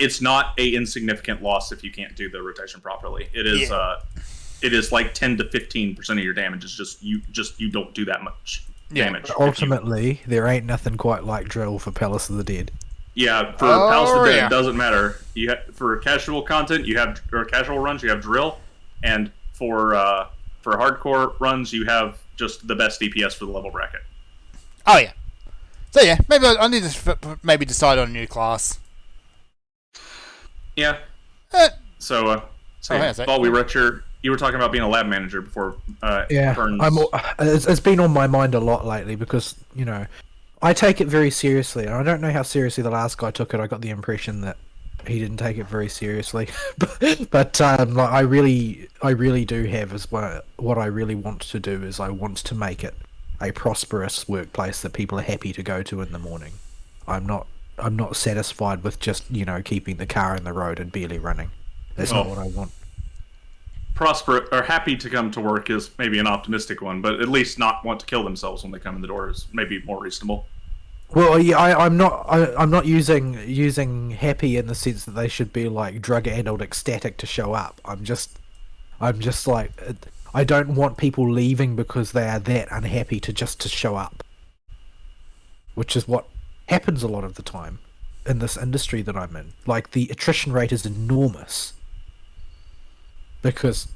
it's not a insignificant loss if you can't do the rotation properly. It is it is like 10 to 15% of your damage is just you don't do that much damage. But ultimately, there ain't nothing quite like drill for Palace of the Dead. Yeah, for Palace of the Dead, it doesn't matter. For casual content, or casual runs, you have drill, and for hardcore runs, you have just the best DPS for the level bracket. Oh yeah. So yeah, maybe I need to decide on a new class. Yeah. So Paul, you were talking about being a lab manager before. It's been on my mind a lot lately, because I take it very seriously, and I don't know how seriously the last guy took it. I got the impression that he didn't take it very seriously, but I really do have what I really want to do is I want to make it a prosperous workplace that people are happy to go to in the morning. I'm not satisfied with just keeping the car in the road and barely running. That's not what I want. Prosper or happy to come to work is maybe an optimistic one, but at least not want to kill themselves when they come in the door is maybe more reasonable. Well, yeah, I'm not using happy in the sense that they should be like drug-addled ecstatic to show up. I'm just like, I don't want people leaving because they are that unhappy to show up, which is what happens a lot of the time in this industry that I'm in. Like, the attrition rate is enormous, because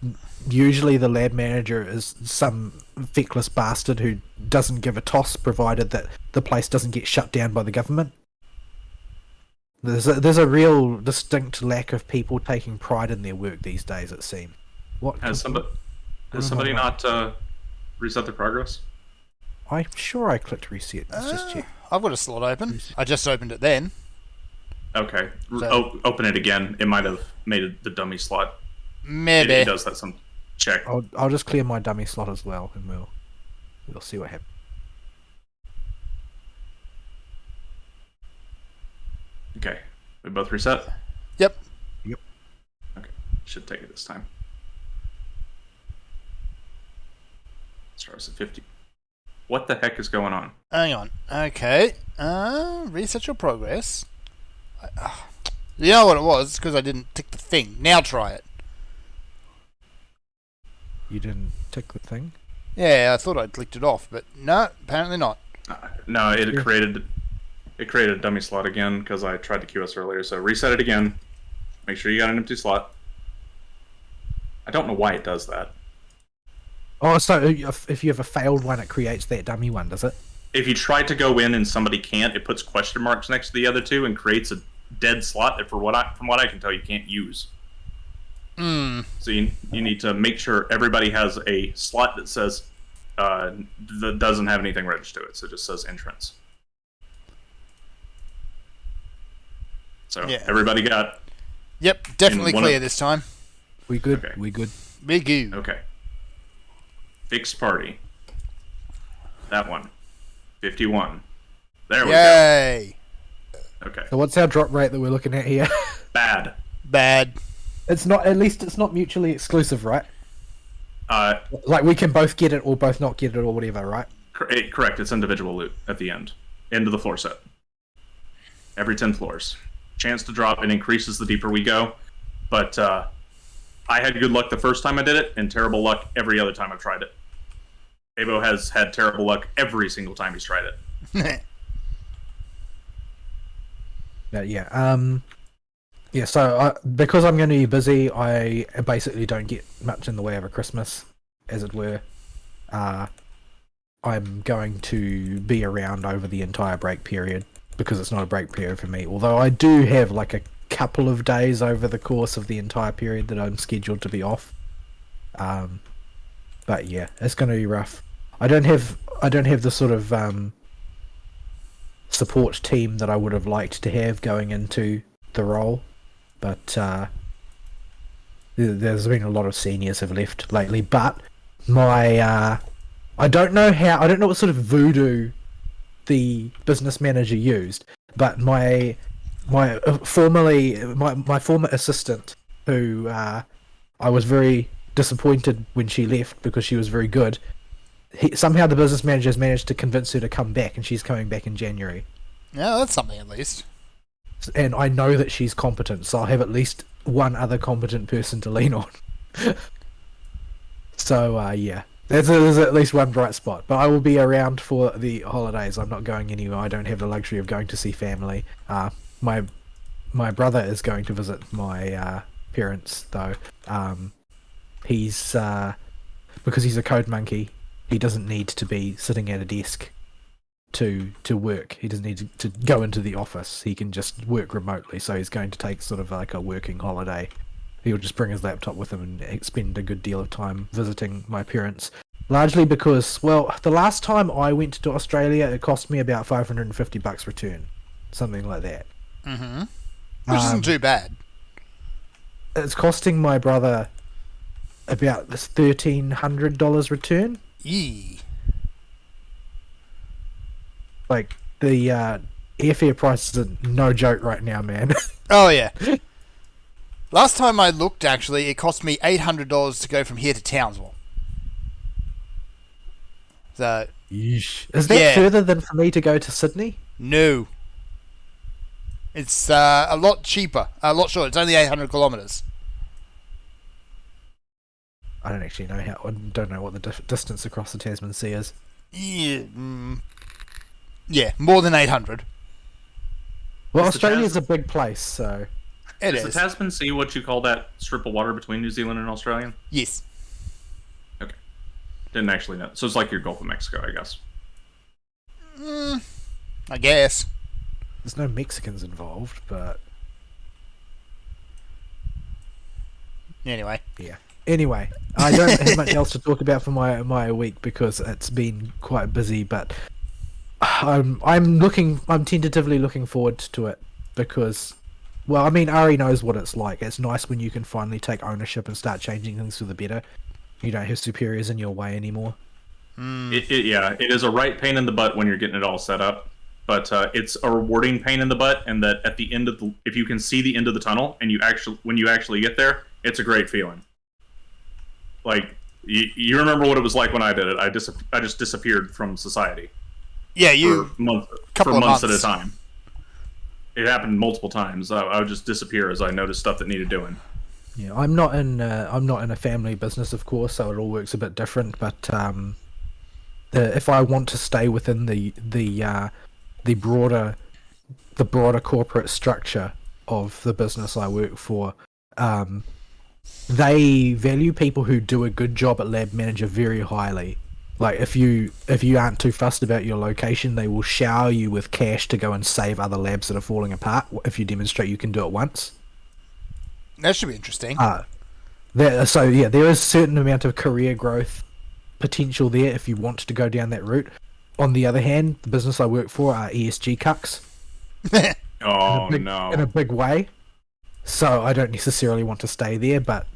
usually the lab manager is some feckless bastard who doesn't give a toss, provided that the place doesn't get shut down by the government. There's a real distinct lack of people taking pride in their work these days, it seems. Has somebody not reset the progress? I'm sure I clicked reset. Let's just check. I've got a slot open. I just opened it then. Okay. Open it again. It might have made the dummy slot. Maybe. It does that some check. I'll just clear my dummy slot as well, and we'll see what happens. Okay. We both reset? Yep. Okay. Should take it this time. Starts at 50. What the heck is going on? Hang on. Okay. Reset your progress. You know what it was? Because I didn't tick the thing. Now try it. You didn't tick the thing? Yeah, I thought I'd clicked it off, but no, apparently not. No, it created a dummy slot again because I tried to QS earlier. So reset it again. Make sure you got an empty slot. I don't know why it does that. Oh, so if you have a failed one, it creates that dummy one, does it? If you try to go in and somebody can't, it puts question marks next to the other two and creates a dead slot that, from what I can tell, you can't use. So you need to make sure everybody has a slot that says that doesn't have anything registered to it, so it just says entrance. So yeah. Everybody got. Yep, definitely clear this time. We good. Okay. We good. We good. Okay. Fixed party. that one. 51. There we Yay! go. Okay. So what's our drop rate that we're looking at here? Bad. Bad. It's not. At least it's not mutually exclusive, right? Uh, Like we can both get it or both not get it or whatever, right? correct. It's individual loot at the end. End of the floor set. Every 10 floors. Chance to drop. It increases the deeper we go. But I had good luck the first time I did it, and terrible luck every other time I've tried it. Abo has had terrible luck every single time he's tried it. Yeah. So because I'm going to be busy, I basically don't get much in the way of a Christmas, as it were. I'm going to be around over the entire break period because it's not a break period for me. Although I do have like a couple of days over the course of the entire period that I'm scheduled to be off. But yeah, it's going to be rough. I don't have the sort of support team that I would have liked to have going into the role, but there's been a lot of seniors have left lately. But my I don't know what sort of voodoo the business manager used, but my former assistant, who I was very disappointed when she left because she was very good. Somehow the business manager has managed to convince her to come back, and she's coming back in January. Yeah, that's something at least. And I know that she's competent, so I'll have at least one other competent person to lean on. So yeah, there's at least one bright spot. But I will be around for the holidays. I'm not going anywhere. I don't have the luxury of going to see family. My brother is going to visit my parents, though. He's because he's a code monkey. He doesn't need to be sitting at a desk to work. He doesn't need to go into the office. He can just work remotely. So he's going to take sort of like a working holiday. He'll just bring his laptop with him and spend a good deal of time visiting my parents. Largely because, well, the last time I went to Australia, it cost me about $550 return, something like that. Mm-hmm. Which isn't too bad. It's costing my brother about $1,300 return. Yee. Like, the airfare prices are no joke right now, man. Oh, yeah. Last time I looked, actually, it cost me $800 to go from here to Townsville. So... Yeesh. Is that further than for me to go to Sydney? No. It's a lot cheaper. A lot shorter. It's only 800 kilometres. I don't actually know I don't know what the distance across the Tasman Sea is. Yeah, yeah, more than 800. Well, Australia's a big place, so... It is the Tasman Sea what you call that strip of water between New Zealand and Australia? Yes. Okay. Didn't actually know. So it's like your Gulf of Mexico, I guess. I guess. There's no Mexicans involved, but... Anyway. Yeah. Anyway, I don't have much else to talk about for my week because it's been quite busy, but I'm tentatively looking forward to it because, well, I mean, Ari knows what it's like. It's nice when you can finally take ownership and start changing things for the better. You don't have superiors in your way anymore. It is a right pain in the butt when you're getting it all set up, but it's a rewarding pain in the butt, and that at the end of if you can see the end of the tunnel and when you actually get there, it's a great feeling. Like, you remember what it was like when I did it. I just disappeared from society. Yeah, for months at a time. It happened multiple times. I would just disappear as I noticed stuff that needed doing. Yeah, I'm not in a family business, of course, so it all works a bit different. But if I want to stay within the broader corporate structure of the business I work for, they value people who do a good job at lab manager very highly. Like, if you aren't too fussed about your location, they will shower you with cash to go and save other labs that are falling apart if you demonstrate you can do it once. That should be interesting. There is a certain amount of career growth potential there if you want to go down that route. On the other hand, the business I work for are ESG cucks. Oh, no. In a big way. So I don't necessarily want to stay there, but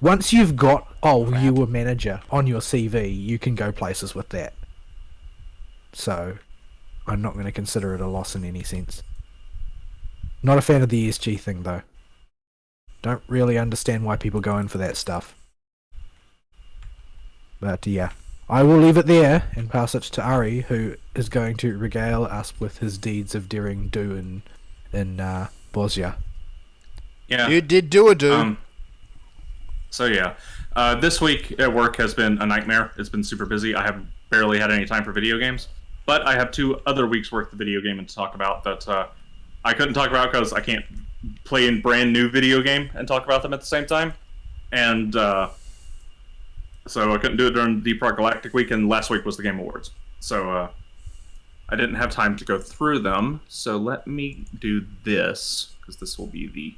once you've got, you were manager on your CV, you can go places with that. so I'm not going to consider it a loss in any sense. Not a fan of the ESG thing, though. Don't really understand why people go in for that stuff. But yeah, I will leave it there and pass it to Ari, who is going to regale us with his deeds of daring do in Bosnia. Yeah. You did do a do. So yeah, this week at work has been a nightmare. It's been super busy. I have barely had any time for video games, but I have 2 other weeks worth of video gaming to talk about that I couldn't talk about because I can't play a brand new video game and talk about them at the same time. And so I couldn't do it during Deep Rock Galactic week, and last week was the Game Awards. So I didn't have time to go through them. So let me do this, because this will be the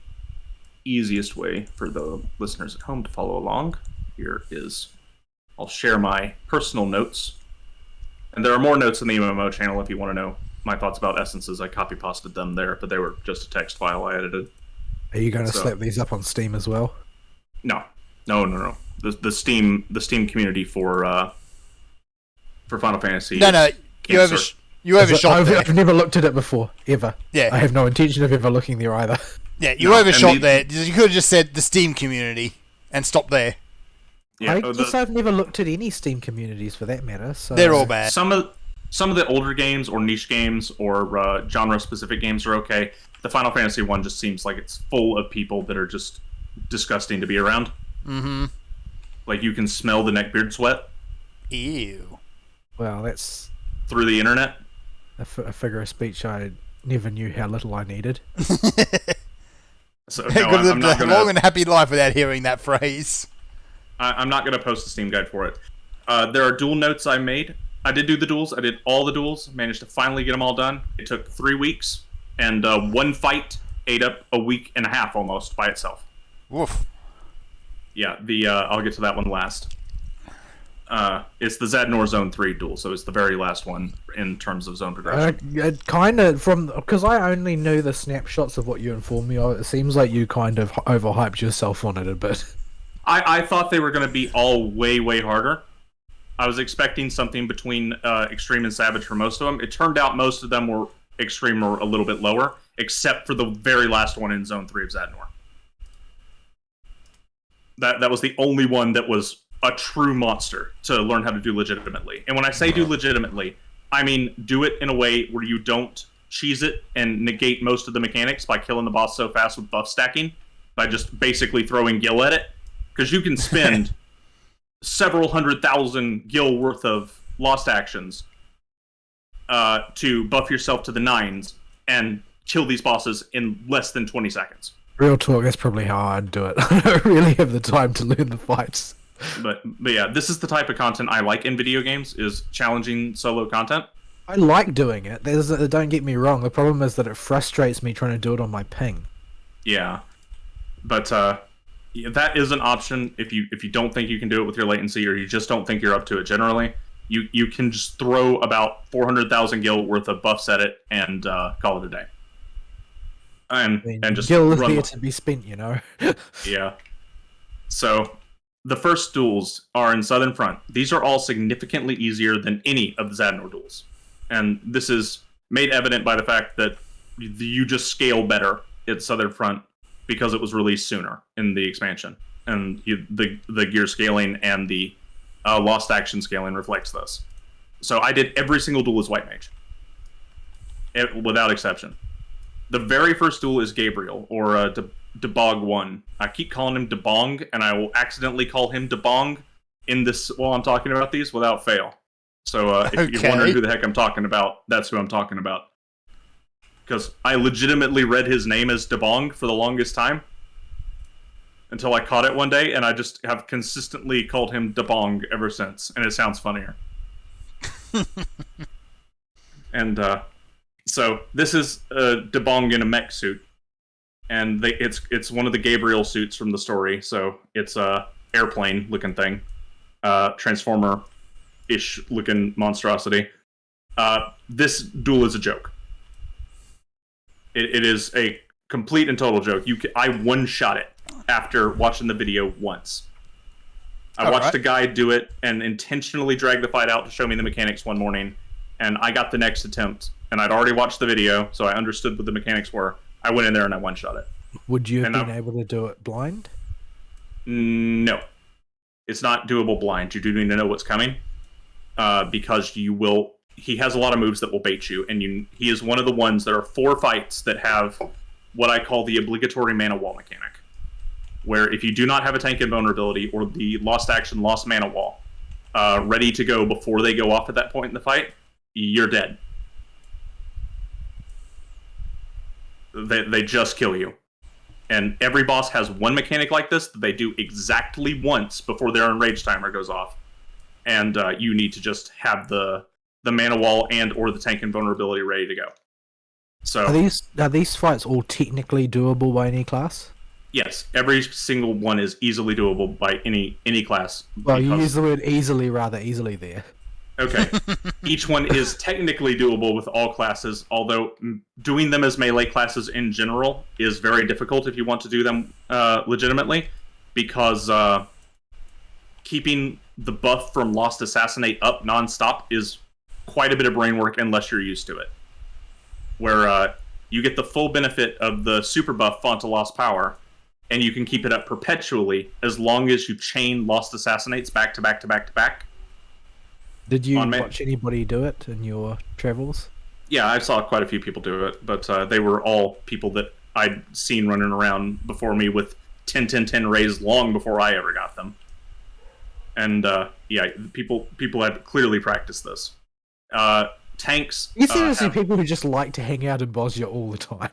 easiest way for the listeners at home to follow along. Here is, I'll share my personal notes. And there are more notes in the MMO channel if you want to know my thoughts about essences. I copy-pasted them there, but they were just a text file I edited. Are you going to slap these up on Steam as well? No. The Steam community for Final Fantasy. No. You overshot there. I've never looked at it before, ever. Yeah. I have no intention of ever looking there either. Yeah, you overshot there. You could have just said the Steam community and stopped there. Yeah, I've never looked at any Steam communities for that matter. So they're all bad. Some of the older games or niche games or genre-specific games are okay. The Final Fantasy one just seems like it's full of people that are just disgusting to be around. Mm-hmm. Like, you can smell the neckbeard sweat. Ew. Well, that's through the internet. A figure of speech I never knew how little I needed. So no, I'm not gonna... long and happy life without hearing that phrase. I'm not going to post a Steam guide for it. There are duel notes I made. I did do the duels. I did all the duels. Managed to finally get them all done. It took 3 weeks, and one fight ate up a week and a half almost by itself. Woof. Yeah, I'll get to that one last. It's the Zadnor Zone 3 duel, so it's the very last one in terms of zone progression. Kind of, because I only knew the snapshots of what you informed me of, it seems like you kind of overhyped yourself on it a bit. I thought they were going to be all way, way harder. I was expecting something between Extreme and Savage for most of them. It turned out most of them were Extreme or a little bit lower, except for the very last one in Zone 3 of Zadnor. That was the only one that was a true monster to learn how to do legitimately. And when I say do legitimately, I mean do it in a way where you don't cheese it and negate most of the mechanics by killing the boss so fast with buff stacking, by just basically throwing gil at it. Because you can spend several 100,000 gil worth of lost actions to buff yourself to the 9s and kill these bosses in less than 20 seconds. Real talk, that's probably how I'd do it. I don't really have the time to learn the fights. But yeah, this is the type of content I like in video games, is challenging solo content. I like doing it. Don't get me wrong. The problem is that it frustrates me trying to do it on my ping. Yeah. But that is an option if you don't think you can do it with your latency, or you just don't think you're up to it generally. You can just throw about 400,000 gil worth of buffs at it and call it a day. And just gil is there to be spent, you know. Yeah. So the first duels are in Southern Front. These are all significantly easier than any of the Zadnor duels. And this is made evident by the fact that you just scale better at Southern Front because it was released sooner in the expansion. And the gear scaling and the lost action scaling reflects this. So I did every single duel as White Mage. Without exception. The very first duel is Gabriel, or Debog 1. I keep calling him Debong, and I will accidentally call him Debong in this while I'm talking about these without fail. So if you're wondering who the heck I'm talking about, that's who I'm talking about. Because I legitimately read his name as Debong for the longest time. Until I caught it one day, and I just have consistently called him Debong ever since, and it sounds funnier. And so this is Debong in a mech suit. And it's one of the Gabriel suits from the story, so it's a airplane looking thing, Transformer-ish looking monstrosity. This duel is a joke. It is a complete and total joke. I one-shot it after watching the video once. I watched a guy do it and intentionally drag the fight out to show me the mechanics one morning, and I got the next attempt, and I'd already watched the video, so I understood what the mechanics were. I went in there and I one-shot it. Would you have And been able to do it blind? No. It's not doable blind. You do need to know what's coming, because you will... He has a lot of moves that will bait you, and he is one of the ones. There are 4 fights that have what I call the obligatory mana wall mechanic, where if you do not have a tank invulnerability or the lost action, lost mana wall ready to go before they go off at that point in the fight, you're dead. They just kill you. And every boss has one mechanic like this that they do exactly once before their enrage timer goes off. And you need to just have the mana wall and or the tank invulnerability ready to go. So Are these fights all technically doable by any class? yes, every single one is easily doable by any class. Well, you use the word easily rather easily there. Okay. Each one is technically doable with all classes, although doing them as melee classes in general is very difficult if you want to do them legitimately, because keeping the buff from Lost Assassinate up nonstop is quite a bit of brain work unless you're used to it. Where you get the full benefit of the super buff Font of Lost Power, and you can keep it up perpetually as long as you chain Lost Assassinates back to back to back to back. Did you watch anybody do it in your travels? Yeah, I saw quite a few people do it, but they were all people that I'd seen running around before me with 10-10-10 rays long before I ever got them. And yeah, people had clearly practiced this. Tanks. You seem to see people who just like to hang out in Bosnia all the time.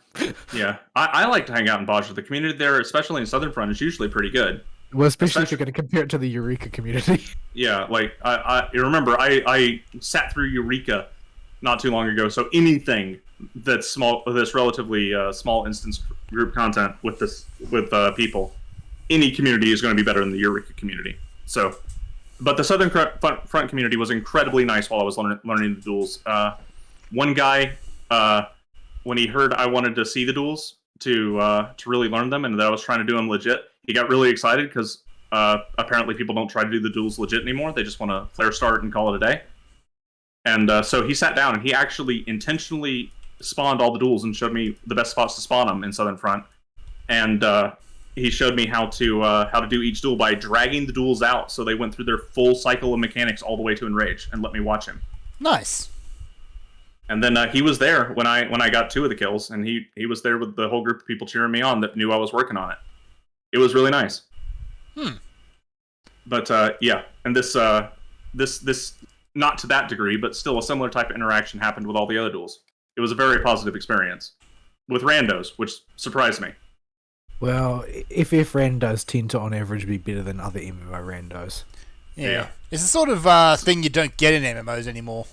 Yeah, I like to hang out in Bosnia. The community there, especially in Southern Front, is usually pretty good. Well, especially if you're going to compare it to the Eureka community. Yeah, like, you remember, I sat through Eureka not too long ago, so anything that's small, this relatively small instance group content with people, any community is going to be better than the Eureka community. So, but the Southern Front community was incredibly nice while I was learning the duels. One guy, when he heard I wanted to see the duels to really learn them, and that I was trying to do them legit, he got really excited because apparently people don't try to do the duels legit anymore. They just want to flare start and call it a day. And so he sat down and he actually intentionally spawned all the duels and showed me the best spots to spawn them in Southern Front. And he showed me how to do each duel by dragging the duels out so they went through their full cycle of mechanics all the way to Enrage, and let me watch him. Nice. And then he was there when I got 2 of the kills, and he was there with the whole group of people cheering me on that knew I was working on it. It was really nice. But yeah, and this not to that degree, but still a similar type of interaction happened with all the other duels. It was a very positive experience with randos, which surprised me. Well, FF randos tend to, on average, be better than other MMO randos. Yeah. It's the sort of thing you don't get in MMOs anymore.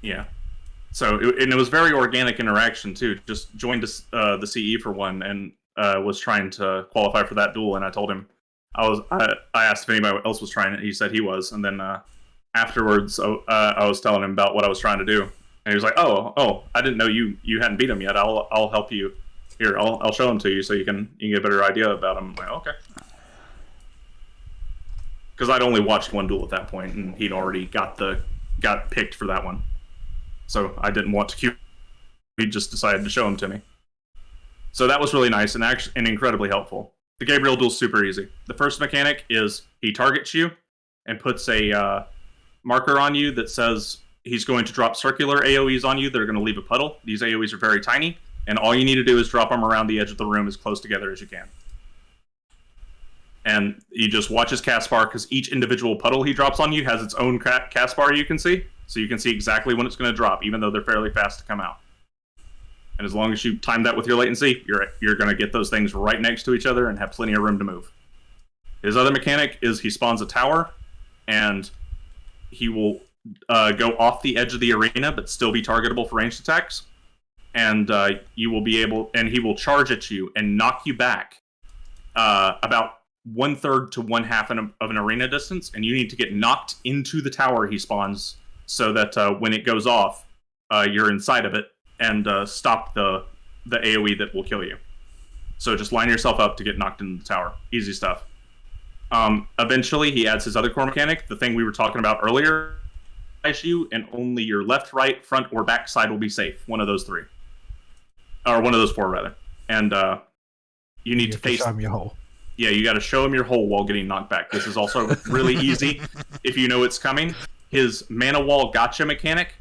Yeah. So, it was very organic interaction, too. Just joined the CE for one, and was trying to qualify for that duel, and I told him, I asked if anybody else was trying it, he said he was, and then afterwards, I was telling him about what I was trying to do, and he was like, oh, I didn't know you hadn't beat him yet, I'll help you. Here, I'll show him to you so you can get a better idea about him. I'm like, okay. Because I'd only watched one duel at that point, and he'd already got picked for that one. So I didn't want to queue. He just decided to show him to me. So that was really nice and incredibly helpful. The Gabriel duel's super easy. The first mechanic is he targets you and puts a marker on you that says he's going to drop circular AoEs on you that are going to leave a puddle. These AoEs are very tiny, and all you need to do is drop them around the edge of the room as close together as you can. And you just watch his cast bar, because each individual puddle he drops on you has its own cast bar you can see. So you can see exactly when it's going to drop, even though they're fairly fast to come out. And as long as you time that with your latency, you're going to get those things right next to each other and have plenty of room to move. His other mechanic is he spawns a tower, and he will go off the edge of the arena, but still be targetable for ranged attacks. And you will be able, and he will charge at you and knock you back about 1/3 to 1/2 of an arena distance, and you need to get knocked into the tower he spawns, so that when it goes off, you're inside of it and stop the AoE that will kill you. So just line yourself up to get knocked into the tower. Easy stuff. Eventually, he adds his other core mechanic, the thing we were talking about earlier, you, and only your left, right, front, or back side will be safe. One of those three, or one of those four rather. And you need to face. Show him your hole. Yeah, you got to show him your hole while getting knocked back. This is also really easy if you know it's coming. His mana wall gotcha mechanic,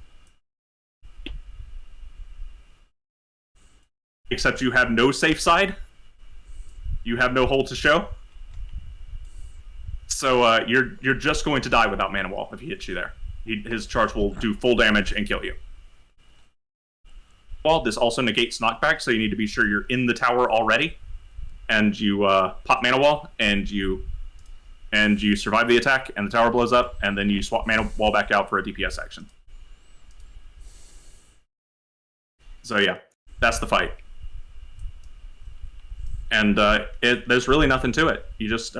except you have no safe side. You have no hole to show. So you're just going to die without mana wall if he hits you there. His charge will do full damage and kill you. Well, this also negates knockback, so you need to be sure you're in the tower already, and you pop mana wall, and you survive the attack, and the tower blows up, and then you swap mana wall back out for a DPS action. So yeah, that's the fight. And there's really nothing to it. You just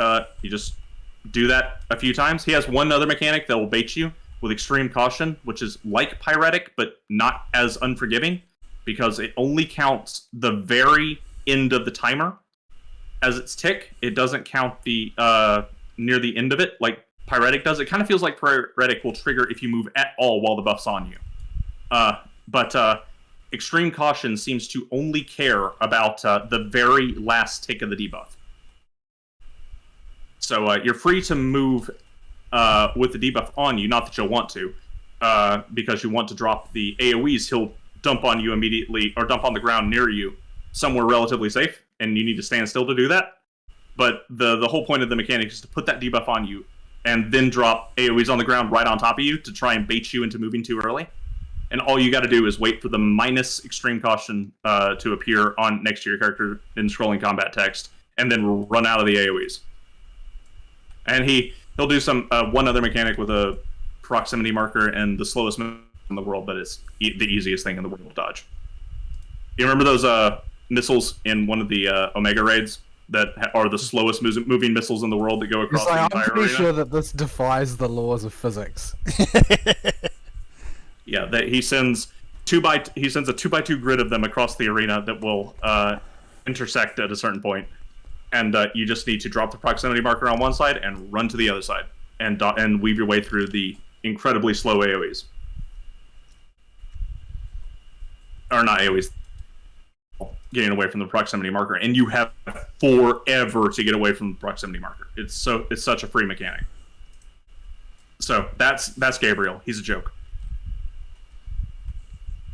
do that a few times. He has one other mechanic that will bait you with extreme caution, which is like Pyretic, but not as unforgiving, because it only counts the very end of the timer as its tick. It doesn't count the near the end of it like Pyretic does. It kind of feels like Pyretic will trigger if you move at all while the buff's on you. But extreme caution seems to only care about the very last tick of the debuff. So you're free to move with the debuff on you, not that you'll want to, because you want to drop the AoEs. He'll dump on you immediately, or dump on the ground near you, somewhere relatively safe, and you need to stand still to do that. But the whole point of the mechanic is to put that debuff on you, and then drop AoEs on the ground right on top of you to try and bait you into moving too early. And all you got to do is wait for the minus extreme caution to appear on next to your character in scrolling combat text, and then run out of the AoEs. And he'll do some one other mechanic with a proximity marker and the slowest move in the world, but it's the easiest thing in the world to dodge. You remember those missiles in one of the Omega raids that are the slowest moving missiles in the world that go across the entire I'm pretty arena? sure that this defies the laws of physics. Yeah, that he sends a 2x2 grid of them across the arena that will intersect at a certain point. And you just need to drop the proximity marker on one side and run to the other side, and weave your way through the incredibly slow AoEs. Or not AoEs, getting away from the proximity marker, and you have forever to get away from the proximity marker. It's such a free mechanic. So that's Gabriel. He's a joke.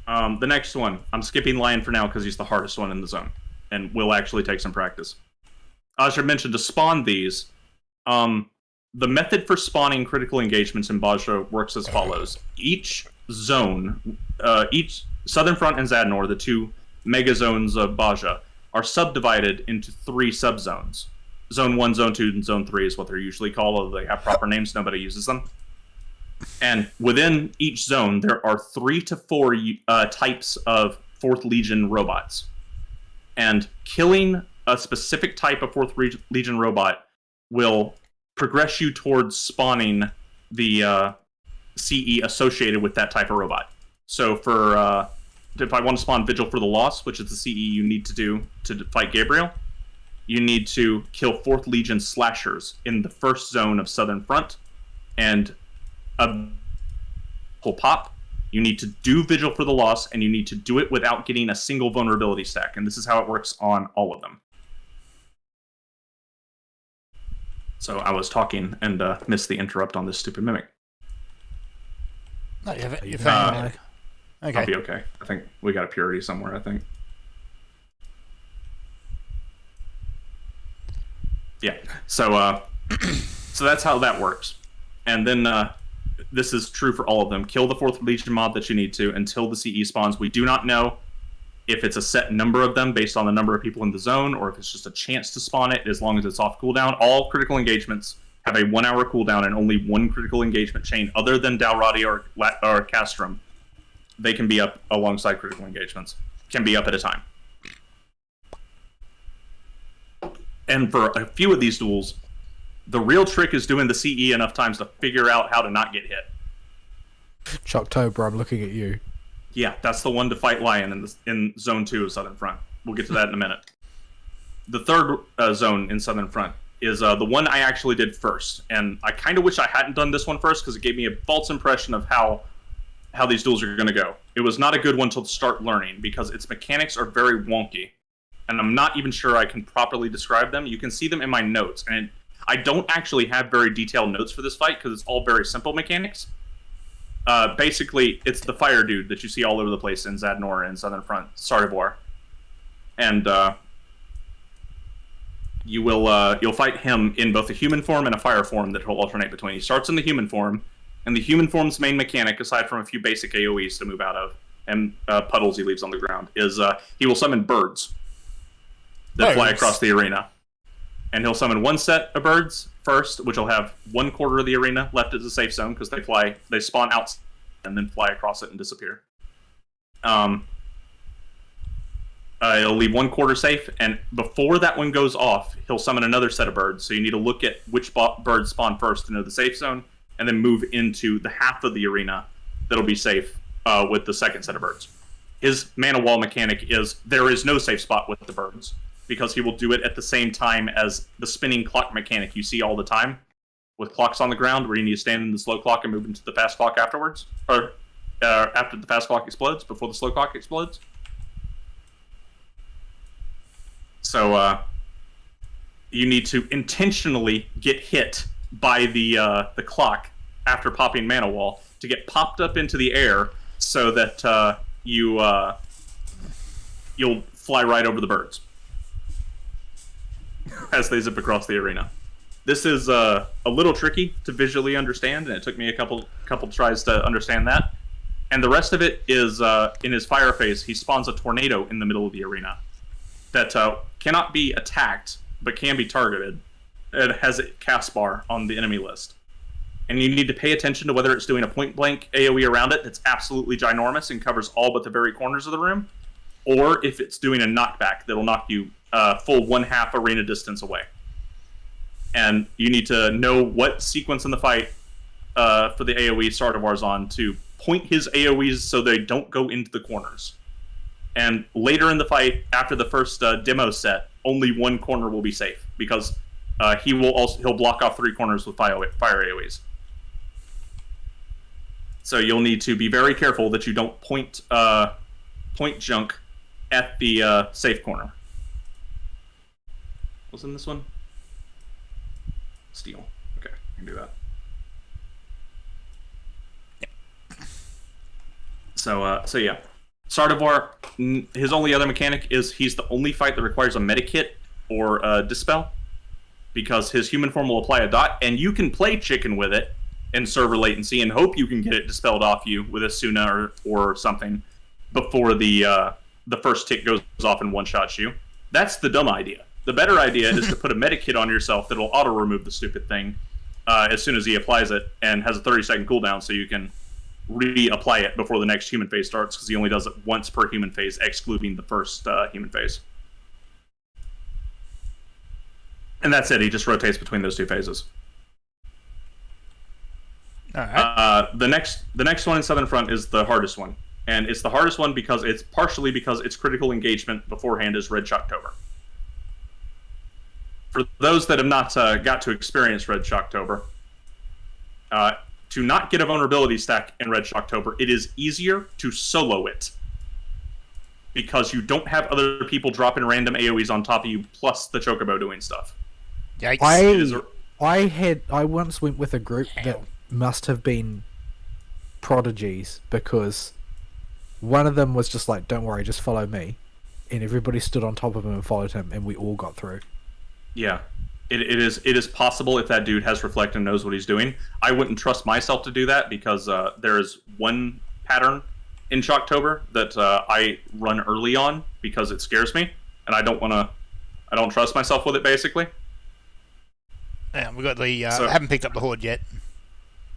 The next one, I'm skipping Lion for now because he's the hardest one in the zone, and will actually take some practice. I should mention, to spawn these, the method for spawning critical engagements in Bajra works as follows. Each zone, each Southern Front and Zadnor, the two mega zones of Bajra, are subdivided into 3 subzones. Zone 1, Zone 2, and Zone 3 is what they're usually called, although they have proper names, nobody uses them. And within each zone, there are 3 to 4 types of 4th Legion robots. And killing a specific type of 4th Legion robot will progress you towards spawning the CE associated with that type of robot. So for if I want to spawn Vigil for the Lost, which is the CE you need to do to fight Gabriel, you need to kill 4th Legion slashers in the first zone of Southern Front, and a whole pop. You need to do Vigil for the Lost, and you need to do it without getting a single vulnerability stack, and this is how it works on all of them. So I was talking and missed the interrupt on this stupid mimic. No, you're fine. Okay. I'll be okay. I think we got a purity somewhere, I think. Yeah. So so that's how that works. And then this is true for all of them. Kill the 4th Legion mob that you need to until the CE spawns. We do not know if it's a set number of them based on the number of people in the zone, or if it's just a chance to spawn it as long as it's off cooldown. All critical engagements have a 1-hour cooldown and only one critical engagement chain other than Dalradi or Castrum. They can be up alongside critical engagements. Can be up at a time. And for a few of these duels, the real trick is doing the CE enough times to figure out how to not get hit. Shocktober, I'm looking at you. Yeah, that's the one to fight Lion in Zone 2 of Southern Front. We'll get to that in a minute. The third zone in Southern Front is the one I actually did first, and I kind of wish I hadn't done this one first because it gave me a false impression of how these duels are going to go. It was not a good one to start learning because its mechanics are very wonky, and I'm not even sure I can properly describe them. You can see them in my notes, and I don't actually have very detailed notes for this fight because it's all very simple mechanics. Basically, it's the fire dude that you see all over the place in Zadnor and Southern Front, Sardivar. And you'll fight him in both a human form and a fire form that he'll alternate between. He starts in the human form, and the human form's main mechanic, aside from a few basic AoEs to move out of, and puddles he leaves on the ground, is he will summon birds that fly across the arena. And he'll summon one set of birds first, which will have 1/4 of the arena left as a safe zone because they spawn out and then fly across it and disappear. It'll leave 1/4 safe, and before that one goes off, he'll summon another set of birds. So you need to look at which birds spawn first to know the safe zone, and then move into the half of the arena that'll be safe with the second set of birds. His mana wall mechanic is there is no safe spot with the birds, because he will do it at the same time as the spinning clock mechanic you see all the time with clocks on the ground where you need to stand in the slow clock and move into the fast clock afterwards, or after the fast clock explodes, before the slow clock explodes. So you need to intentionally get hit by the clock after popping mana wall to get popped up into the air so that you'll fly right over the birds as they zip across the arena. This is a little tricky to visually understand, and it took me a couple tries to understand that. And the rest of it is in his fire phase, he spawns a tornado in the middle of the arena that cannot be attacked, but can be targeted. It has a cast bar on the enemy list. And you need to pay attention to whether it's doing a point-blank AoE around it that's absolutely ginormous and covers all but the very corners of the room, or if it's doing a knockback that'll knock you full 1/2 arena distance away. And you need to know what sequence in the fight for the AoE Sardivar's on to point his AoEs so they don't go into the corners. And later in the fight, after the first demo set, only one corner will be safe because he'll block off 3 corners with fire AoEs. So you'll need to be very careful that you don't point junk at the safe corner. What's in this one? Steel. Okay, I can do that. So yeah. Sardivar, his only other mechanic is he's the only fight that requires a medikit or a dispel, because his human form will apply a dot, and you can play chicken with it in server latency and hope you can get it dispelled off you with a Suna or something before the first tick goes off and one-shots you. That's the dumb idea. The better idea is to put a medikit on yourself that'll auto-remove the stupid thing as soon as he applies it, and has a 30-second cooldown so you can reapply it before the next human phase starts, because he only does it once per human phase, excluding the first human phase. And that's it. He just rotates between those 2 phases. All right. The next one in Southern Front is the hardest one, and it's the hardest one because it's partially because its critical engagement beforehand is Red Shocktober. For those that have not got to experience Red Shocktober, to not get a vulnerability stack in Red Shocktober, it is easier to solo it, because you don't have other people dropping random AoEs on top of you, plus the Chocobo doing stuff. Yikes. I once went with a group that must have been prodigies, because one of them was just like, don't worry, just follow me, and everybody stood on top of him and followed him, and we all got through. Yeah. It is possible if that dude has reflect and knows what he's doing. I wouldn't trust myself to do that, because there is one pattern in Shocktober that I run early on because it scares me, and I don't trust myself with it, basically. Yeah, we got the. I haven't picked up the horde yet.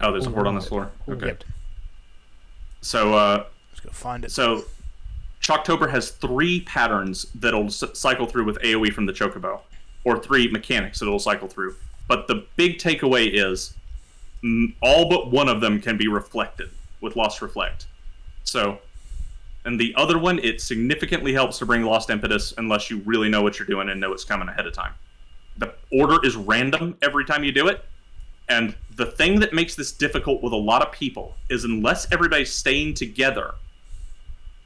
Oh, there's a horde on this floor. Okay. Yep. So Just gotta find it. So Shocktober has 3 patterns that'll cycle through with AoE from the Chocobo, or 3 mechanics that it'll cycle through. But the big takeaway is all but one of them can be reflected with Lost Reflect. So, and the other one, it significantly helps to bring Lost Impetus unless you really know what you're doing and know it's coming ahead of time. order is random every time you do it. And the thing that makes this difficult with a lot of people is unless everybody's staying together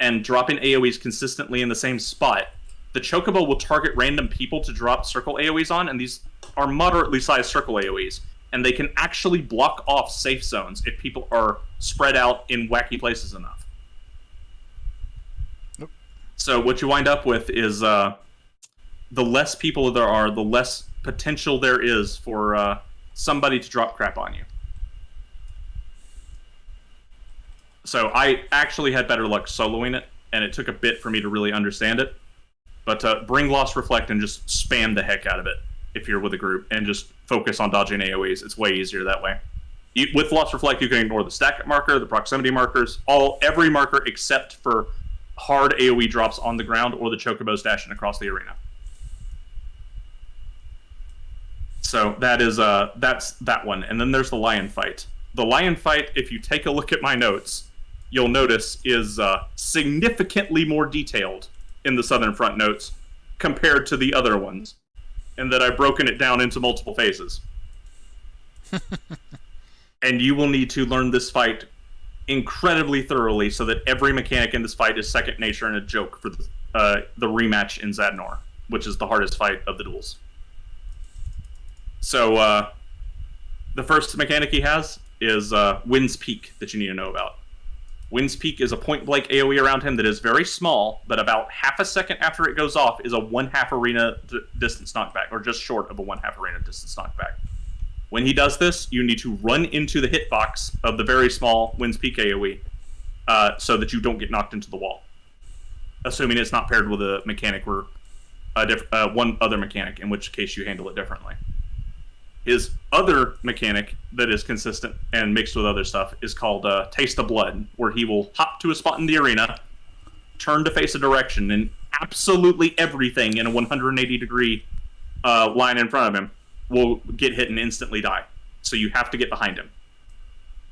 and dropping AoEs consistently in the same spot, the Chocobo will target random people to drop circle AoEs on, and these are moderately sized circle AoEs. And they can actually block off safe zones if people are spread out in wacky places enough. Nope. So what you wind up with is the less people there are, the less potential there is for somebody to drop crap on you. So I actually had better luck soloing it, and it took a bit for me to really understand it. But bring Lost Reflect and just spam the heck out of it if you're with a group, and just focus on dodging AoEs. It's way easier that way. With Lost Reflect, you can ignore the stack marker, the proximity markers, every marker except for hard AoE drops on the ground or the Chocobos dashing across the arena. So that is that's that one. And then there's the Lion fight. The Lion fight, if you take a look at my notes, you'll notice is significantly more detailed in the Southern Front notes compared to the other ones, and that I've broken it down into multiple phases. And you will need to learn this fight incredibly thoroughly so that every mechanic in this fight is second nature and a joke for the rematch in Zadnor, which is the hardest fight of the duels. So the first mechanic he has is Wind's Peak that you need to know about. Wind's Peak is a point-blank AoE around him that is very small, but about half a second after it goes off is a 1/2 arena distance knockback, or just short of a 1/2 arena distance knockback. When he does this, you need to run into the hitbox of the very small Wind's Peak AoE so that you don't get knocked into the wall. Assuming it's not paired with a mechanic or one other mechanic, in which case you handle it differently. His other mechanic that is consistent and mixed with other stuff is called Taste of Blood, where he will hop to a spot in the arena, turn to face a direction, and absolutely everything in a 180-degree line in front of him will get hit and instantly die. So you have to get behind him.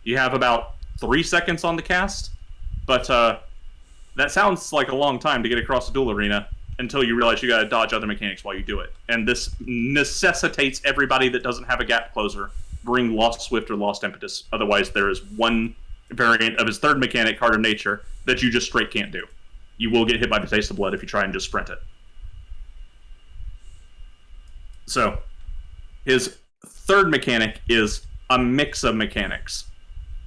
You have about 3 seconds on the cast, but that sounds like a long time to get across the duel arena until you realize you gotta dodge other mechanics while you do it. And this necessitates everybody that doesn't have a gap closer bring Lost Swift or Lost Impetus. Otherwise, there is one variant of his third mechanic, Heart of Nature, that you just straight can't do. You will get hit by the Taste of Blood if you try and just sprint it. So, his third mechanic is a mix of mechanics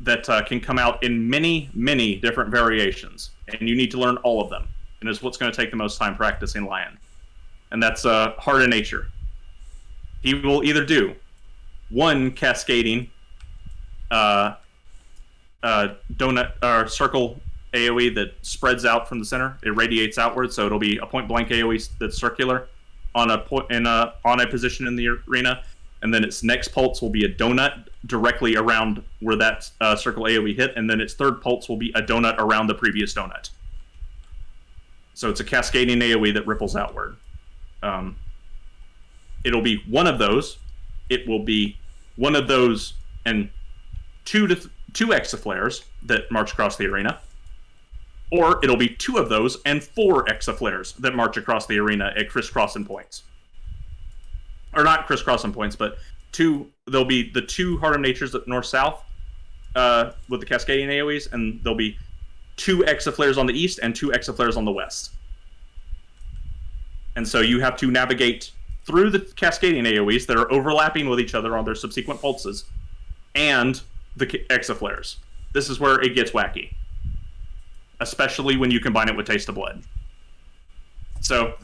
that can come out in many, many different variations. And you need to learn all of them. And is what's going to take the most time practicing Lion. And that's Heart of Nature. He will either do one cascading donut or circle AoE that spreads out from the center. It radiates outward, so it'll be a point blank AoE that's circular on a position in the arena. And then its next pulse will be a donut directly around where that circle AoE hit, and then its third pulse will be a donut around the previous donut. So it's a cascading AoE that ripples outward. It'll be one of those. It will be one of those and two exaflares that march across the arena. Or it'll be two of those and 4 exaflares that march across the arena at crisscrossing points. Or not crisscrossing points, but there'll be the 2 Heart of Natures that north-south with the cascading AoEs, and there'll be 2 exaflares on the east and 2 exaflares on the west. And so you have to navigate through the cascading AoEs that are overlapping with each other on their subsequent pulses and the exaflares. This is where it gets wacky, especially when you combine it with Taste of Blood. So,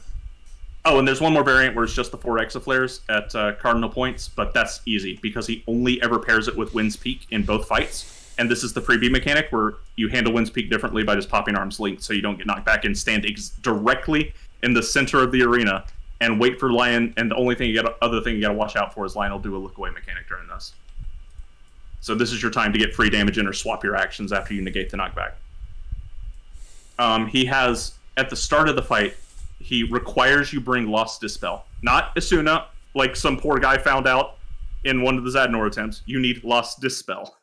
and there's one more variant where it's just the 4 exaflares at cardinal points, but that's easy because he only ever pairs it with Wind's Peak in both fights. And this is the freebie mechanic where you handle Wind's Peak differently by just popping arms linked so you don't get knocked back, and stand directly in the center of the arena and wait for Lion. And the only thing other thing you gotta watch out for is Lion will do a look away mechanic during this. So this is your time to get free damage in or swap your actions after you negate the knockback. He has, at the start of the fight, he requires you bring Lost Dispel. Not Asuna, like some poor guy found out in one of the Zadnor attempts. You need Lost Dispel.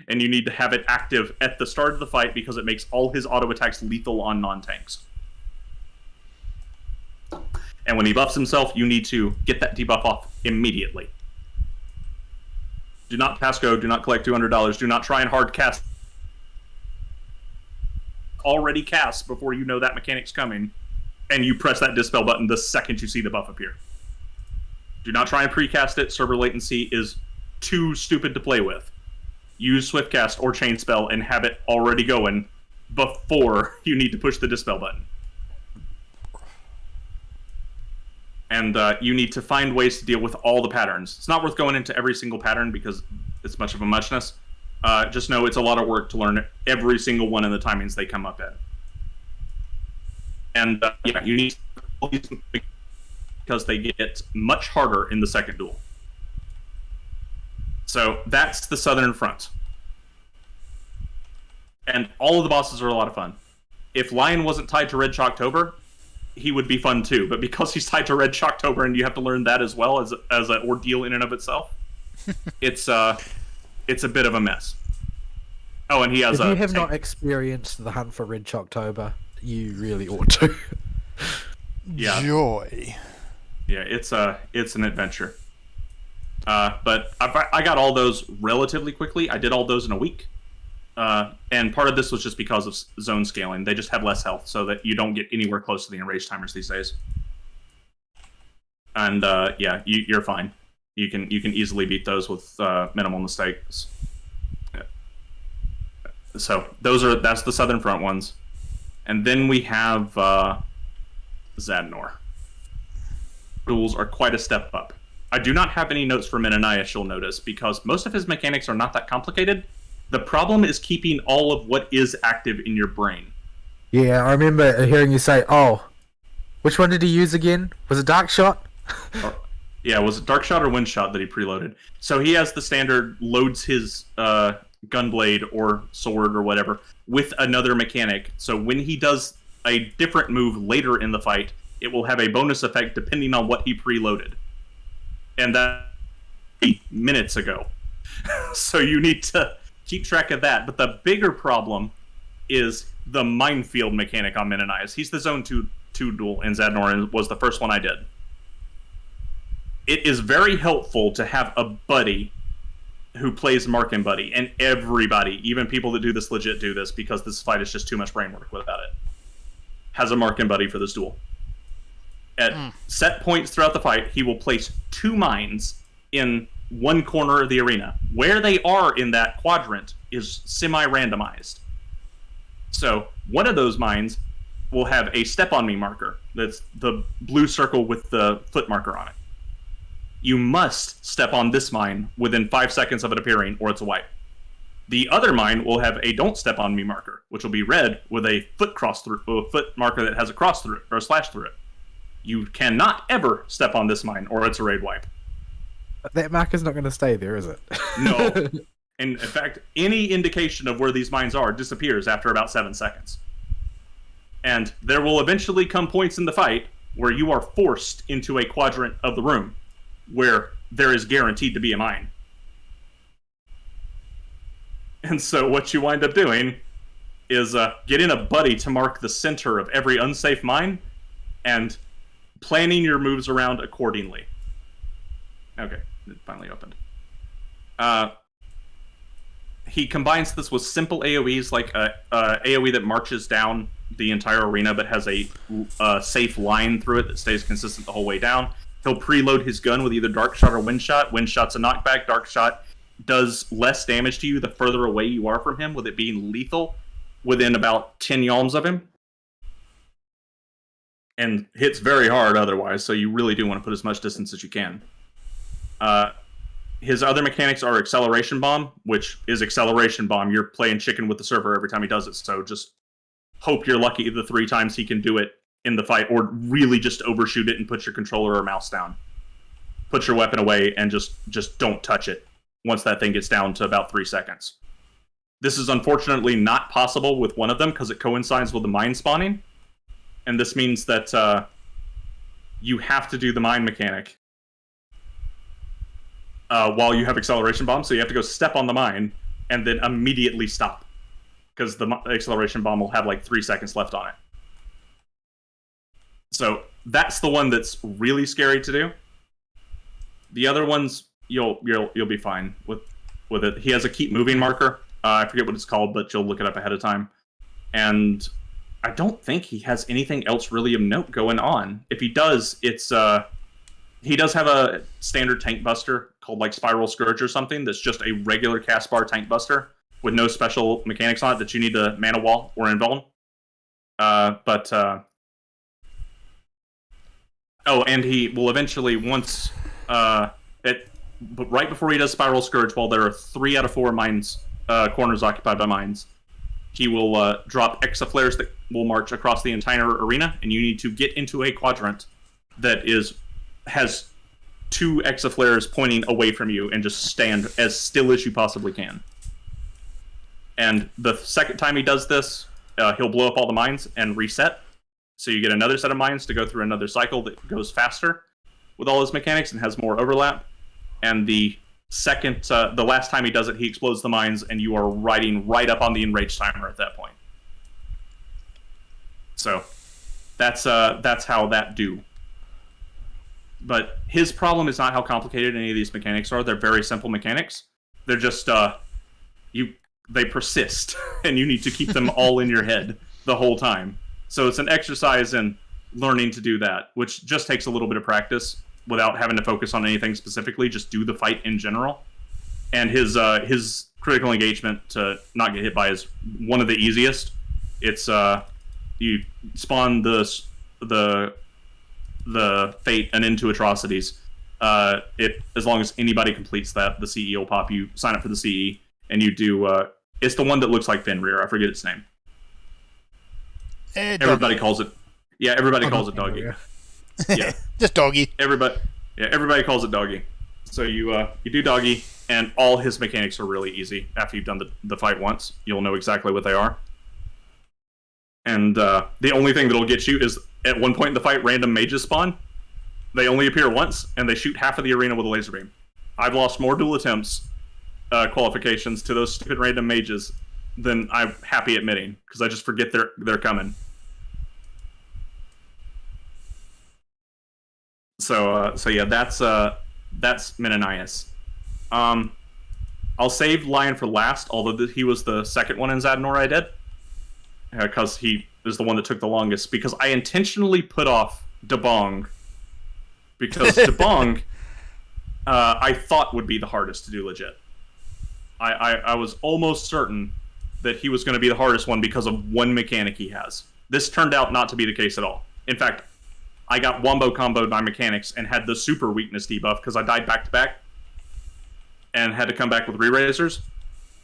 And you need to have it active at the start of the fight because it makes all his auto attacks lethal on non-tanks. And when he buffs himself, you need to get that debuff off immediately. Do not pass go. Do not collect $200. Do not try and hard cast. Already cast before you know that mechanic's coming, and you press that dispel button the second you see the buff appear. Do not try and precast it. Server latency is too stupid to play with. Use Swiftcast or Chain Spell and have it already going before you need to push the dispel button. And you need to find ways to deal with all the patterns. It's not worth going into every single pattern because it's much of a muchness. Just know it's a lot of work to learn every single one of the timings they come up in. And yeah, you need to, because they get much harder in the second duel. So that's the Southern Front. And all of the bosses are a lot of fun. If Lion wasn't tied to Red Shocktober, he would be fun too. But because he's tied to Red Shocktober and you have to learn that as well as an ordeal in and of itself, it's a bit of a mess. Oh, and he has if you have not experienced the hunt for Red Shocktober, you really ought to. Yeah. Joy. Yeah, it's an adventure. But I got all those relatively quickly. I did all those in a week. And part of this was just because of zone scaling. They just have less health, so that you don't get anywhere close to the enraged timers these days. And yeah, you're fine. You can easily beat those with minimal mistakes. Yeah. So that's the Southern Front ones, and then we have Zadnor. Duels are quite a step up. I do not have any notes for Menenias, you'll notice, because most of his mechanics are not that complicated. The problem is keeping all of what is active in your brain. Yeah, I remember hearing you say, "Oh, which one did he use again? Was it Dark Shot?" Yeah, was it Dark Shot or Wind Shot that he preloaded? So he has the standard, loads his Gunblade or Sword or whatever with another mechanic. So when he does a different move later in the fight, it will have a bonus effect depending on what he preloaded. And that minutes ago. So you need to keep track of that. But the bigger problem is the minefield mechanic on Menenias. He's the Zone 2 duel in Zadnor and was the first one I did. It is very helpful to have a buddy who plays Markin' Buddy, and everybody, even people that do this legit, do this because this fight is just too much brain work without it. Has a Markin' Buddy for this duel. At set points throughout the fight, he will place 2 mines in one corner of the arena. Where they are in that quadrant is semi-randomized. So one of those mines will have a Step on Me marker. That's the blue circle with the foot marker on it. You must step on this mine within 5 seconds of it appearing, or it's a wipe. The other mine will have a Don't Step on Me marker, which will be red with a foot marker that has a cross through it, or a slash through it. You cannot ever step on this mine, or it's a raid wipe. That marker's not going to stay there, is it? No. And in fact, any indication of where these mines are disappears after about 7 seconds. And there will eventually come points in the fight where you are forced into a quadrant of the room where there is guaranteed to be a mine. And so what you wind up doing is getting a buddy to mark the center of every unsafe mine and planning your moves around accordingly. Okay, it finally opened. He combines this with simple AoEs, like a AoE that marches down the entire arena but has a safe line through it that stays consistent the whole way down. He'll preload his gun with either Dark Shot or Wind Shot. Wind Shot's a knockback. Dark Shot does less damage to you the further away you are from him, with it being lethal within about 10 yalms of him. And hits very hard otherwise, so you really do want to put as much distance as you can. His other mechanics are Acceleration Bomb, which is Acceleration Bomb. You're playing chicken with the server every time he does it, so just hope you're lucky the 3 times he can do it in the fight, or really just overshoot it and put your controller or mouse down. Put your weapon away and just don't touch it once that thing gets down to about 3 seconds. This is unfortunately not possible with one of them because it coincides with the mine spawning, and this means that you have to do the mine mechanic while you have Acceleration Bomb, so you have to go step on the mine and then immediately stop, because the Acceleration Bomb will have like 3 seconds left on it. So that's the one that's really scary to do. The other ones, you'll be fine with it. He has a keep moving marker. I forget what it's called, but you'll look it up ahead of time. And I don't think he has anything else really of note going on. If he does, it's he does have a standard tank buster called like Spiral Scourge or something that's just a regular cast bar tank buster with no special mechanics on it that you need to mana wall or invuln. Oh, and he will eventually, once but right before he does Spiral Scourge, while there are 3 out of 4 mines corners occupied by mines, he will drop Exaflares that will march across the entire arena, and you need to get into a quadrant that has 2 Exaflares pointing away from you and just stand as still as you possibly can. And the second time he does this, he'll blow up all the mines and reset. So you get another set of mines to go through another cycle that goes faster with all his mechanics and has more overlap. And the last time he does it, he explodes the mines, and you are riding right up on the enraged timer at that point. So that's how that do. But his problem is not how complicated any of these mechanics are. They're very simple mechanics. They're just they persist, and you need to keep them all in your head the whole time. So it's an exercise in learning to do that, which just takes a little bit of practice without having to focus on anything specifically. Just do the fight in general. And his critical engagement to not get hit by is one of the easiest. It's you spawn the fate and into atrocities. As long as anybody completes that, the CE will pop. You sign up for the CE, and you do. It's the one that looks like Fenrir. I forget its name. Everybody calls it. Yeah, everybody calls it doggy. Yeah, just doggy. Everybody calls it doggy. So you do doggy, and all his mechanics are really easy. After you've done the fight once, you'll know exactly what they are. And the only thing that'll get you is at one point in the fight, random mages spawn. They only appear once, and they shoot half of the arena with a laser beam. I've lost more duel attempts qualifications to those stupid random mages than I'm happy admitting, because I just forget they're coming. So yeah, that's Menenias. I'll save Lion for last, although he was the second one in Zadnor I did, because he is the one that took the longest. Because I intentionally put off Debong, because Debong I thought would be the hardest to do legit. I was almost certain that he was going to be the hardest one because of one mechanic he has. This turned out not to be the case at all. In fact, I got wombo comboed by mechanics and had the super weakness debuff because I died back to back and had to come back with re-razors,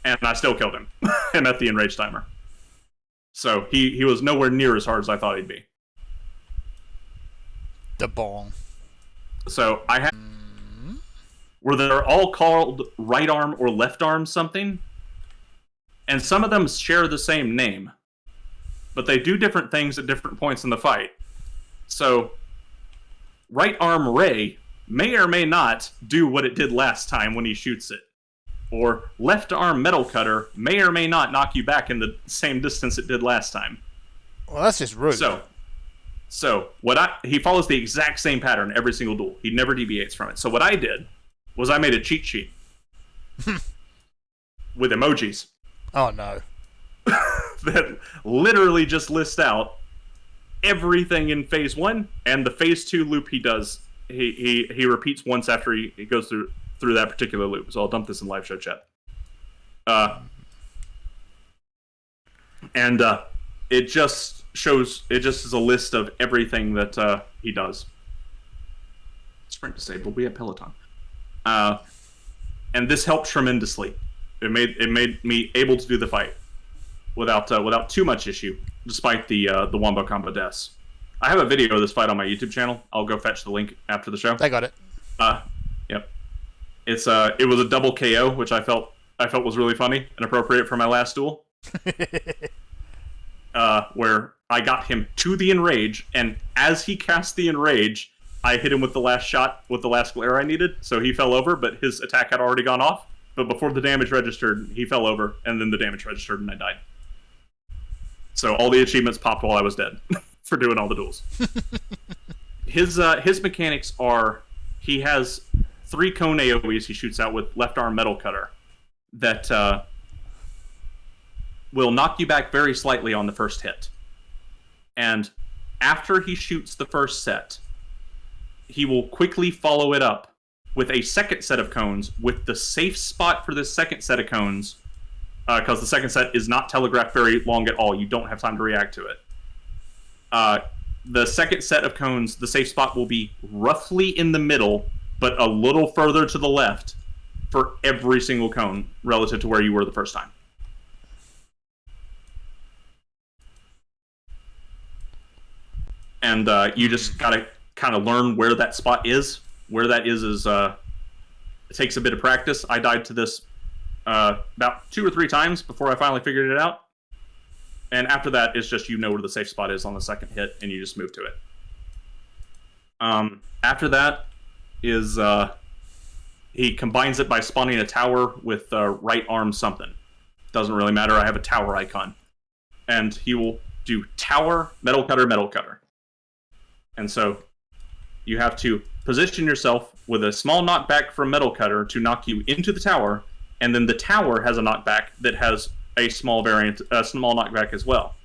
and I still killed him and at the enraged timer. So he was nowhere near as hard as I thought he'd be. The bong. So I had where they're all called right arm or left arm something, and some of them share the same name, but they do different things at different points in the fight. So right arm Ray may or may not do what it did last time when he shoots it. Or left arm Metal Cutter may or may not knock you back in the same distance it did last time. Well, that's just rude. So he follows the exact same pattern every single duel. He never deviates from it. So what I did was I made a cheat sheet with emojis. Oh no. That literally just lists out everything in phase 1 and the phase 2 loop he does. He repeats once after he goes through that particular loop. So I'll dump this in live show chat. It just is a list of everything that he does. Sprint disabled. We have Peloton. And this helped tremendously. It made me able to do the fight without too much issue, despite the wombo combo deaths. I have a video of this fight on my YouTube channel. I'll go fetch the link after the show. I got it. Yep. It was a double KO, which I felt was really funny and appropriate for my last duel. Where I got him to the enrage, and as he cast the enrage, I hit him with the last shot with the last glare I needed, so he fell over, but his attack had already gone off. But before the damage registered, he fell over, and then the damage registered, and I died. So all the achievements popped while I was dead for doing all the duels. His mechanics are, he has 3 cone AoEs he shoots out with left arm Metal Cutter that will knock you back very slightly on the first hit. And after he shoots the first set, he will quickly follow it up with a second set of cones with the safe spot for this second set of cones, because the second set is not telegraphed very long at all. You don't have time to react to it. The second set of cones, the safe spot will be roughly in the middle, but a little further to the left for every single cone relative to where you were the first time. And you just gotta kind of learn where that spot is. Where that is it takes a bit of practice. I died to this about 2 or 3 times before I finally figured it out. And after that, it's just you know where the safe spot is on the second hit, and you just move to it. After that is he combines it by spawning a tower with right arm something. Doesn't really matter. I have a tower icon, and he will do tower, Metal Cutter, Metal Cutter. And so you have to position yourself with a small knockback from Metal Cutter to knock you into the tower, and then the tower has a knockback that has a small knockback as well.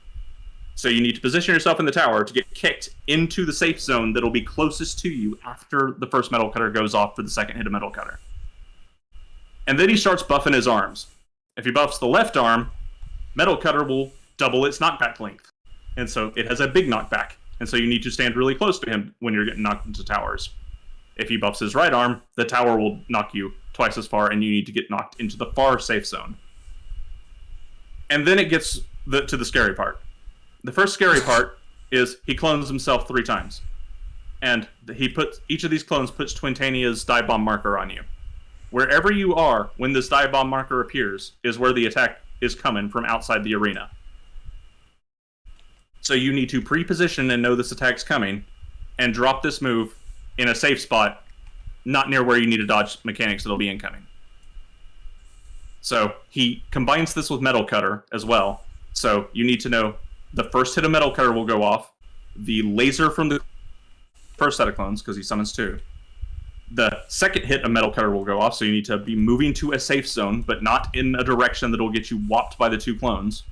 So you need to position yourself in the tower to get kicked into the safe zone that'll be closest to you after the first Metal Cutter goes off for the second hit of Metal Cutter. And then he starts buffing his arms. If he buffs the left arm, Metal Cutter will double its knockback length. And so it has a big knockback. And so you need to stand really close to him when you're getting knocked into towers. If he buffs his right arm, the tower will knock you twice as far, and you need to get knocked into the far safe zone. And then it gets to the scary part. The first scary part is he clones himself 3 times. And each of these clones puts Twintania's dive bomb marker on you. Wherever you are when this dive bomb marker appears is where the attack is coming from outside the arena. So you need to pre-position and know this attack's coming, and drop this move in a safe spot, not near where you need to dodge mechanics that'll be incoming. So he combines this with Metal Cutter as well. So you need to know the first hit of Metal Cutter will go off, the laser from the first set of clones, because he summons 2. The second hit of Metal Cutter will go off, so you need to be moving to a safe zone, but not in a direction that will get you whopped by the 2 clones.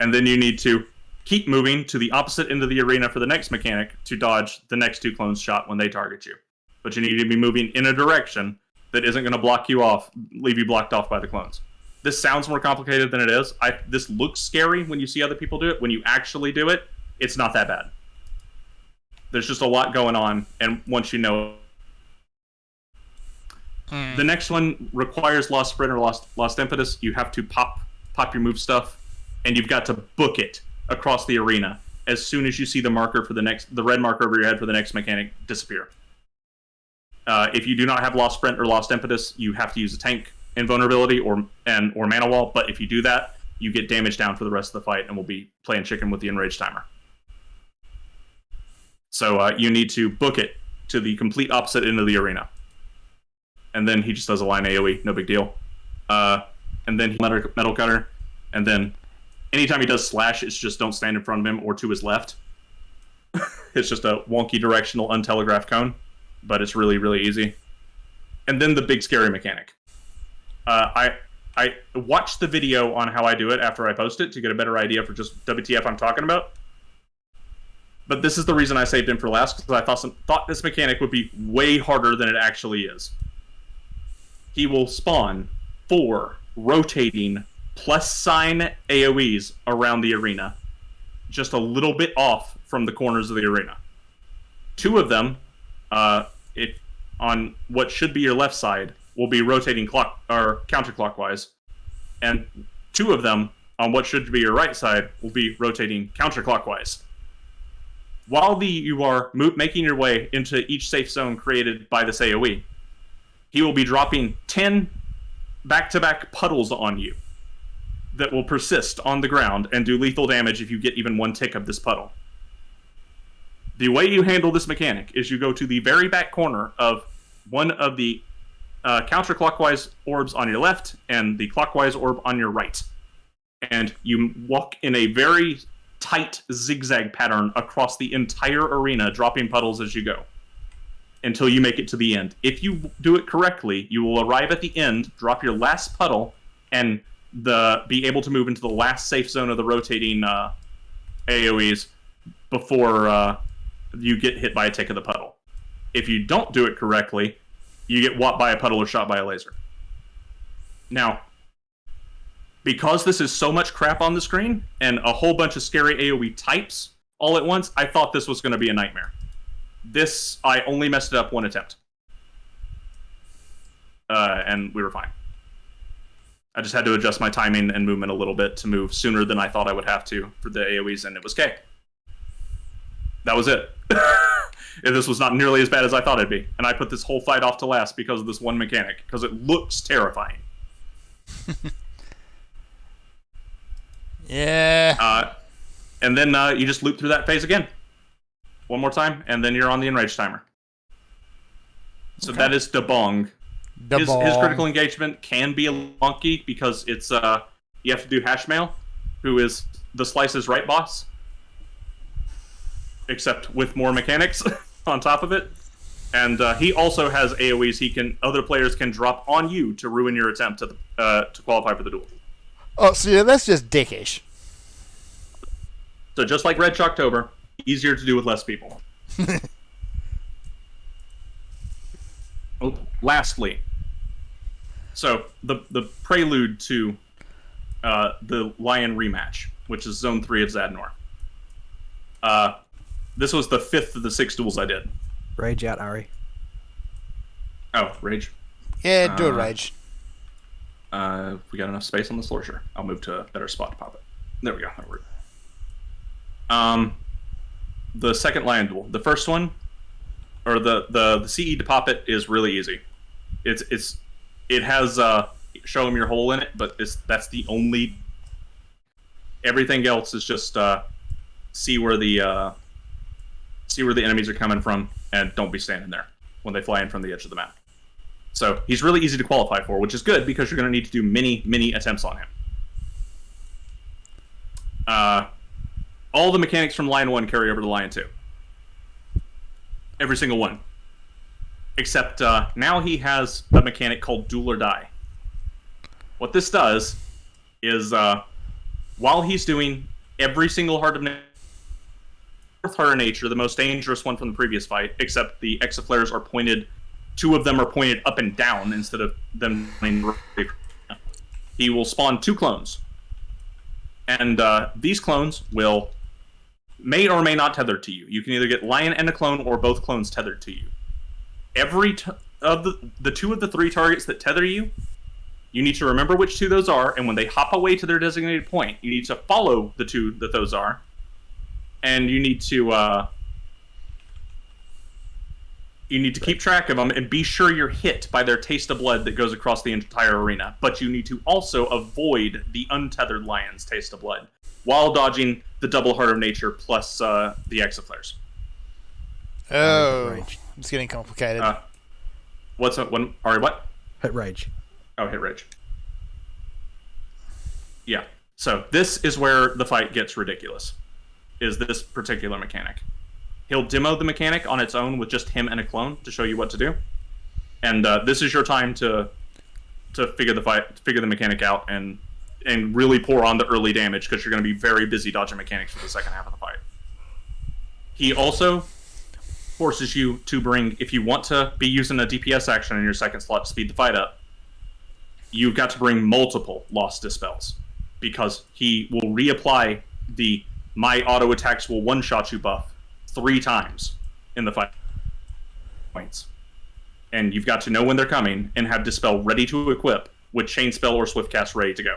And then you need to keep moving to the opposite end of the arena for the next mechanic to dodge the next 2 clones' shot when they target you. But you need to be moving in a direction that isn't going to block you off, leave you blocked off by the clones. This sounds more complicated than it is. This looks scary when you see other people do it. When you actually do it, it's not that bad. There's just a lot going on, and once you know... The next one requires Lost Sprint or Lost Impetus. You have to pop your move stuff, and you've got to book it across the arena as soon as you see the marker for the red marker over your head for the next mechanic disappear. If you do not have Lost Sprint or Lost Impetus, you have to use a tank invulnerability or mana wall, but if you do that, you get damage down for the rest of the fight, and we'll be playing chicken with the enrage timer. So you need to book it to the complete opposite end of the arena. And then he just does a line AoE, no big deal. And then he Metal Cutter, and then anytime he does slash, it's just don't stand in front of him or to his left. It's just a wonky directional untelegraphed cone, but it's really, really easy. And then the big scary mechanic. I watched the video on how I do it after I post it to get a better idea for just WTF I'm talking about. But this is the reason I saved him for last, because I thought this mechanic would be way harder than it actually is. He will spawn 4 rotating plus sign AoEs around the arena, just a little bit off from the corners of the arena. 2 of them, if on what should be your left side, will be rotating counterclockwise, and 2 of them on what should be your right side will be rotating counterclockwise. While you are making your way into each safe zone created by this AoE, he will be dropping 10 back-to-back puddles on you that will persist on the ground and do lethal damage if you get even 1 tick of this puddle. The way you handle this mechanic is you go to the very back corner of one of the counterclockwise orbs on your left and the clockwise orb on your right. And you walk in a very tight zigzag pattern across the entire arena, dropping puddles as you go. until you make it to the end. If you do it correctly, you will arrive at the end, drop your last puddle, and be able to move into the last safe zone of the rotating AoEs before you get hit by a tick of the puddle. If you don't do it correctly, you get whopped by a puddle or shot by a laser. Now, because this is so much crap on the screen and a whole bunch of scary AoE types all at once, I thought this was going to be a nightmare. This, I only messed it up one attempt. And we were fine. I just had to adjust my timing and movement a little bit to move sooner than I thought I would have to for the AoEs, and it was K. That was it. This was not nearly as bad as I thought it'd be. And I put this whole fight off to last because of this one mechanic, because it looks terrifying. Yeah. And then you just loop through that phase again. One more time, and then you're on the enrage timer. So that is Dabong. His critical engagement can be a wonky because it's you have to do Hashmail, who is the Slice's right boss, except with more mechanics on top of it. And he also has AoEs other players can drop on you to ruin your attempt to qualify for the duel. Oh, so yeah, that's just dickish. So just like Red Shocktober, easier to do with less people. Lastly, so the prelude to the Lion rematch, which is Zone 3 of Zadnor. This was the 5th of the 6 duels I did. Rage out, Ari. Oh, rage. Yeah, do a rage. We got enough space on the floor, sure. I'll move to a better spot to pop it. There we go. That worked. The second Lion duel. The first one, or the CE to pop it is really easy. It has show him your hole in it, but that's the only. Everything else is just see where the enemies are coming from, and don't be standing there when they fly in from the edge of the map. So he's really easy to qualify for, which is good because you're going to need to do many attempts on him. All the mechanics from Lion 1 carry over to Lion 2. Every single one. Except now he has a mechanic called Duel or Die. What this does is while he's doing every single Heart of Nature, the most dangerous one from the previous fight, except the Exaflares are pointed, 2 of them are pointed up and down instead of them he will spawn 2 clones. And these clones may or may not tether to you. You can either get Lion and a clone or both clones tethered to you. Every of the 2 of the 3 targets that tether you, you need to remember which 2 those are, and when they hop away to their designated point, you need to follow the 2 that those are, and you need to keep track of them and be sure you're hit by their taste of blood that goes across the entire arena. But you need to also avoid the untethered Lion's taste of blood while dodging the double Heart of Nature plus the Exaflares. Oh, it's getting complicated. What's up? What? Hit rage. Oh, hit rage. Yeah. So this is where the fight gets ridiculous. Is this particular mechanic? He'll demo the mechanic on its own with just him and a clone to show you what to do, and this is your time to figure the mechanic out and really pour on the early damage because you're going to be very busy dodging mechanics for the second half of the fight. He also forces you to bring, if you want to be using a DPS action in your second slot to speed the fight up, you've got to bring multiple Lost Dispels because he will reapply the my auto attacks will one-shot you buff 3 times in the fight points. And you've got to know when they're coming and have Dispel ready to equip with Chain Spell or Swift Cast ready to go.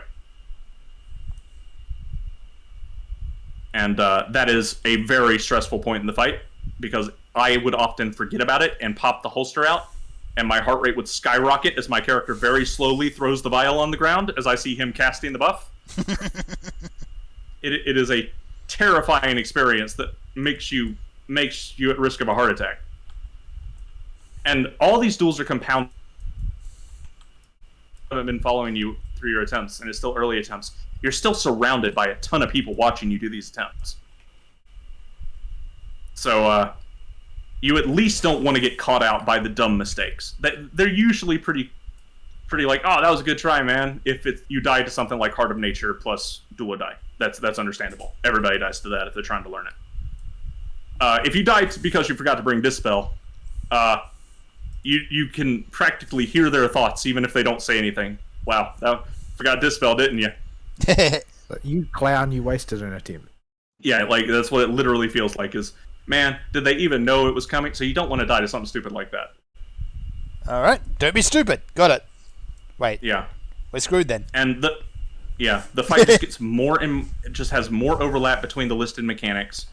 And that is a very stressful point in the fight because I would often forget about it and pop the holster out, and my heart rate would skyrocket as my character very slowly throws the vial on the ground as I see him casting the buff. It is a terrifying experience that makes you at risk of a heart attack. And all these duels are compounded. I've been following you through your attempts, and it's still early attempts. You're still surrounded by a ton of people watching you do these attempts. So you at least don't want to get caught out by the dumb mistakes. They're usually pretty like, oh, that was a good try, man. If you die to something like Heart of Nature plus Dual Die, that's understandable. Everybody dies to that if they're trying to learn it. If you die because you forgot to bring Dispel, you can practically hear their thoughts even if they don't say anything. Wow, forgot Dispel, didn't you? You clown, you wasted an attempt. Yeah, like that's what it literally feels like. Is, man, did they even know it was coming? So you don't want to die to something stupid like that. All right, don't be stupid. Got it. Wait. Yeah. We're screwed then. And the fight just gets more it just has more overlap between the listed mechanics,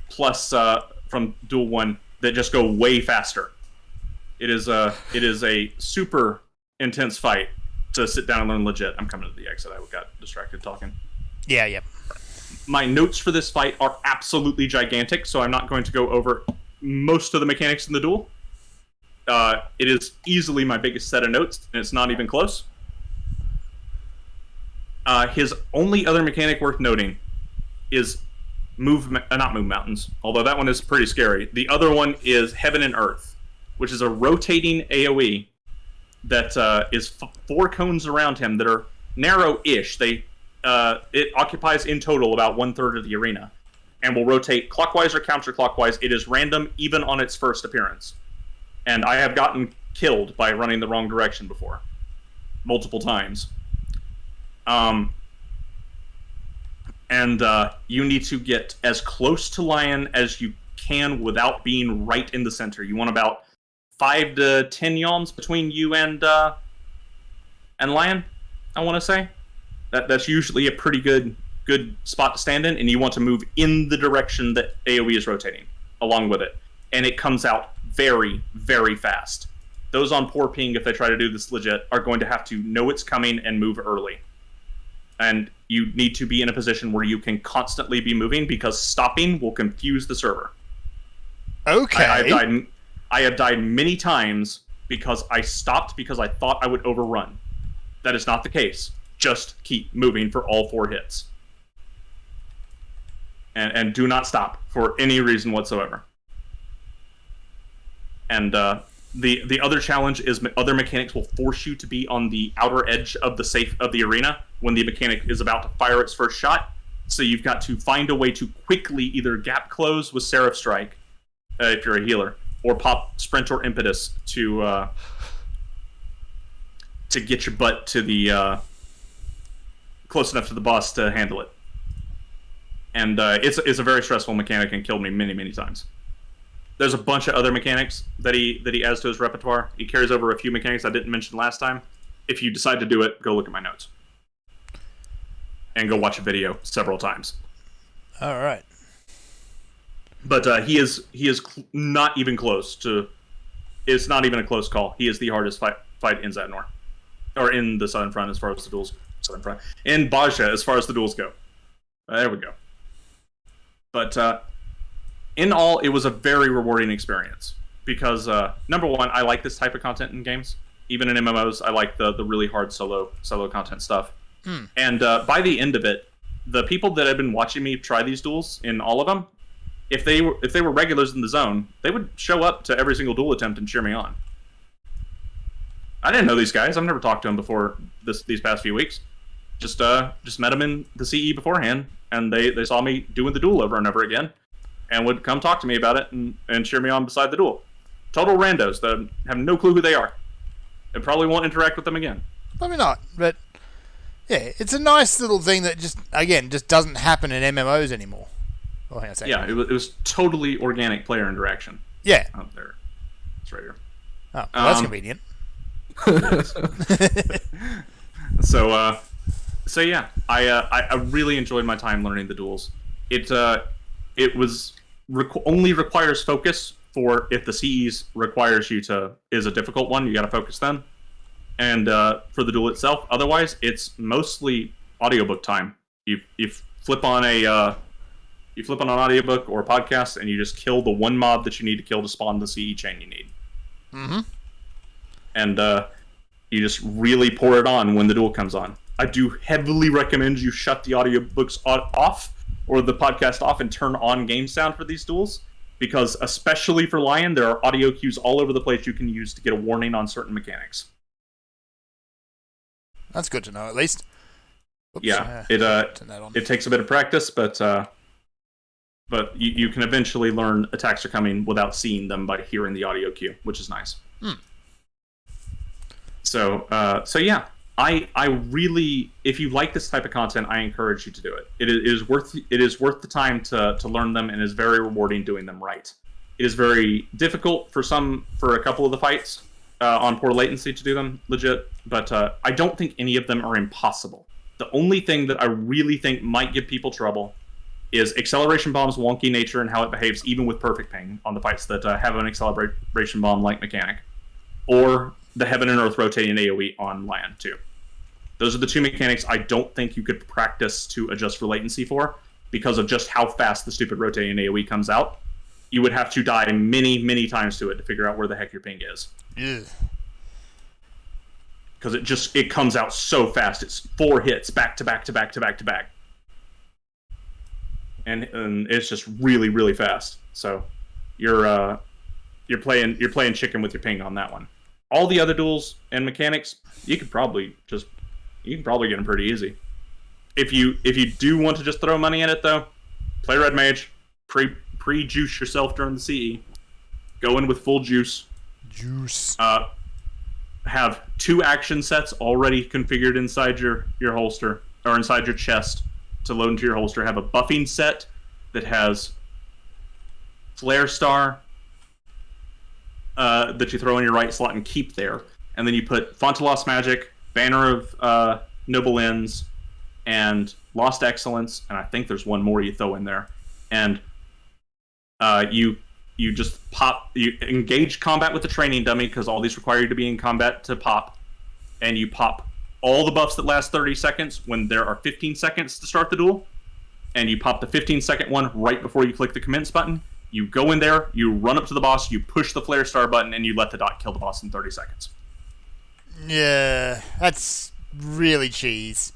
plus from Duel 1 that just go way faster. It is a super intense fight to sit down and learn legit. I'm coming to the exit. I got distracted talking. Yeah. My notes for this fight are absolutely gigantic, so I'm not going to go over most of the mechanics in the duel. It is easily my biggest set of notes, and it's not even close. His only other mechanic worth noting is not move mountains, although that one is pretty scary. The other one is Heaven and Earth, which is a rotating AoE that is 4 cones around him that are narrow-ish. It occupies in total about 1/3 of the arena, and will rotate clockwise or counterclockwise. It is random even on its first appearance. And I have gotten killed by running the wrong direction before. Multiple times. You need to get as close to Lion as you can without being right in the center. You want about 5 to 10 yawns between you and Lion, I want to say. That's usually a pretty good spot to stand in, and you want to move in the direction that AoE is rotating along with it. And it comes out very, very fast. Those on poor ping, if they try to do this legit, are going to have to know it's coming and move early. And you need to be in a position where you can constantly be moving, because stopping will confuse the server. Okay. I have died many times because I stopped because I thought I would overrun. That is not the case. Just keep moving for all 4 hits. And do not stop for any reason whatsoever. And the other challenge is other mechanics will force you to be on the outer edge of the arena when the mechanic is about to fire its first shot. So you've got to find a way to quickly either gap close with Seraph Strike, if you're a healer, or pop Sprint or Impetus to get your butt to the close enough to the boss to handle it. And it's a very stressful mechanic and killed me many, many times. There's a bunch of other mechanics that he adds to his repertoire. He carries over a few mechanics I didn't mention last time. If you decide to do it, go look at my notes. And go watch a video several times. All right. But he is not even close to... It's not even a close call. He is the hardest fight in Zadnor. Or in the Southern Front as far as the duels... Southern Front. In Bajra as far as the duels go. There we go. But... in all, it was a very rewarding experience because, number one, I like this type of content in games. Even in MMOs, I like the really hard solo content stuff. And by the end of it, the people that had been watching me try these duels in all of them, if they were regulars in the zone, they would show up to every single duel attempt and cheer me on. I didn't know these guys. I've never talked to them before these past few weeks. Just met them in the CE beforehand, and they saw me doing the duel over and over again. And would come talk to me about it and cheer me on beside the duel. Total randos that have no clue who they are. And probably won't interact with them again. Probably not, but yeah, it's a nice little thing that just doesn't happen in MMOs anymore. Oh, hang on a second. Yeah, it was totally organic player interaction. Yeah. Out there. It's right here. Oh, well, that's convenient. So yeah, I really enjoyed my time learning the duels. It was only requires focus for if the CEs requires you to is a difficult one. You got to focus then, and for the duel itself. Otherwise, it's mostly audiobook time. You flip on an audiobook or a podcast, and you just kill the one mob that you need to kill to spawn the CE chain you need. Mm-hmm. And you just really pour it on when the duel comes on. I do heavily recommend you shut the audiobooks off or the podcast off and turn on game sound for these duels, because especially for Lion, there are audio cues all over the place you can use to get a warning on certain mechanics. That's good to know, at least. Oops, Yeah, turn that on. it takes a bit of practice, but you can eventually learn attacks are coming without seeing them by hearing the audio cue, which is nice. So yeah, I really, if you like this type of content, I encourage you to do it. It is worth the time to learn them, and is very rewarding doing them right. It is very difficult for a couple of the fights on poor latency to do them legit, but I don't think any of them are impossible. The only thing that I really think might give people trouble is Acceleration Bomb's wonky nature and how it behaves even with perfect ping on the fights that have an Acceleration Bomb-like mechanic, or the Heaven and Earth rotating AoE on land too. Those are the two mechanics I don't think you could practice to adjust for latency for, because of just how fast the stupid rotating AoE comes out. You would have to die many, many times to it to figure out where the heck your ping is. Yeah. Because it comes out so fast. It's 4 hits back to back to back to back to back. And it's just really, really fast. So you're playing chicken with your ping on that one. All the other duels and mechanics, you can probably get them pretty easy. If you do want to just throw money in it though, play Red Mage, pre-juice yourself during the CE. Go in with full juice. Have 2 action sets already configured inside your holster, or inside your chest to load into your holster. Have a buffing set that has Flare Star that you throw in your right slot and keep there. And then you put Fontalos Magic, Banner of Noble Ends, and Lost Excellence, and I think there's one more you throw in there. And you just you engage combat with the training dummy, because all these require you to be in combat to pop. And you pop all the buffs that last 30 seconds when there are 15 seconds to start the duel. And you pop the 15-second one right before you click the commence button. You go in there, you run up to the boss, you push the Flare Star button, and you let the dot kill the boss in 30 seconds. Yeah, that's really cheese.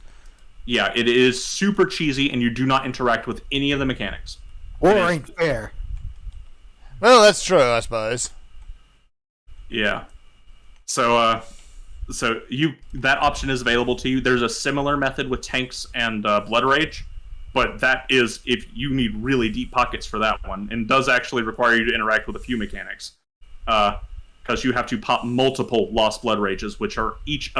Yeah, it is super cheesy, and you do not interact with any of the mechanics. Or ain't fair. Well, that's true, I suppose. Yeah. So that option is available to you. There's a similar method with tanks and Blood Rage, but that is if you need really deep pockets for that one, and does actually require you to interact with a few mechanics, because you have to pop multiple Lost Blood Rages, which are each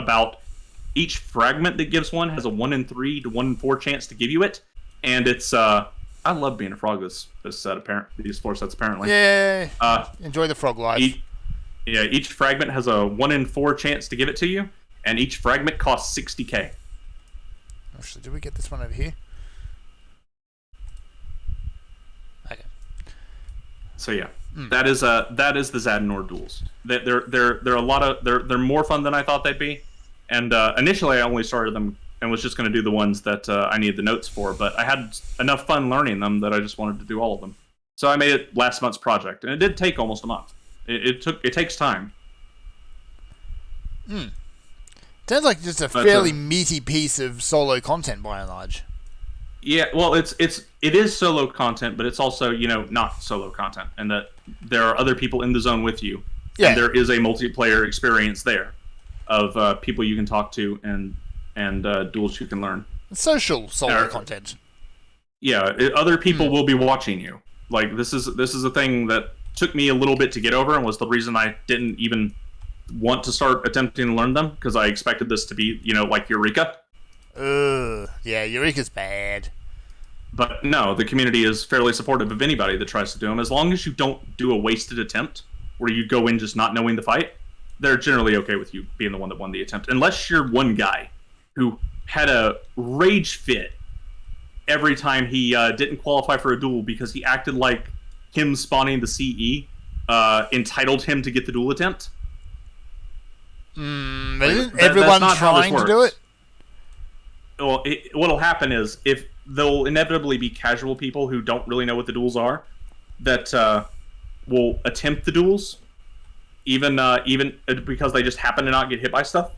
fragment that gives one has a 1 in 3 to 1 in 4 chance to give you it, and it's I love being a frog this set, these 4 sets apparently. Yeah. Enjoy the frog life. Each fragment has a 1 in 4 chance to give it to you, and each fragment costs 60k. Actually, did we get this one over here? Okay. So yeah, that is the Zadnor duels. They're a lot of they're more fun than I thought they'd be, and initially I only started them and was just going to do the ones that I needed the notes for, but I had enough fun learning them that I just wanted to do all of them. So I made it last month's project, and it did take almost a month. It takes time. Sounds like just a fairly meaty piece of solo content by and large. Yeah, well, it is solo content, but it's also, not solo content, and that there are other people in the zone with you. Yeah. And there is a multiplayer experience there of people you can talk to and duels you can learn. Social solo content. Yeah, other people will be watching you. Like this is a thing that took me a little bit to get over, and was the reason I didn't even want to start attempting to learn them, because I expected this to be, like Eureka. Yeah, Eureka's bad. But no, the community is fairly supportive of anybody that tries to do them, as long as you don't do a wasted attempt where you go in just not knowing the fight. They're generally okay with you being the one that won the attempt, unless you're one guy who had a rage fit every time he didn't qualify for a duel because he acted like him spawning the CE entitled him to get the duel attempt. Isn't everyone trying to do it? Well, what'll happen is there'll inevitably be casual people who don't really know what the duels are that will attempt the duels, even because they just happen to not get hit by stuff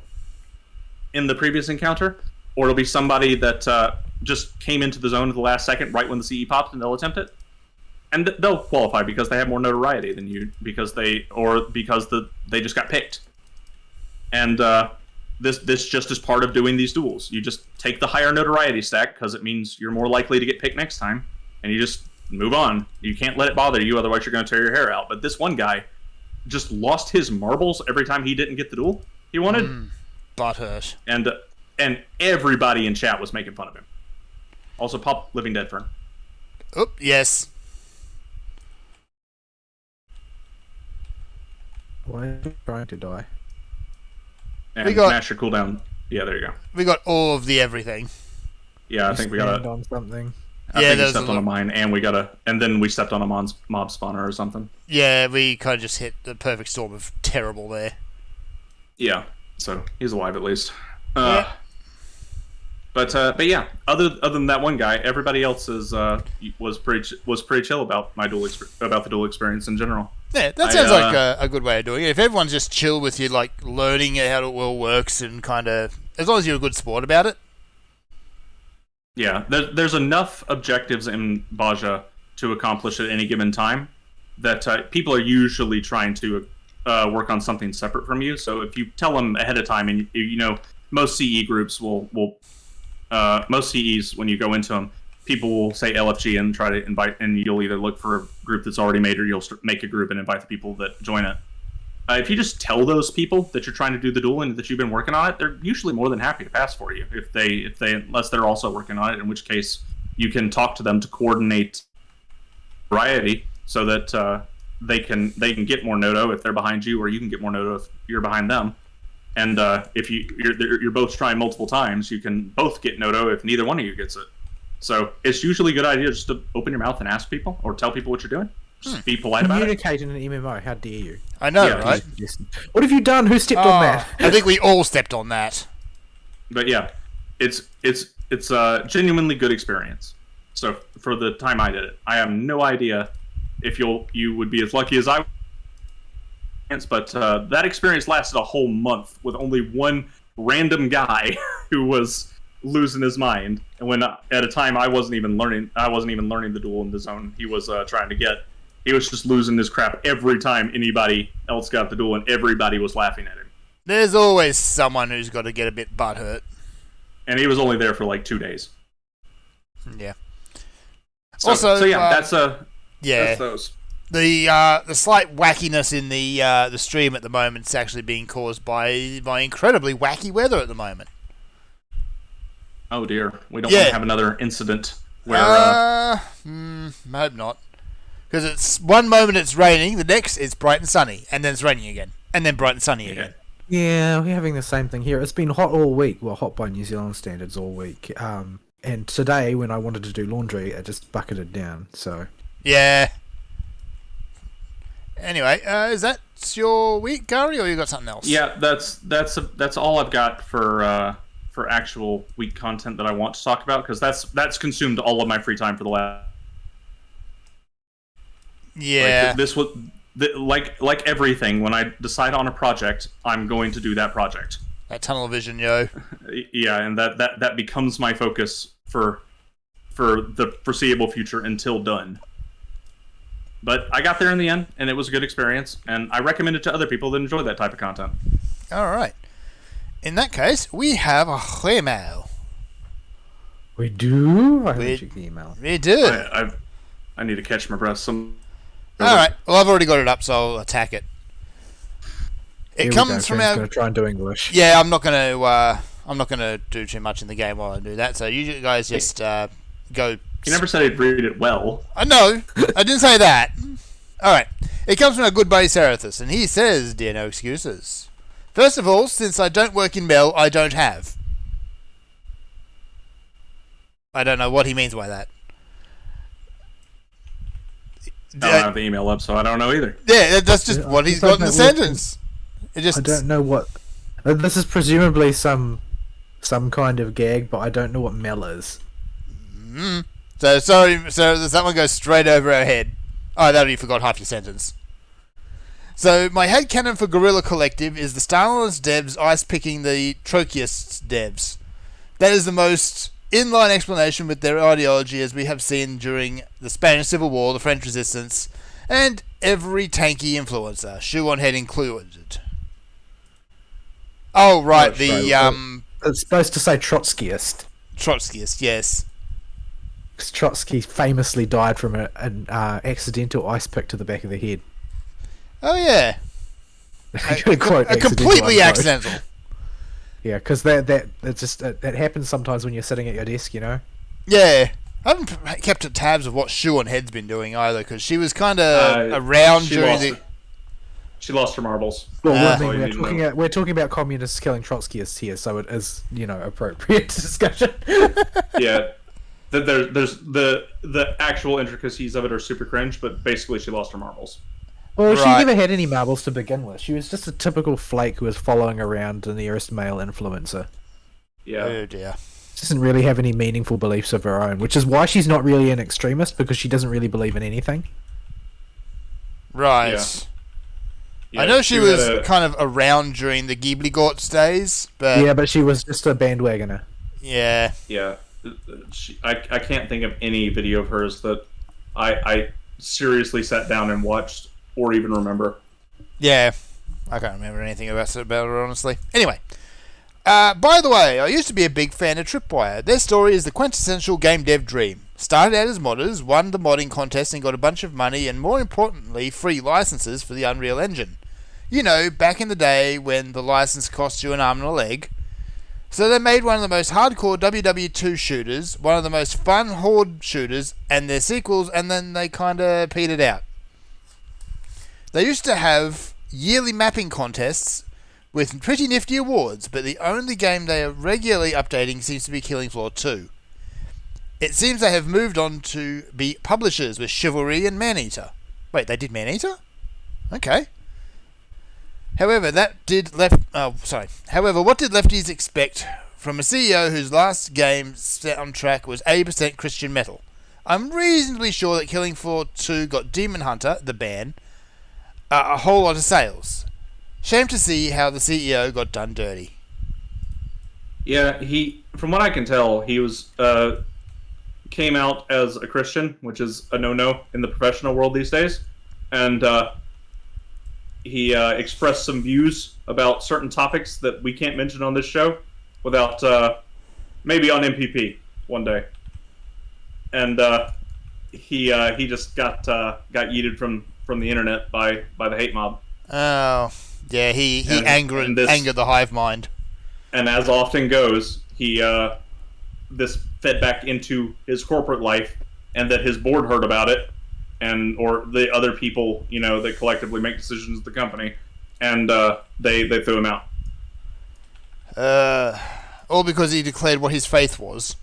in the previous encounter, or it'll be somebody that just came into the zone at the last second right when the CE popped, and they'll attempt it. and they'll qualify because they have more notoriety than you, because they just got picked. And this just is part of doing these duels. You just take the higher notoriety stack because it means you're more likely to get picked next time, and you just move on. You can't let it bother you, otherwise you're going to tear your hair out. But this one guy just lost his marbles every time he didn't get the duel he wanted. Butthurt. And everybody in chat was making fun of him. Also, pop Living Dead Fern. Oop, yes. Why are you trying to die? And We got- mash your cooldown. Yeah, there you go. We got all of the everything. Yeah, I think we Stand got on something. I Yeah, think we there's stepped a on a mine, and then we stepped on a mob spawner or something. Yeah, we kind of just hit the perfect storm of terrible there. Yeah, so he's alive at least. Yeah. But yeah, other than that one guy, everybody else was pretty chill about about the duel experience in general. Yeah, that sounds like a good way of doing it. If everyone's just chill with you, like learning how it all works and kind of, as long as you're a good sport about it. Yeah, there's enough objectives in Baja to accomplish at any given time that people are usually trying to work on something separate from you. So if you tell them ahead of time, and you know, most CE groups will most CEs, when you go into them, people will say LFG and try to invite, and you'll either look for a group that's already made, or you'll make a group and invite the people that join it. If you just tell those people that you're trying to do the duel and that you've been working on it, they're usually more than happy to pass for you. If they unless they're also working on it, in which case you can talk to them to coordinate variety so that they can get more Noto if they're behind you, or you can get more Noto if you're behind them. And if you're both trying multiple times, you can both get Noto if neither one of you gets it. So it's usually a good idea just to open your mouth and ask people, or tell people what you're doing. Just be polite about it. Communicate in an MMO. How dare you? I know, Yeah, right? What have you done? Who stepped on that? I think we all stepped on that. But yeah, it's a genuinely good experience. So for the time I did it, I have no idea if you would be as lucky as I was, but that experience lasted a whole month with only one random guy who was losing his mind, and when at a time I wasn't even learning the duel in the zone he was trying to get. He was just losing his crap every time anybody else got the duel, and everybody was laughing at him. There's always someone who's got to get a bit butthurt. And he was only there for like 2 days. Yeah. So, Also, so yeah, that's yeah. those. The slight wackiness in the stream at the moment is actually being caused by my incredibly wacky weather at the moment. Oh dear, we don't want to have another incident where. I hope not. Because it's one moment it's raining, the next it's bright and sunny, and then it's raining again, and then bright and sunny again. Yeah, we're having the same thing here. It's been hot all week. Well, hot by New Zealand standards all week. And today, when I wanted to do laundry, it just bucketed down. So. Yeah. Anyway, is that your week, Gary, or you got something else? Yeah, that's all I've got for actual week content that I want to talk about, because that's consumed all of my free time for the last. Yeah. Like, this was like everything. When I decide on a project, I'm going to do that project. That tunnel vision, yo. Yeah, and that becomes my focus for the foreseeable future until done. But I got there in the end, and it was a good experience, and I recommend it to other people that enjoy that type of content. All right. In that case, we have a email. We do? I We- haven't checked the email. We do. I need to catch my breath. All right. Well, I've already got it up, so I'll attack it. It Here we comes go. from Frank's our. gonna try and do English. Yeah, I'm not gonna do too much in the game while I do that. So you guys just go. You never said I'd read it well. I know. I didn't say that. All right. It comes from our good buddy Serathus, and he says, "Dear No Excuses. First of all, since I don't work in Mel, I don't have." I don't know what he means by that. I don't have the email up, so I don't know either. Yeah, that's just what he's got in the sentence. It just. I don't know what. This is presumably some kind of gag, but I don't know what Mel is. So sorry, so that one goes straight over our head. Oh, that you forgot half your sentence. So my headcanon for Guerrilla Collective is the Stalinist devs ice picking the Trocheists devs. That is the most inline explanation with their ideology as we have seen during the Spanish Civil War, the French Resistance, and every tanky influencer, shoe on head included. Oh, right, It's supposed to say Trotskyist. Trotskyist, yes. Trotsky famously died from an accidental ice pick to the back of the head. Oh, yeah. Quote, a completely unquote. accidental. Yeah, because that happens sometimes when you're sitting at your desk, you know? Yeah. I haven't kept tabs of what Shoe on Head's been doing either, because she was kind of around during the... She lost her marbles. Well, we're talking about communists killing Trotskyists here, so it is, appropriate discussion. Yeah. There's the actual intricacies of it are super cringe, but basically she lost her marbles. Well, she never had any marbles to begin with. She was just a typical flake who was following around the nearest male influencer. Yeah. Oh dear. She doesn't really have any meaningful beliefs of her own, which is why she's not really an extremist, because she doesn't really believe in anything. Right. Yeah. Yeah, I know she was kind of around during the Ghibli Gorts days, but... Yeah, but she was just a bandwagoner. Yeah. Yeah. I can't think of any video of hers that I seriously sat down and watched or even remember. Yeah. I can't remember anything about her, honestly. Anyway. By the way, I used to be a big fan of Tripwire. Their story is the quintessential game dev dream. Started out as modders, won the modding contest and got a bunch of money and, more importantly, free licenses for the Unreal Engine. You know, back in the day when the license cost you an arm and a leg. So they made one of the most hardcore WW2 shooters, one of the most fun horde shooters, and their sequels, and then they kinda petered out. They used to have yearly mapping contests with pretty nifty awards, but the only game they are regularly updating seems to be Killing Floor 2. It seems they have moved on to be publishers with Chivalry and Maneater. Wait, they did Maneater? Okay. However, what did lefties expect from a CEO whose last game soundtrack was 80% Christian metal? I'm reasonably sure that Killing Floor 2 got Demon Hunter, the band, a whole lot of sales. Shame to see how the CEO got done dirty. Yeah, from what I can tell, he was came out as a Christian, which is a no-no in the professional world these days, and he expressed some views about certain topics that we can't mention on this show without maybe on MPP one day, and he just got yeeted from the internet by the hate mob. Oh, yeah, he angered the hive mind. And as often goes, this fed back into his corporate life, and that his board heard about it, or the other people, that collectively make decisions at the company, and they threw him out. All because he declared what his faith was.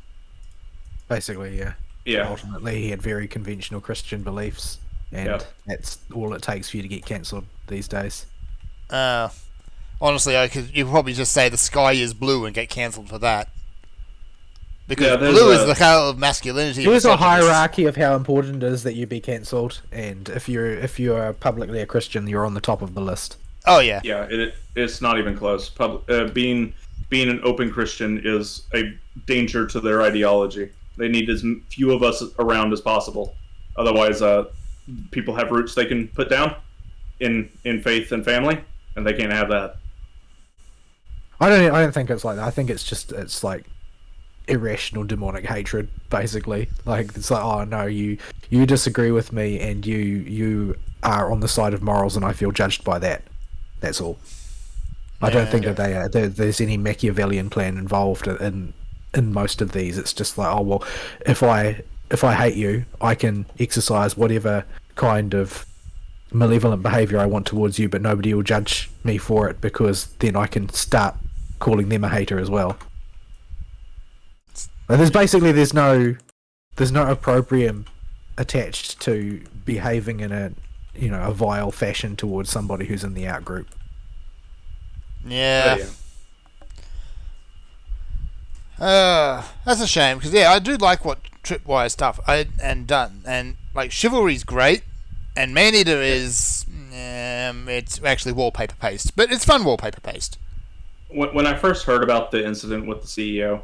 Basically, yeah. Yeah. Ultimately, he had very conventional Christian beliefs, and that's all it takes for you to get cancelled these days. Honestly, you could probably just say the sky is blue and get cancelled for that. Because Yeah, blue is the color of masculinity. There's a hierarchy of how important it is that you be cancelled, and if you're publicly a Christian, you're on the top of the list. Oh yeah. Yeah, it's not even close. Being an open Christian is a danger to their ideology. They need as few of us around as possible. Otherwise, people have roots they can put down in faith and family, and they can't have that. I don't think it's like that. I think it's like irrational demonic hatred, basically. Like, it's like, oh no, you disagree with me, and you are on the side of morals, and I feel judged by that. That's all. I don't think that there's any Machiavellian plan involved in most of these. It's just like, oh well, if I hate you, I can exercise whatever kind of malevolent behavior I want towards you, but nobody will judge me for it, because then I can start calling them a hater as well. And there's no opprobrium attached to behaving in a vile fashion towards somebody who's in the out group. Yeah. That's a shame, because I do like what Tripwire stuff done, and like Chivalry's great, and Maneater is it's actually wallpaper paste, but it's fun wallpaper paste. When I first heard about the incident with the CEO,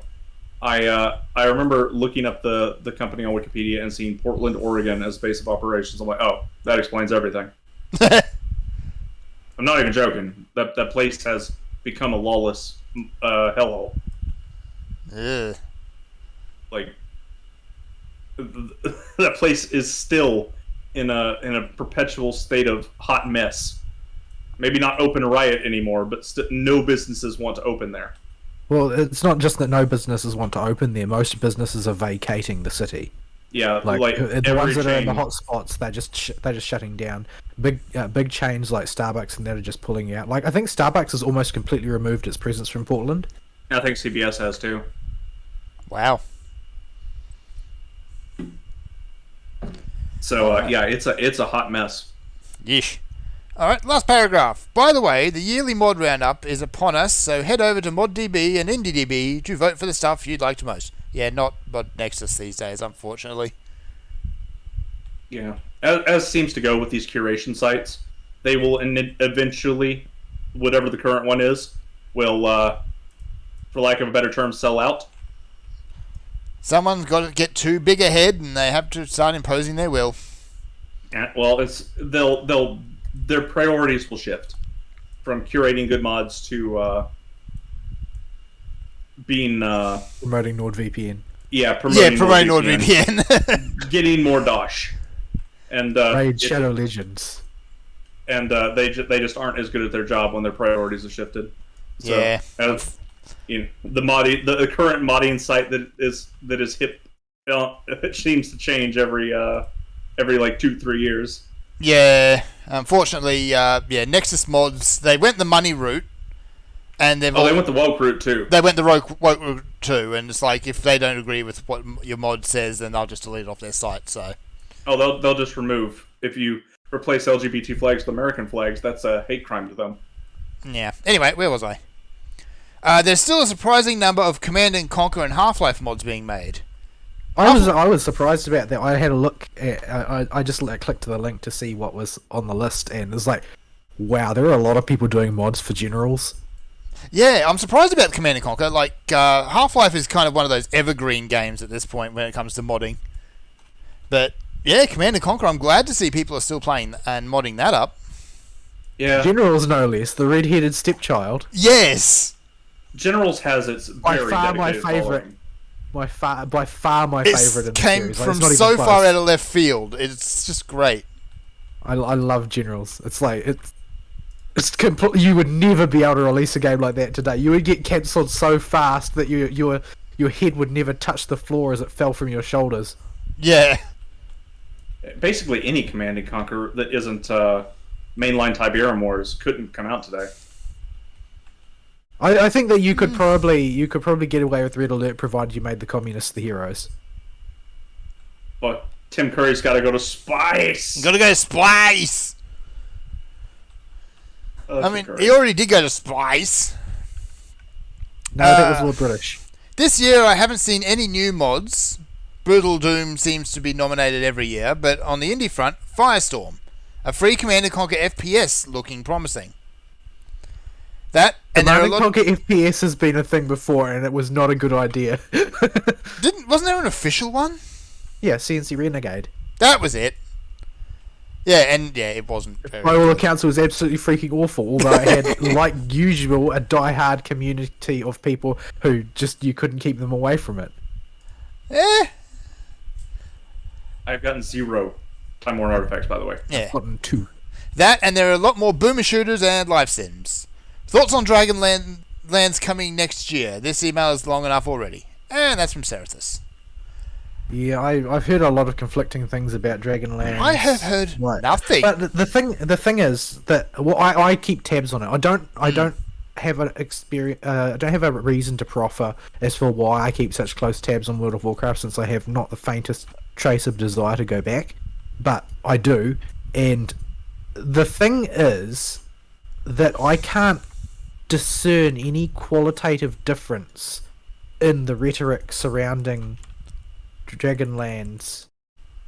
I remember looking up the company on Wikipedia and seeing Portland, Oregon as base of operations. I'm like, oh, that explains everything. I'm not even joking. That place has become a lawless hellhole. Ugh. Like that place is still in a perpetual state of hot mess. Maybe not open riot anymore, but no businesses want to open there. Well, it's not just that no businesses want to open there. Most businesses are vacating the city. Yeah, Like the ones that are in the chain- hot spots, they're just shutting down. Big chains like Starbucks and that are just pulling out. Like I think Starbucks has almost completely removed its presence from Portland. I think CBS has too. Wow. So yeah, it's a hot mess. Yeesh. Alright, last paragraph. By the way, the yearly mod roundup is upon us, so head over to ModDB and IndieDB to vote for the stuff you'd like to most. Yeah, not Mod Nexus these days, unfortunately. Yeah, as seems to go with these curation sites, they will eventually, whatever the current one is, will, for lack of a better term, sell out. Someone's got to get too big ahead, and they have to start imposing their will. And, well, their priorities will shift from curating good mods to being Promoting NordVPN. promoting NordVPN. getting more Dosh, and Raid Shadow Legends. and they just aren't as good at their job when their priorities have shifted. So, Yeah. as, you know, the current modding site that is hip, it seems to change every like 2-3 years. Yeah, unfortunately, Nexus mods, they went the money route, and they went the woke route too. They went the woke route too, and it's like, if they don't agree with what your mod says, then they'll just delete it off their site, so... Oh, they'll just remove. If you replace LGBT flags with American flags, that's a hate crime to them. Yeah. Anyway, where was I? There's still a surprising number of Command and Conquer and Half-Life mods being made. I was surprised about that. I had a look at, I just clicked to the link to see what was on the list, and it's like, wow, there are a lot of people doing mods for generals. Yeah, I'm surprised about Command and Conquer. Like, Half-Life is kind of one of those evergreen games at this point when it comes to modding. But, yeah, Command and Conquer, I'm glad to see people are still playing and modding that up. Yeah, Generals, no less, the red-headed stepchild. Yes! Generals has its By very far my dedicated favourite. following. By far my favourite in the came series. from It's not even so close. far out of left field. It's just great. I love generals. It's like it's completely. You would never be able to release a game like that today. You would get cancelled so fast that your head would never touch the floor as it fell from your shoulders. Yeah. Basically, any Command and Conquer that isn't mainline Tiberium Wars couldn't come out today. I think that you could probably get away with Red Alert provided you made the communists the heroes. But Tim Curry's got to go to Spice. Gotta go to Spice! I mean, Curry. he already did go to Spice. No, that was all British. This year, I haven't seen any new mods. Brutal Doom seems to be nominated every year, but on the indie front, Firestorm, a free Command & Conquer FPS looking promising. That, and there are a Command lot... & Conquer FPS has been a thing before, and it was not a good idea. Wasn't there an official one? Yeah, CNC Renegade. That was it. Yeah, and yeah, it wasn't very By all good. accounts, it was absolutely freaking awful. Although it had, like usual, a die-hard community of people who just you couldn't keep them away from it. Eh, I've gotten 0 Time War artifacts, by the way. yeah. Gotten 2. That, and there are a lot more boomer shooters and life sims. Thoughts on Dragonlands coming next year? This email is long enough already. And that's from Cerathus. Yeah, I've heard a lot of conflicting things about Dragonlance. I have heard nothing. But the thing is that I keep tabs on it. I don't have an experience. I don't have a reason to proffer as for why I keep such close tabs on World of Warcraft, since I have not the faintest trace of desire to go back. But I do, and the thing is that I can't discern any qualitative difference in the rhetoric surrounding Dragonlands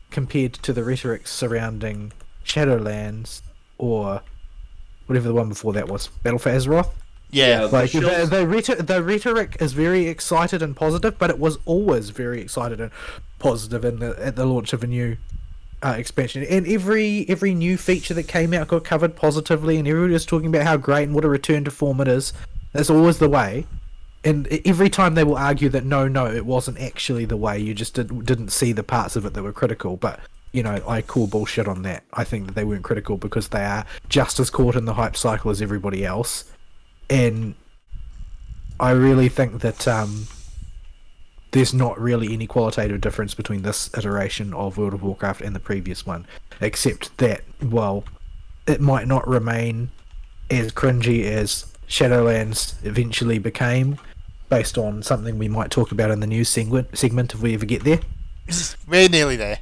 compared to the rhetoric surrounding Shadowlands or whatever the one before that was, Battle for Azeroth. Yeah. Like The shills- the rhetoric is very excited and positive, but it was always very excited and positive at the launch of a new expansion. And every new feature that came out got covered positively, and everybody was talking about how great and what a return to form it is. That's always the way. And every time they will argue that no, it wasn't actually the way. You just didn't see the parts of it that were critical. But you know, I call bullshit on that. I think that they weren't critical because they are just as caught in the hype cycle as everybody else. And I really think that there's not really any qualitative difference between this iteration of World of Warcraft and the previous one, except that, well, it might not remain as cringy as Shadowlands eventually became, based on something we might talk about in the news segment if we ever get there. We're nearly there.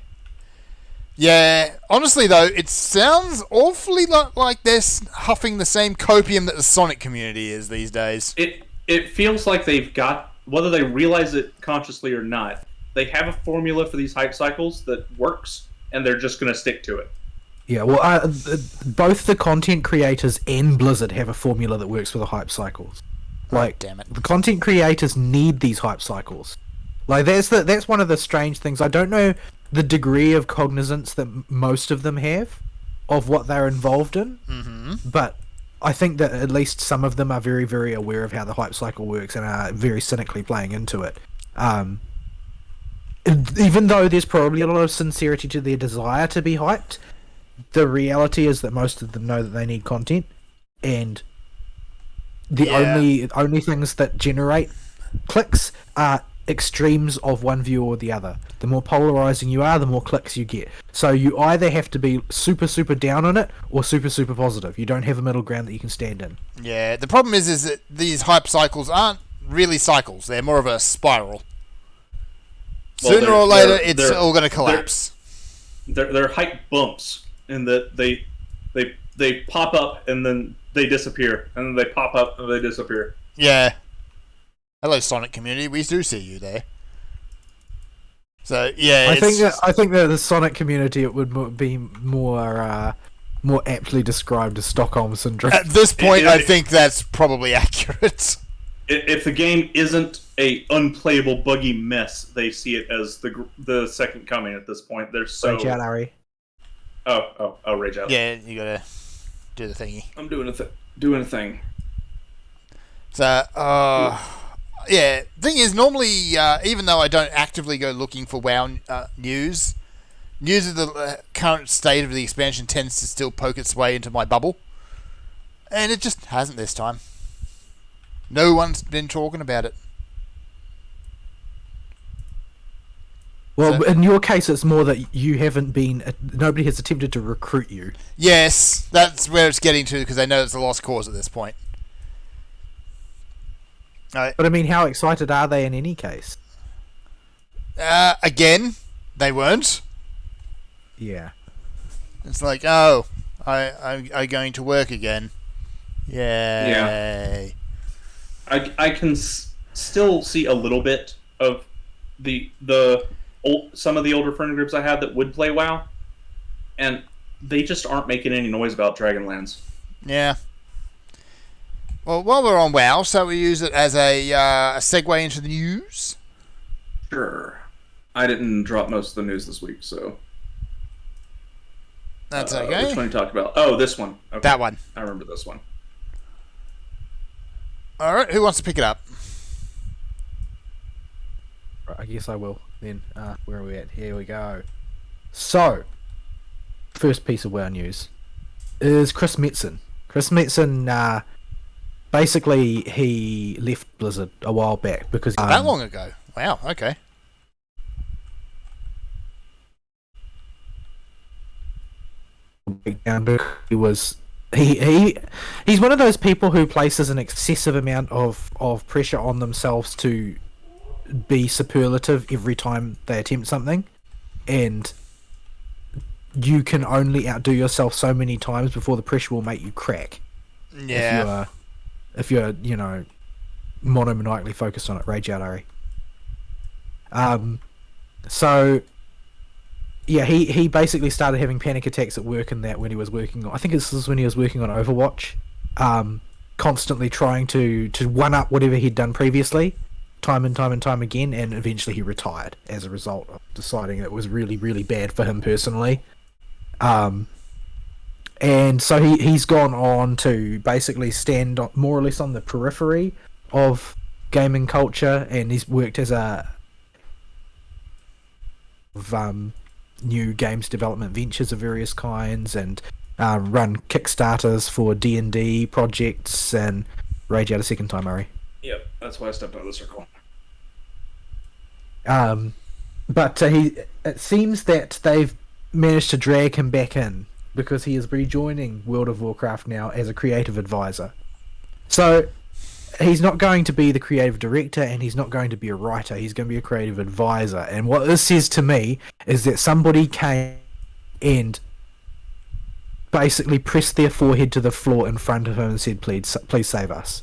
Yeah, honestly though, it sounds awfully like they're huffing the same copium that the Sonic community is these days. It feels like they've got, whether they realize it consciously or not, they have a formula for these hype cycles that works, and they're just going to stick to it. Yeah, well, both the content creators and Blizzard have a formula that works for the hype cycles. Like, damn it. the content creators need these hype cycles. Like, that's one of the strange things. I don't know the degree of cognizance that most of them have of what they're involved in, but I think that at least some of them are very, very aware of how the hype cycle works and are very cynically playing into it. Even though there's probably a lot of sincerity to their desire to be hyped, the reality is that most of them know that they need content, and the only things that generate clicks are extremes of one view or the other. The more polarizing you are, the more clicks you get. So you either have to be super, super down on it or super, super positive. You don't have a middle ground that you can stand in. Yeah, the problem is that these hype cycles aren't really cycles. They're more of a spiral. Well, Sooner or later, it's all going to collapse. They're hype bumps in that they pop up and then they disappear, and then they pop up and they disappear. Yeah. Hello, Sonic community. We do see you there. So yeah, I think that the Sonic community, it would be more aptly described as Stockholm syndrome. At this point, I think that's probably accurate. If the game isn't a unplayable buggy mess, they see it as the second coming. At this point, they're so. Rage out, Ari. Oh, rage out. Yeah, you gotta do the thingy. I'm doing a thing. So, yeah. Thing is, normally, even though I don't actively go looking for WoW news of the current state of the expansion tends to still poke its way into my bubble, and it just hasn't this time. No one's been talking about it. Well, So- in your case, it's more that you haven't been. Nobody has attempted to recruit you. Yes, that's where it's getting to, because I know it's a lost cause at this point. But I mean, how excited are they in any case? Again, they weren't. Yeah. It's like, oh, I'm going to work again. Yay. I can still see a little bit of some of the older friend groups I had that would play WoW, and they just aren't making any noise about Dragonlance. Yeah. Well, while we're on WoW, so we use it as a segue into the news. Sure. I didn't drop most of the news this week, so... That's okay. Which one you talked about? Oh, this one. Okay. That one. I remember this one. All right, who wants to pick it up? Right, I guess I will then. Where are we at? Here we go. So, first piece of WoW news is Chris Metzen. Chris Metzen, basically, he left Blizzard a while back because That long ago. Wow. Okay. He's one of those people who places an excessive amount of pressure on themselves to be superlative every time they attempt something, and you can only outdo yourself so many times before the pressure will make you crack. Yeah. If you're monomaniacally focused on it. Rage out, Ari. So yeah, he basically started having panic attacks at work and that when he was working on, I think this was when he was working on Overwatch, constantly trying to one up whatever he'd done previously, time and time again, and eventually he retired as a result of deciding that it was really, really bad for him personally. And so he's gone on to basically stand more or less on the periphery of gaming culture, and he's worked as new games development ventures of various kinds, and run Kickstarters for D&D projects, and rage out a second time, Murray. Yep, that's why I stepped out of the circle. But it seems that they've managed to drag him back in, because he is rejoining World of Warcraft now as a creative advisor. So he's not going to be the creative director, and he's not going to be a writer. He's going to be a creative advisor. And what this says to me is that somebody came and basically pressed their forehead to the floor in front of him and said, please save us.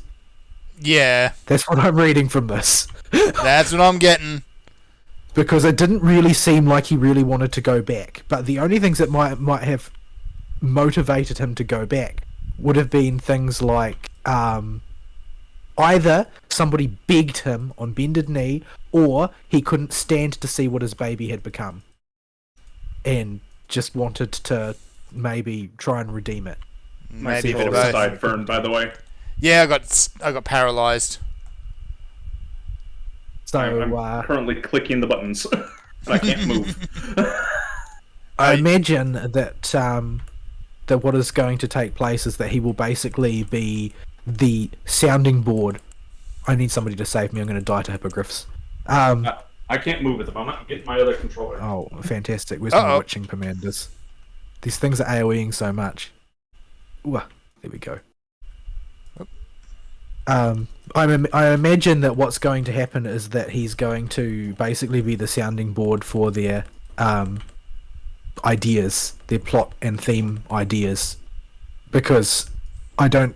Yeah. That's what I'm reading from this. That's what I'm getting. Because it didn't really seem like he really wanted to go back. But the only things that might have motivated him to go back would have been things like either somebody begged him on bended knee, or he couldn't stand to see what his baby had become and just wanted to maybe try and redeem it. Maybe a bit of both. both. Died, Fern, by the way. Yeah, I got paralyzed. So I'm currently clicking the buttons. And I can't move. I imagine that that what is going to take place is that he will basically be the sounding board. I need somebody to save me. I'm going to die to hippogriffs. I can't move at the moment. I'm getting my other controller. Oh, fantastic. Where's my witching commanders? These things are AoEing so much. Ooh, there we go. I imagine that what's going to happen is that he's going to basically be the sounding board for their ideas, their plot and theme ideas, because I don't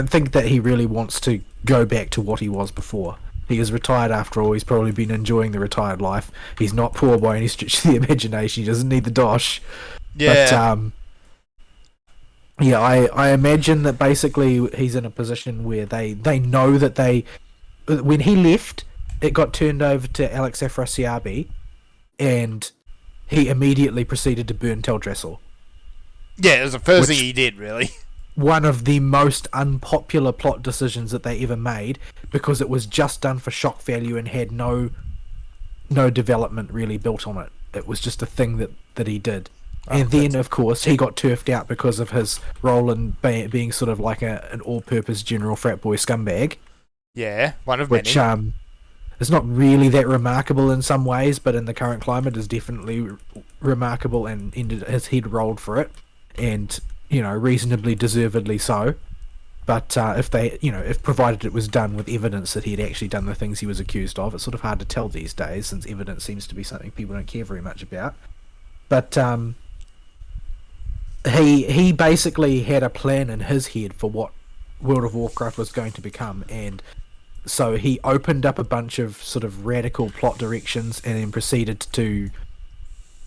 think that he really wants to go back to what he was before. He is retired after all. He's probably been enjoying the retired life. He's not poor by any stretch of the imagination. He doesn't need the dosh. Yeah. But yeah, I imagine that basically he's in a position where they know that when he left, it got turned over to Alex Afrasiabi, and he immediately proceeded to burn Teldrassil. Yeah, it was the first thing he did, really. One of the most unpopular plot decisions that they ever made, because it was just done for shock value and had no development really built on it. It was just a thing that he did. And then, of course, he got turfed out because of his role in being sort of like an all-purpose general frat boy scumbag. Yeah, one of which, many. is not really that remarkable in some ways, but in the current climate is definitely remarkable, and ended his head rolled for it, and reasonably deservedly so. But if provided it was done with evidence that he had actually done the things he was accused of, it's sort of hard to tell these days, since evidence seems to be something people don't care very much about. But he basically had a plan in his head for what World of Warcraft was going to become, and so he opened up a bunch of sort of radical plot directions and then proceeded to,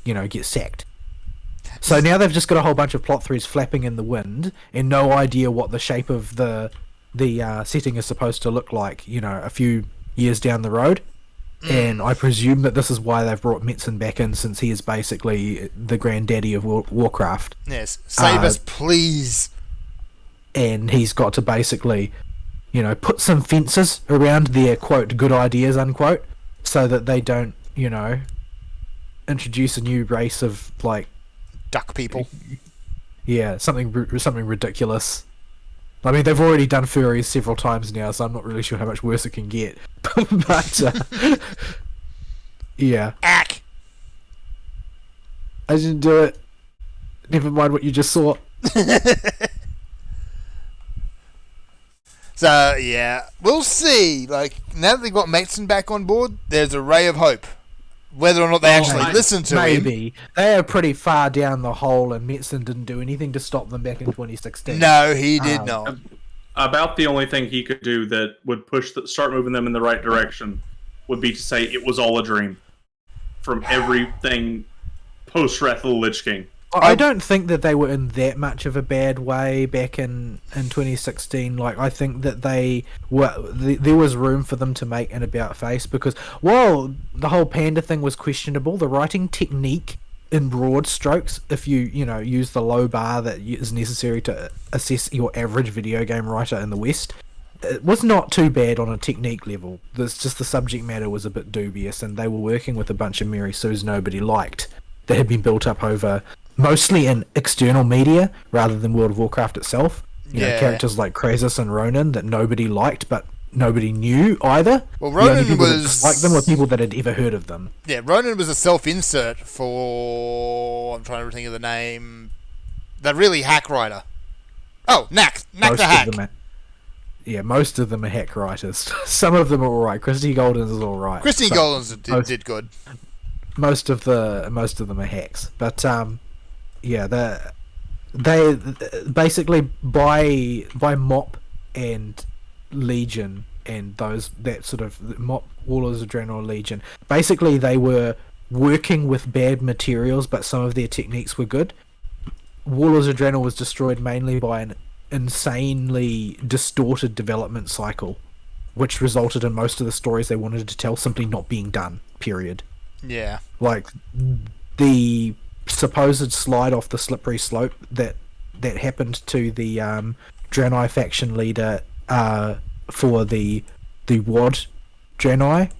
get sacked. So now they've just got a whole bunch of plot threads flapping in the wind and no idea what the shape of the setting is supposed to look like, a few years down the road. And I presume that this is why they've brought Metzen back in, since he is basically the granddaddy of Warcraft. Yes, save us, please. And he's got to basically, put some fences around their, quote, good ideas, unquote, so that they don't, introduce a new race of, like... duck people. Yeah, something ridiculous. I mean, they've already done furries several times now, so I'm not really sure how much worse it can get. But, yeah. Ack! I didn't do it. Never mind what you just saw. So, yeah. We'll see. Like, now that they've got Metzen back on board, there's a ray of hope. Whether or not they actually listen to him. Maybe. They are pretty far down the hole, and Metzen didn't do anything to stop them back in 2016. No, he did not. About the only thing he could do that would start moving them in the right direction would be to say it was all a dream. From everything post Wrath of the Lich King. I don't think that they were in that much of a bad way back in 2016. Like, I think that there was room for them to make an about face, because while the whole panda thing was questionable, the writing technique in broad strokes, if you use the low bar that is necessary to assess your average video game writer in the West, it was not too bad on a technique level. It's just the subject matter was a bit dubious, and they were working with a bunch of Mary Sues nobody liked that had been built up over mostly in external media rather than World of Warcraft itself. You know, characters like Krasus and Ronan that nobody liked, but nobody knew either. Well, Ronan like them were people that had ever heard of them. Yeah, Ronan was a self-insert for... I'm trying to think of the name... The really hack writer. Oh, Knack the Hack. Most of them are hack writers. Some of them are alright. Christy Golden's is alright. Christy Golden's did good. Most of them are hacks. But, they basically by MOP and Legion and that sort of MOP, Warlords of Draenor, Legion, basically they were working with bad materials, but some of their techniques were good. Warlords of Draenor was destroyed mainly by an insanely distorted development cycle, which resulted in most of the stories they wanted to tell simply not being done, period. Yeah. Like, the supposed slide off the slippery slope that happened to the Draenei faction leader for the WoD Draenei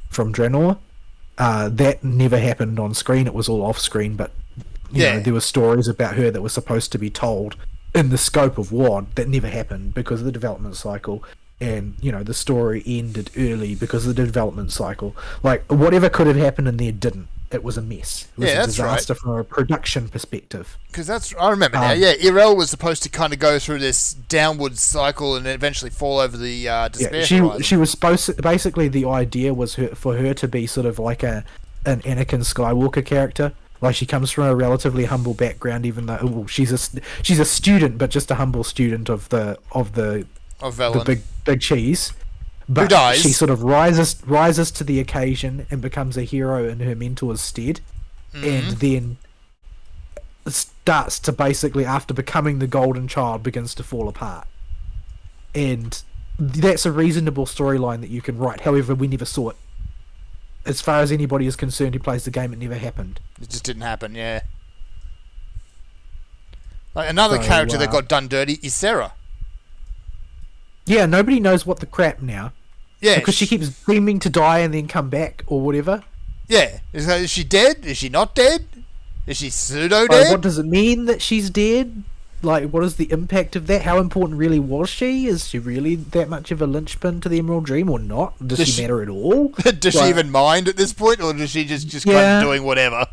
from Draenor, that never happened on screen. It was all off screen, but you know, there were stories about her that were supposed to be told in the scope of WoD that never happened because of the development cycle. And, you know, the story ended early because of the development cycle. Like, whatever could have happened in there didn't. It was a mess. It was a disaster from a production perspective. Because I remember now. Yeah, Irel was supposed to kind of go through this downward cycle and eventually fall over the despair horizon. She was supposed to, basically the idea was for her to be sort of like an Anakin Skywalker character. Like, she comes from a relatively humble background, even though she's a student, but just a humble student of Velen. The big cheese. But who dies. She sort of rises to the occasion and becomes a hero in her mentor's stead, and then starts to basically, after becoming the golden child, begins to fall apart. And that's a reasonable storyline that you can write. However, we never saw it. As far as anybody is concerned who plays the game, it never happened. It just didn't happen, yeah. Like, another character that got done dirty is Sarah. Yeah, nobody knows what the crap now. Yeah. Because she keeps seeming to die and then come back, or whatever. Yeah. Is she dead? Is she not dead? Is she pseudo-dead? What does it mean that she's dead? Like, what is the impact of that? How important really was she? Is she really that much of a linchpin to the Emerald Dream or not? Does she matter at all? Does she even mind at this point, or does she just kind of doing whatever?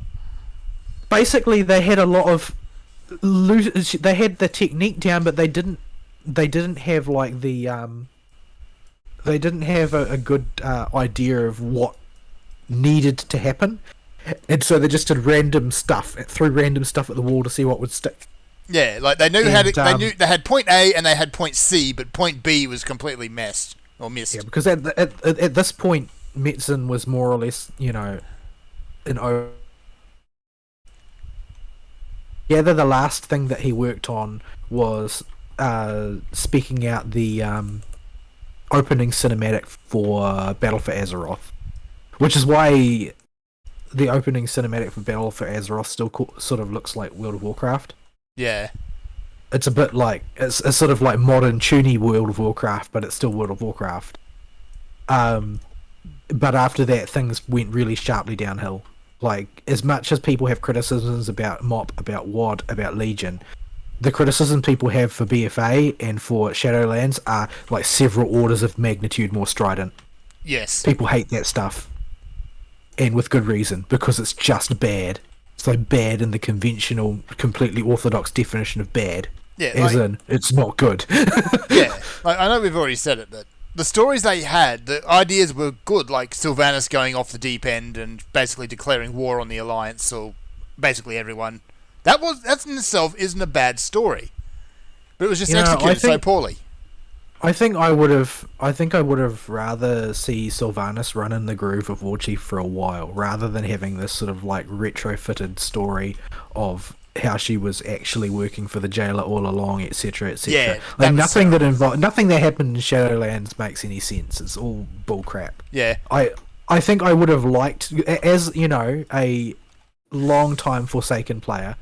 Basically, they had a lot of... They had the technique down, but they didn't have like the they didn't have a good idea of what needed to happen, and so they just did random stuff, threw random stuff at the wall to see what would stick. Yeah, like they knew they had point A and they had point C, but point B was completely missed. Yeah, because at this point, Metzen was more or less, you know, the last thing that he worked on was speaking out the opening cinematic for Battle for Azeroth, which is why the opening cinematic for Battle for Azeroth still sort of looks like World of Warcraft. Yeah, it's a bit like it's sort of like modern toony World of Warcraft, but it's still World of Warcraft. But after that, things went really sharply downhill. Like, as much as people have criticisms about MOP, about WoD, about Legion, the criticism people have for BFA and for Shadowlands are like several orders of magnitude more strident. Yes. People hate that stuff. And with good reason, because it's just bad. It's like bad in the conventional, completely orthodox definition of bad. Yeah, as in, it's not good. Yeah, like, I know we've already said it, but the stories they had, the ideas were good, like Sylvanas going off the deep end and basically declaring war on the Alliance, or basically everyone. That in itself isn't a bad story, but it was just executed so poorly. I think I would have rather see Sylvanas run in the groove of Warchief for a while, rather than having this sort of like retrofitted story of how she was actually working for the jailer all along, etc., etc. Yeah, like that was nothing so- that involved nothing that happened in Shadowlands makes any sense. It's all bullcrap. Yeah. I think I would have liked, as you know, a long time Forsaken player.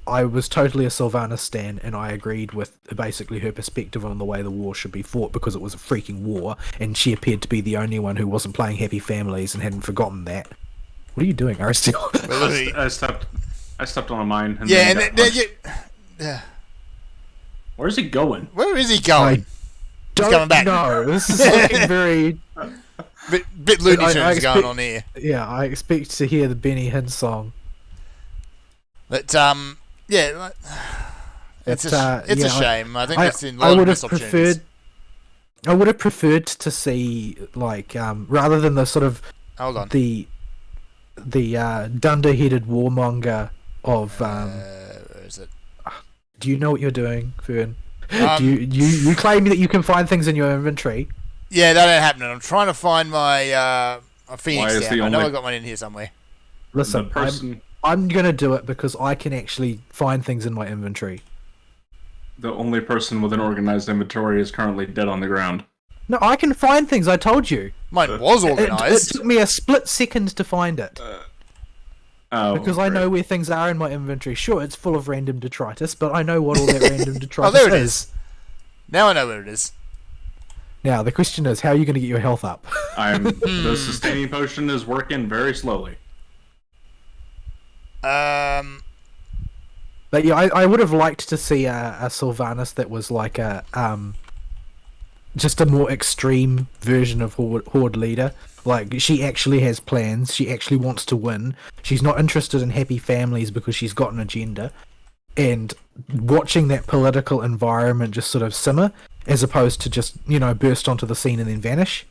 I was totally a Sylvanas stan, and I agreed with basically her perspective on the way the war should be fought because it was a freaking war, and she appeared to be the only one who wasn't playing Happy Families and hadn't forgotten that. What are you doing, Aristotle? I stepped on a mine. And Yeah, then and got then, punched. yeah. Where's he going? Where is he going? Don't coming back. know. This is something very... Bit Looney I Tunes expect- going on here. Yeah, I expect to hear the Benny Hinn song. But yeah, like, it's But, a yeah, shame. I think it's in I a lot would of have missed opportunities. preferred. I would have preferred to see like rather than the sort of Hold on. the dunder-headed warmonger of Where is it? do you know what you're doing, Fern? Um, Do you claim that you can find things in your inventory? Yeah, that ain't happening. I'm trying to find my Phoenix Why is down. the I know only- I got one in here somewhere. Listen, The person, I'm gonna do it because I can actually find things in my inventory. the only person with an organized inventory is currently dead on the ground. No, I can find things. I told you. Mine was It organised. took me a split second to find it. Oh, Because I great. know where things are in my inventory. Sure, it's full of random detritus, but I know what all that random detritus there it is. Now I know where it is. Now, the question is, how are you going to get your health up? The sustaining potion is working very slowly. But yeah, I would have liked to see a Sylvanas that was like a just a more extreme version of Horde leader. Like, she actually has plans. She actually wants to win. She's not interested in happy families because she's got an agenda. And watching that political environment just sort of simmer, as opposed to just, burst onto the scene and then vanish,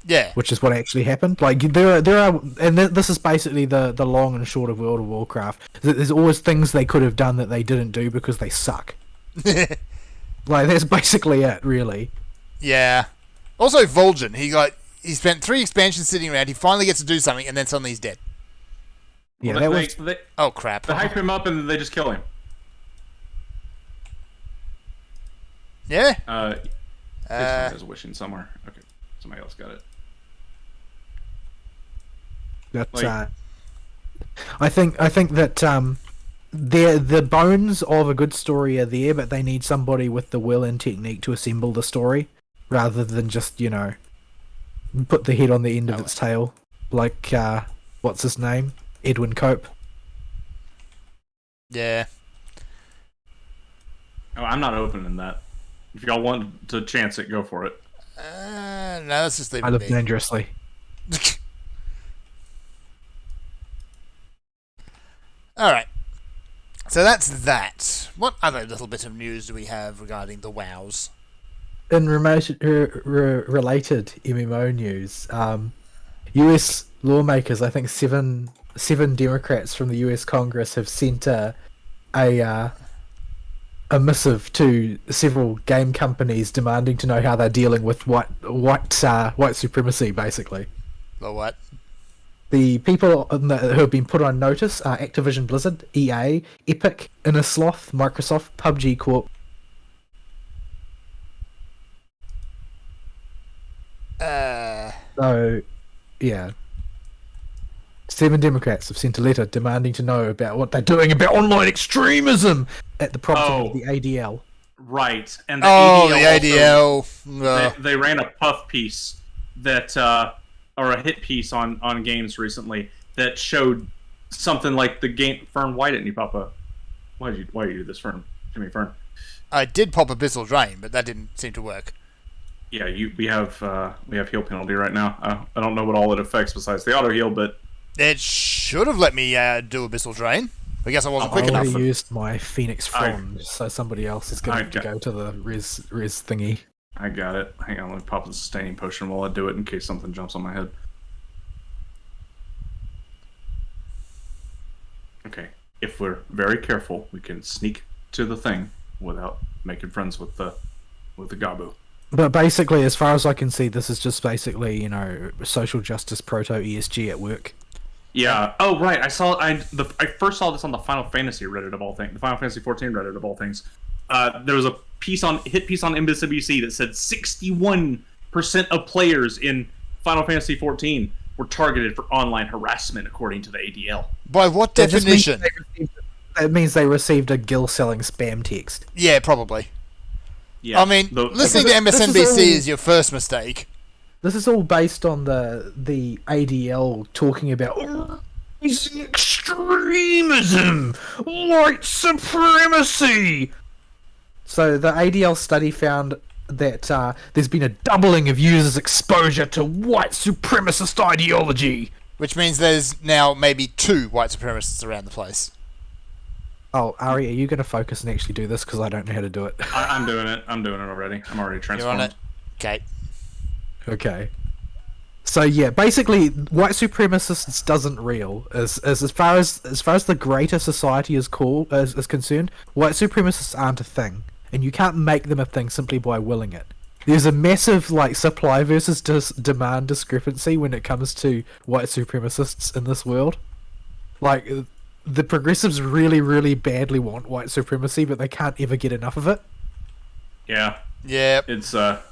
Yeah. which is what actually happened. Like, there are, and this is basically the long and short of World of Warcraft. There's always things they could have done that they didn't do because they suck. Like, that's basically it, really. Yeah. Also, Vol'jin. He spent 3 expansions sitting around. He finally gets to do something, and then suddenly he's dead. Yeah, Well, that they, was... they, Oh crap. they hype him up and then they just kill him. Yeah. There's a wishing somewhere. Okay, somebody else got it. But, Like- I think that the bones of a good story are there, but they need somebody with the will and technique to assemble the story, rather than just put the head on the end of its tail, like what's his name, Edwin Cope. Yeah. Oh, I'm not opening that. If y'all want to chance it, go for it. No, let's just leave I it live be. dangerously. Alright. So that's that. What other little bit of news do we have regarding the WoWs? In related MMO news, U.S. lawmakers, I think seven Democrats from the U.S. Congress have sent a missive to several game companies demanding to know how they're dealing with white supremacy, basically. The what? The people who have been put on notice are Activision Blizzard, EA, Epic, Innersloth, Microsoft, PUBG Corp. So, yeah. 7 Democrats have sent a letter demanding to know about what they're doing about online extremism at the prompting of the ADL. Right, and the Oh, ADL the ADL. they ran a puff piece that, or a hit piece on games recently that showed something like the game. Fern, why didn't you pop a? Why did you do this, Fern? Jimmy Fern. I did pop Abyssal Drain, but that didn't seem to work. Yeah, we have heal penalty right now. I don't know what all it affects besides the auto heal, but It should have let me do Abyssal Drain. I guess I wasn't I quick enough. already used my Phoenix Frond, so somebody else is going to have to go to the res thingy. I got it. Hang on, let me pop the sustaining potion while I do it in case something jumps on my head. Okay, if we're very careful, we can sneak to the thing without making friends with the Gabu. But basically, as far as I can see, this is just basically, social justice proto ESG at work. Yeah. Oh, right. I first saw this on the Final Fantasy Reddit of all things. The Final Fantasy 14 Reddit of all things. There was a hit piece on MSNBC that said 61% of players in Final Fantasy 14 were targeted for online harassment, according to the ADL. By what That just means definition? that means they received a Gil selling spam text. Yeah, probably. Yeah. I mean, listening to this is MSNBC all- is your first mistake. This is all based on the ADL talking about extremism, white supremacy. So the ADL study found that there's been a doubling of users' exposure to white supremacist ideology. Which means there's now maybe 2 white supremacists around the place. Oh, Ari, are you going to focus and actually do this? Because I don't know how to do it. I'm doing it. I'm doing it already. I'm already You're transformed. on it? Okay. Okay. So yeah, basically, white supremacists doesn't real as far as the greater society is concerned. White supremacists aren't a thing, and you can't make them a thing simply by willing it. There's a massive supply versus demand discrepancy when it comes to white supremacists in this world. Like the progressives really, really badly want white supremacy, but they can't ever get enough of it. Yeah. Yeah. It's a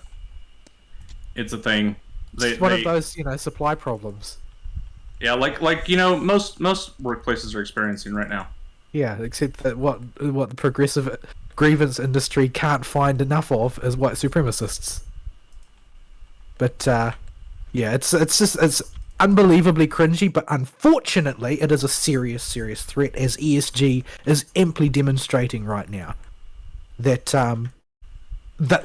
thing. It's one of those, supply problems. Yeah, like most workplaces are experiencing right now. Yeah, except that what the progressive grievance industry can't find enough of is white supremacists. But yeah, it's unbelievably cringy, but unfortunately, it is a serious threat, as ESG is amply demonstrating right now. That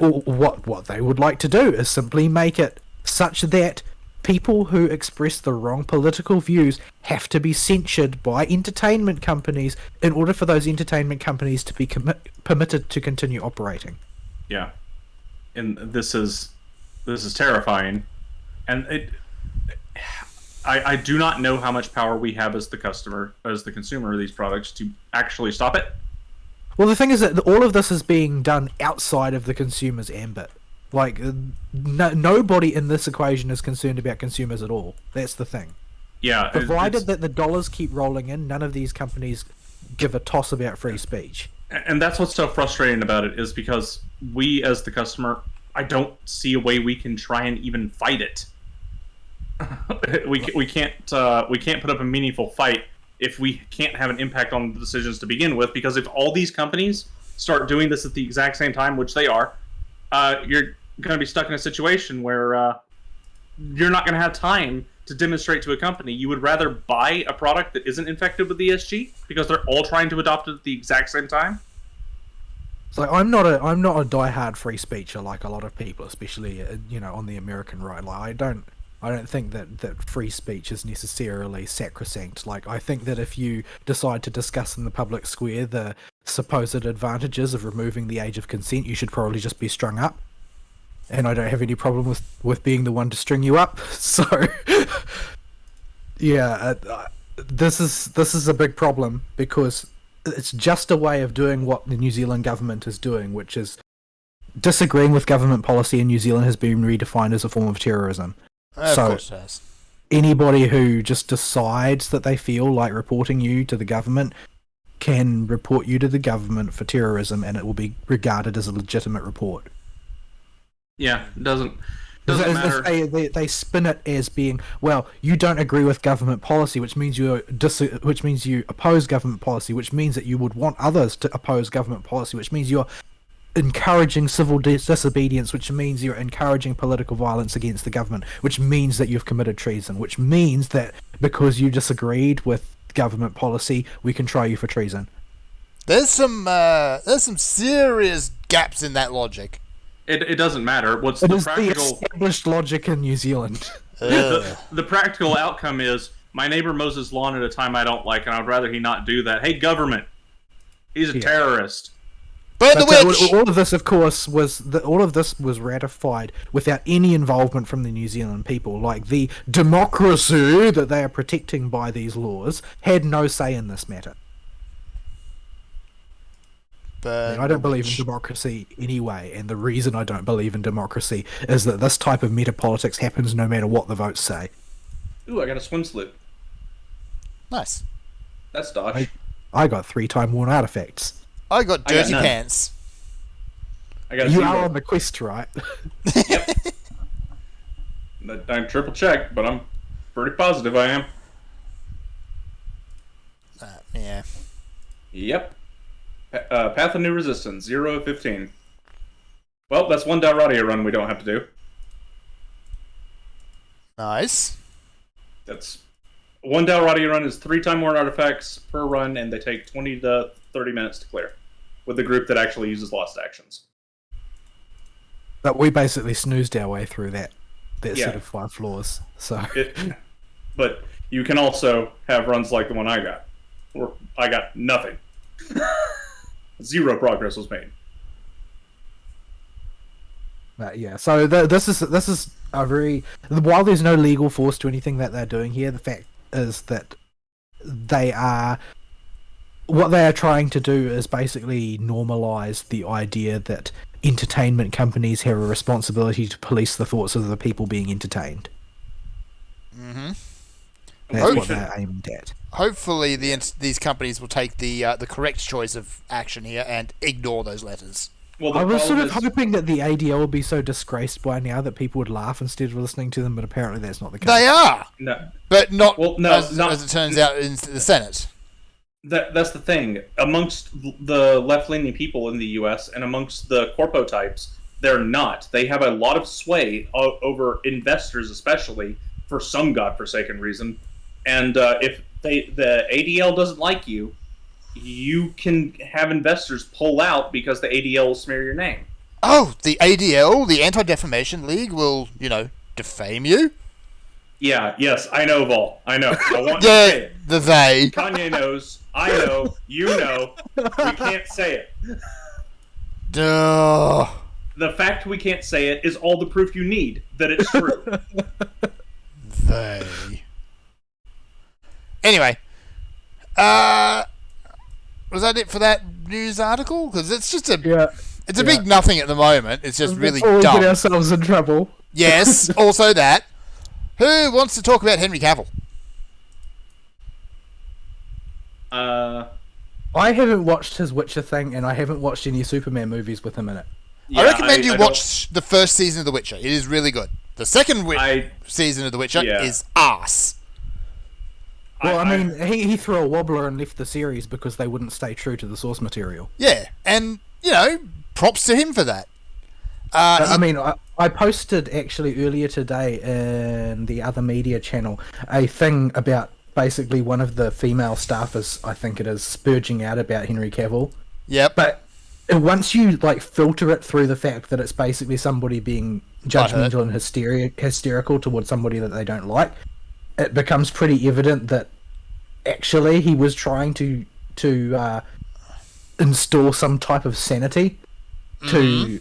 what they would like to do is simply make it such that people who express the wrong political views have to be censured by entertainment companies in order for those entertainment companies to be permitted to continue operating. Yeah, and this is terrifying, and I do not know how much power we have as the consumer of these products to actually stop it. Well, the thing is that all of this is being done outside of the consumer's ambit. Like, nobody in this equation is concerned about consumers at all. That's the thing. Yeah, Provided that the dollars keep rolling in, none of these companies give a toss about free speech. and that's what's so frustrating about it is because we, as the customer, I don't see a way we can try and even fight it. we can't put up a meaningful fight if we can't have an impact on the decisions to begin with. Because if all these companies start doing this at the exact same time, which they are, you're going to be stuck in a situation where you're not going to have time to demonstrate to a company. You would rather buy a product that isn't infected with ESG because they're all trying to adopt it at the exact same time. So I'm not a diehard free speecher like a lot of people, especially on the American right. Like I don't think that free speech is necessarily sacrosanct. Like, I think that if you decide to discuss in the public square the supposed advantages of removing the age of consent, you should probably just be strung up. And I don't have any problem with being the one to string you up. So, yeah, this is a big problem because it's just a way of doing what the New Zealand government is doing, which is disagreeing with government policy in New Zealand has been redefined as a form of terrorism. Of So- course it has. Anybody who just decides that they feel like reporting you to the government can report you to the government for terrorism, and it will be regarded as a legitimate report. Yeah, it doesn't Because matter. they spin it as being, well, you don't agree with government policy, which means you oppose government policy, which means that you would want others to oppose government policy, which means you're encouraging civil disobedience, which means you're encouraging political violence against the government, which means that you've committed treason, which means that because you disagreed with government policy, we can try you for treason. There's some serious gaps in that logic. It doesn't matter. What's It the is the practical established logic in New Zealand. the practical outcome is my neighbor mows his lawn at a time I don't like, and I'd rather he not do that. Hey, government, he's a Yeah. terrorist. Burn the But, witch! all of this, of course, was ratified without any involvement from the New Zealand people. Like, the democracy that they are protecting by these laws had no say in this matter. Burn I don't the believe witch. in democracy anyway, and the reason I don't believe in democracy is that this type of meta-politics happens no matter what the votes say. Ooh, I got a swim slip. Nice. That's dodge. I got 3-time worn artifacts. I got I got dirty none. pants. I got a You 0. are on the quest, right? Yep. I triple check, but I'm pretty positive I am. Yeah. Yep. Path of New Resistance, 0 of 15. Well, that's one Dalradia run we don't have to do. Nice. That's one Dalradia run is 3-time worn artifacts per run, and they take 20 to 30 minutes to clear, with the group that actually uses lost actions. But we basically snoozed our way through that set Yeah. of 5 floors. So But you can also have runs like the one I got, where I got nothing. 0 progress was made. yeah, so this is a very, while there's no legal force to anything that they're doing here, the fact is that what they are trying to do is basically normalize the idea that entertainment companies have a responsibility to police the thoughts of the people being entertained. Mm-hmm. That's what they're aimed at. Hopefully, these companies will take the correct choice of action here and ignore those letters. Well, the I was sort problem of is- hoping that the ADL would be so disgraced by now that people would laugh instead of listening to them, but apparently that's not the case. They are, No, but not, Well, no, as not- it turns out in the Senate. that's the thing. Amongst the left-leaning people in the U.S. and amongst the corpo types, they're not. They have a lot of sway over investors, especially for some godforsaken reason. And if the ADL doesn't like you, you can have investors pull out because the ADL will smear your name. Oh, the ADL, the Anti-Defamation League, will, defame you? Yeah, yes, I know, Vol. I know. I want to say it. The they. Kanye knows. I know. You know. We can't say it. Duh. The fact we can't say it is all the proof you need that it's true. They. Anyway, was that it for that news article? Because it's just it's a big nothing at the moment. It's just really Before we dumb. get ourselves in trouble. Yes, also that. Who wants to talk about Henry Cavill? I haven't watched his Witcher thing, and I haven't watched any Superman movies with him in it. I recommend you I watch the first season of The Witcher. It is really good. The second season of The Witcher Yeah. is arse. Well, I mean, he threw a wobbler and left the series because they wouldn't stay true to the source material. Yeah, and, props to him for that. I mean, I posted actually earlier today in the Other Media channel a thing about basically one of the female staffers, I think it is, spurging out about Henry Cavill. Yep. But once you filter it through the fact that it's basically somebody being judgmental and hysterical towards somebody that they don't like, it becomes pretty evident that actually he was trying to install some type of sanity to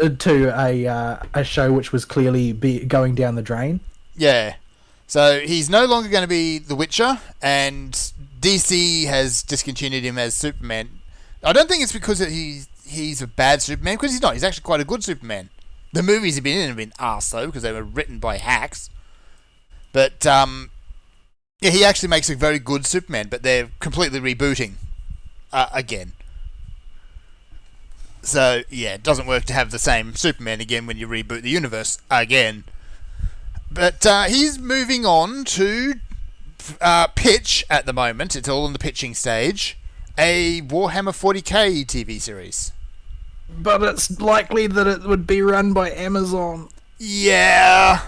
a show which was clearly going down the drain. Yeah. So he's no longer going to be The Witcher, and DC has discontinued him as Superman. I don't think it's because he's a bad Superman, because he's not. He's actually quite a good Superman. The movies he's been in have been arse, though, because they were written by hacks. But, yeah, he actually makes a very good Superman, but they're completely rebooting again. So, yeah, it doesn't work to have the same Superman again when you reboot the universe again. But he's moving on to pitch at the moment. It's all in the pitching stage. A Warhammer 40k TV series. But it's likely that it would be run by Amazon. Yeah.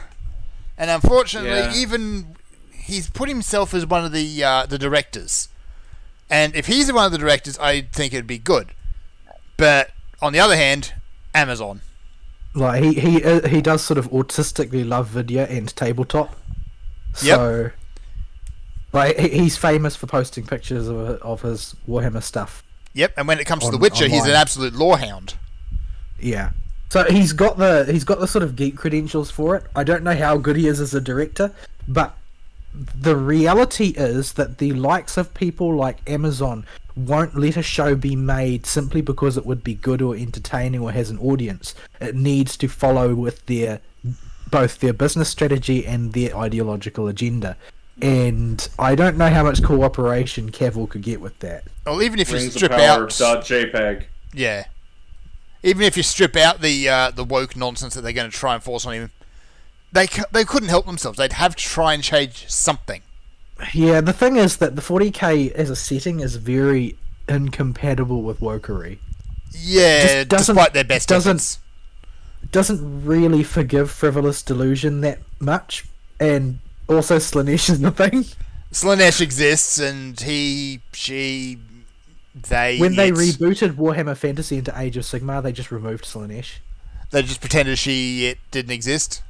And unfortunately, Yeah. even he's put himself as one of the directors. And if he's one of the directors, I think it'd be good. But on the other hand, Amazon. Like he does sort of autistically love video and tabletop. So, like he's famous for posting pictures of his Warhammer stuff. Yep, and when it comes to The Witcher, he's an online. absolute lorehound. Yeah. So he's got the sort of geek credentials for it. I don't know how good he is as a director, but the reality is that the likes of people like Amazon won't let a show be made simply because it would be good or entertaining or has an audience. It needs to follow with both their business strategy and their ideological agenda. and I don't know how much cooperation Cavill could get with that. Well, even if you Rings strip of Power. out, .jpg. yeah, even if you strip out the woke nonsense that they're going to try and force on him, they couldn't help themselves. They'd have to try and change something. Yeah, the thing is that the 40k as a setting is very incompatible with wokery. Yeah, despite their best efforts. Doesn't really forgive Frivolous Delusion that much, and also Slanesh is the thing. Slanesh exists, and they When they rebooted Warhammer Fantasy into Age of Sigmar, they just removed Slanesh. They just pretended it didn't exist.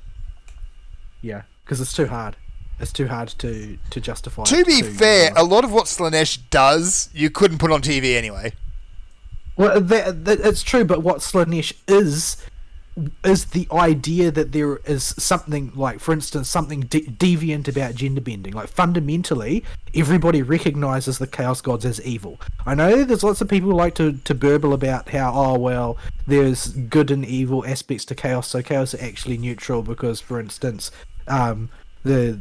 Yeah, because it's too hard. It's too hard to justify. To be fair, a lot of what Slanesh does, you couldn't put on TV anyway. Well, it's true, but what Slanesh is the idea that there is something, like, for instance, something deviant about gender bending. Like, fundamentally, everybody recognises the Chaos Gods as evil. I know there's lots of people who like to burble about how, oh, well, there's good and evil aspects to Chaos, so Chaos are actually neutral because, for instance, the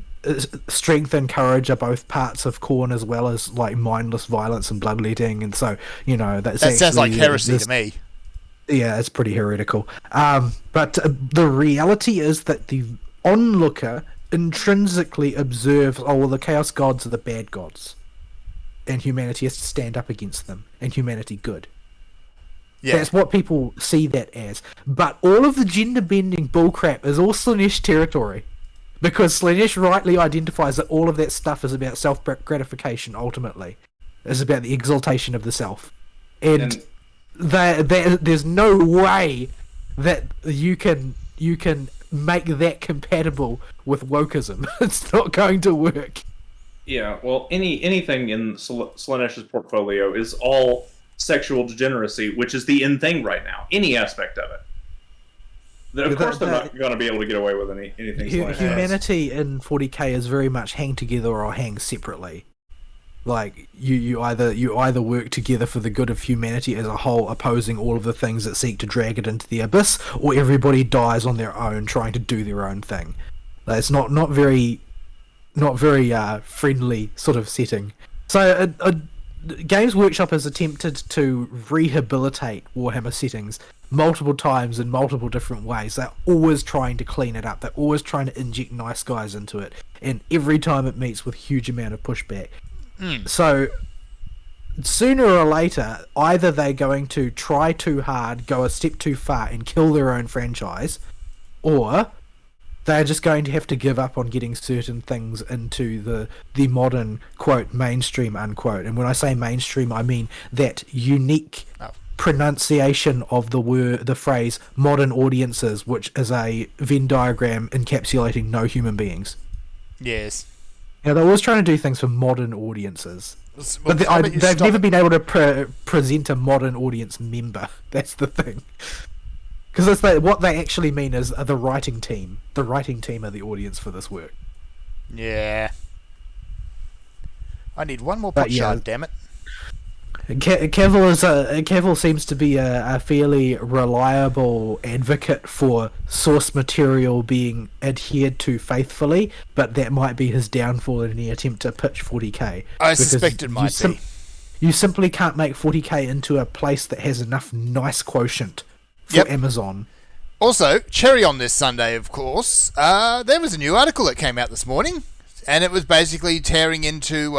strength and courage are both parts of Khorne, as well as, like, mindless violence and bloodletting, and so, you know, that sounds like heresy to me. Yeah, it's pretty heretical. But the reality is that the onlooker intrinsically observes, oh, well, the Chaos Gods are the bad gods, and humanity has to stand up against them, and humanity good. Yeah. That's what people see that as. But all of the gender-bending bullcrap is all Slanesh territory. Because Slanesh rightly identifies that all of that stuff is about self-gratification, ultimately. It's about the exaltation of the self. And there's no way that you can make that compatible with wokeism. It's not going to work. Yeah, well, anything in Slanesh's portfolio is all sexual degeneracy, which is the in thing right now. Any aspect of it. Of course, they're not going to be able to get away with anything. Humanity in 40k is very much hang together or hang separately. Like you either work together for the good of humanity as a whole, opposing all of the things that seek to drag it into the abyss, or everybody dies on their own, trying to do their own thing. Like, it's not very friendly sort of setting. So Games Workshop has attempted to rehabilitate Warhammer settings multiple times in multiple different ways. They're always trying to clean it up. They're always trying to inject nice guys into it, and every time it meets with huge amount of pushback. So sooner or later, either they're going to try too hard, go a step too far, and kill their own franchise, or they're just going to have to give up on getting certain things into the modern, quote, mainstream, unquote. And when I say mainstream, I mean that unique pronunciation of the phrase modern audiences, which is a Venn diagram encapsulating no human beings. Yes. Yeah, they're always trying to do things for modern audiences. But they've never been able to present a modern audience member. That's the thing. Because what they actually mean is the writing team. The writing team are the audience for this work. Yeah. I need one more pot shard, damn it. Cavill seems to be a fairly reliable advocate for source material being adhered to faithfully, but that might be his downfall in any attempt to pitch 40k. I suspect it might be. You simply can't make 40k into a place that has enough nice quotient for Amazon. Also, cherry on this Sunday, of course, there was a new article that came out this morning. And it was basically tearing into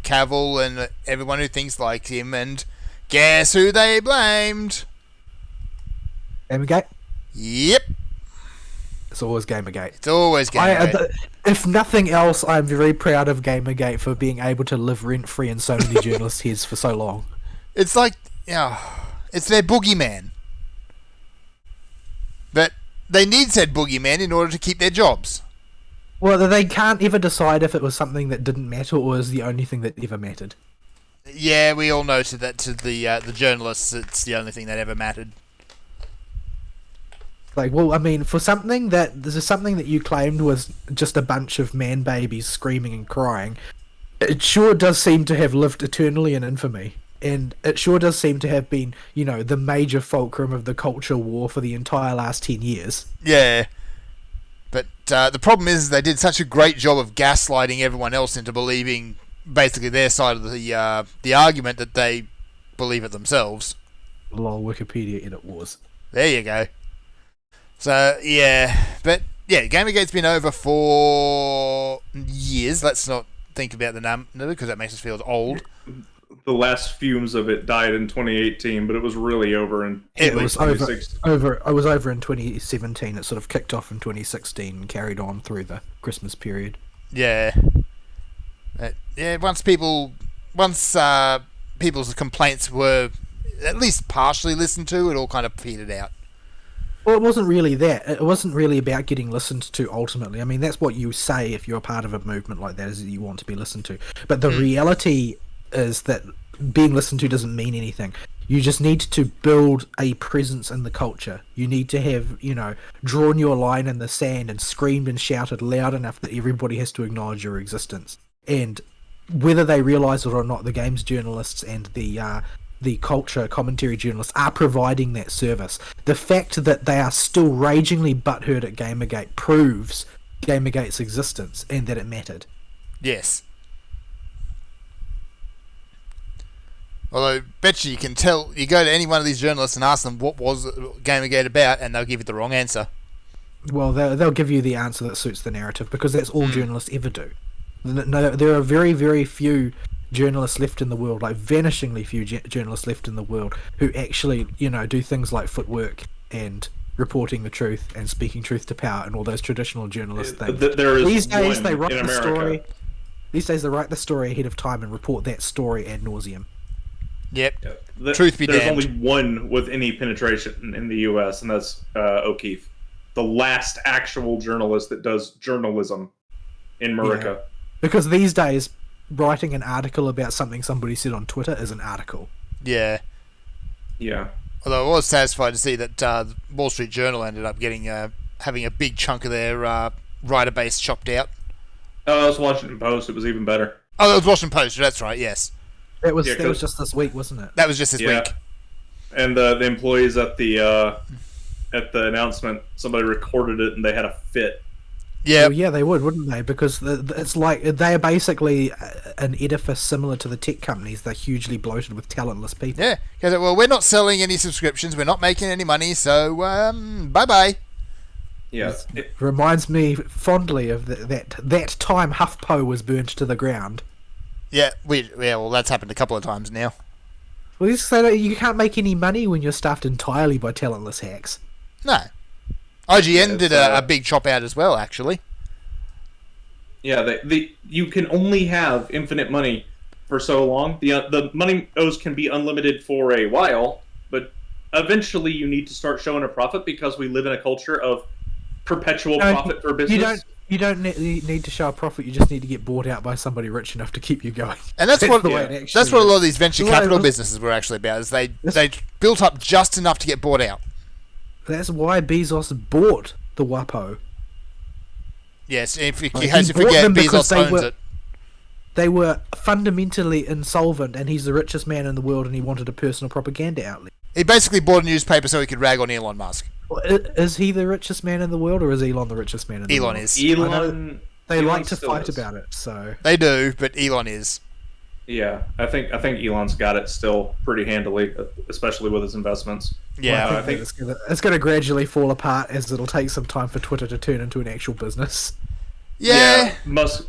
Cavill and everyone who thinks like him, and guess who they blamed? Gamergate? Yep. It's always Gamergate. It's always Gamergate. If nothing else, I'm very proud of Gamergate for being able to live rent-free in so many journalists' heads for so long. It's like, it's their boogeyman. But they need said boogeyman in order to keep their jobs. Well, they can't ever decide if it was something that didn't matter or was the only thing that ever mattered. Yeah, we all know that to the journalists, it's the only thing that ever mattered. Like, well, I mean, for something that you claimed was just a bunch of man babies screaming and crying, it sure does seem to have lived eternally in infamy. And it sure does seem to have been, the major fulcrum of the culture war for the entire last 10 years. Yeah. But the problem is they did such a great job of gaslighting everyone else into believing basically their side of the argument that they believe it themselves. Lol, Wikipedia edit wars. There you go. So, yeah. But, yeah, Gamergate's been over for years. Let's not think about the number because that makes us feel old. The last fumes of it died in 2018, but it was really over in It late was 2016. over in 2017. It sort of kicked off in 2016 and carried on through the Christmas period. Yeah. Yeah, once people's complaints were at least partially listened to, it all kind of petered out. Well, it wasn't really that. It wasn't really about getting listened to ultimately. I mean, that's what you say if you're a part of a movement like that, is that you want to be listened to. But the reality is that being listened to doesn't mean anything. You just need to build a presence in the culture. You need to have, drawn your line in the sand and screamed and shouted loud enough that everybody has to acknowledge your existence. And whether they realise it or not, the games journalists and the culture commentary journalists are providing that service. The fact that they are still ragingly butthurt at Gamergate proves Gamergate's existence and that it mattered. Yes. Although, bet you can tell, you go to any one of these journalists and ask them what was Gamergate about, and they'll give you the wrong answer. Well, they'll give you the answer that suits the narrative, because that's all journalists ever do. No, there are very, very few journalists left in the world, like vanishingly few journalists left in the world, who actually, do things like footwork and reporting the truth and speaking truth to power and all those traditional journalist things. There is These days, one they write in the America. story. These days, they write the story ahead of time and report that story ad nauseum. Yep. Truth be There's damned. only one with any penetration in the U.S., and that's O'Keefe, the last actual journalist that does journalism in America. Because these days, writing an article about something somebody said on Twitter is an article. Yeah. Yeah. Although I was satisfied to see that the Wall Street Journal ended up getting having a big chunk of their writer base chopped out. Oh, I was Washington Post. It was even better. Oh, that was Washington Post. That's right. Yes, That was Yeah, that was just this week, wasn't it? that was just this Yeah. week. And the employees at the announcement, somebody recorded it, and they had a fit. Yeah. Well, yeah, they would, wouldn't they? Because it's like they are basically an edifice similar to the tech companies. They're hugely bloated with talentless people. Yeah. Because, well, we're not selling any subscriptions. We're not making any money. So, bye-bye. Yeah. Reminds me fondly of that time HuffPo was burnt to the ground. Yeah. Well, that's happened a couple of times now. Well, you can't make any money when you're staffed entirely by talentless hacks. No. IGN did it's, a big chop out as well, actually. Yeah, you can only have infinite money for so long. The money owes can be unlimited for a while, but eventually you need to start showing a profit because we live in a culture of perpetual profit for business. You don't need to show a profit. You just need to get bought out by somebody rich enough to keep you going. And that's what the way it actually that's what a lot of is. these venture Well, capital it was- businesses were actually about. Is they built up just enough to get bought out. That's why Bezos bought the WAPO. Yes, in Like, case he you forget, bought them because Bezos owns they were- it. They were fundamentally insolvent, and he's the richest man in the world, and he wanted a personal propaganda outlet. He basically bought a newspaper so he could rag on Elon Musk. Well, is he the richest man in the world, or is Elon the richest man in the world? Elon is. I know Elon. They Elon like to still fight is. about it, so... They do, but Elon is. Yeah, I think Elon's got it still pretty handily, especially with his investments. Yeah. Well, I think- it's going to gradually fall apart, as it'll take some time for Twitter to turn into an actual business. Yeah. Musk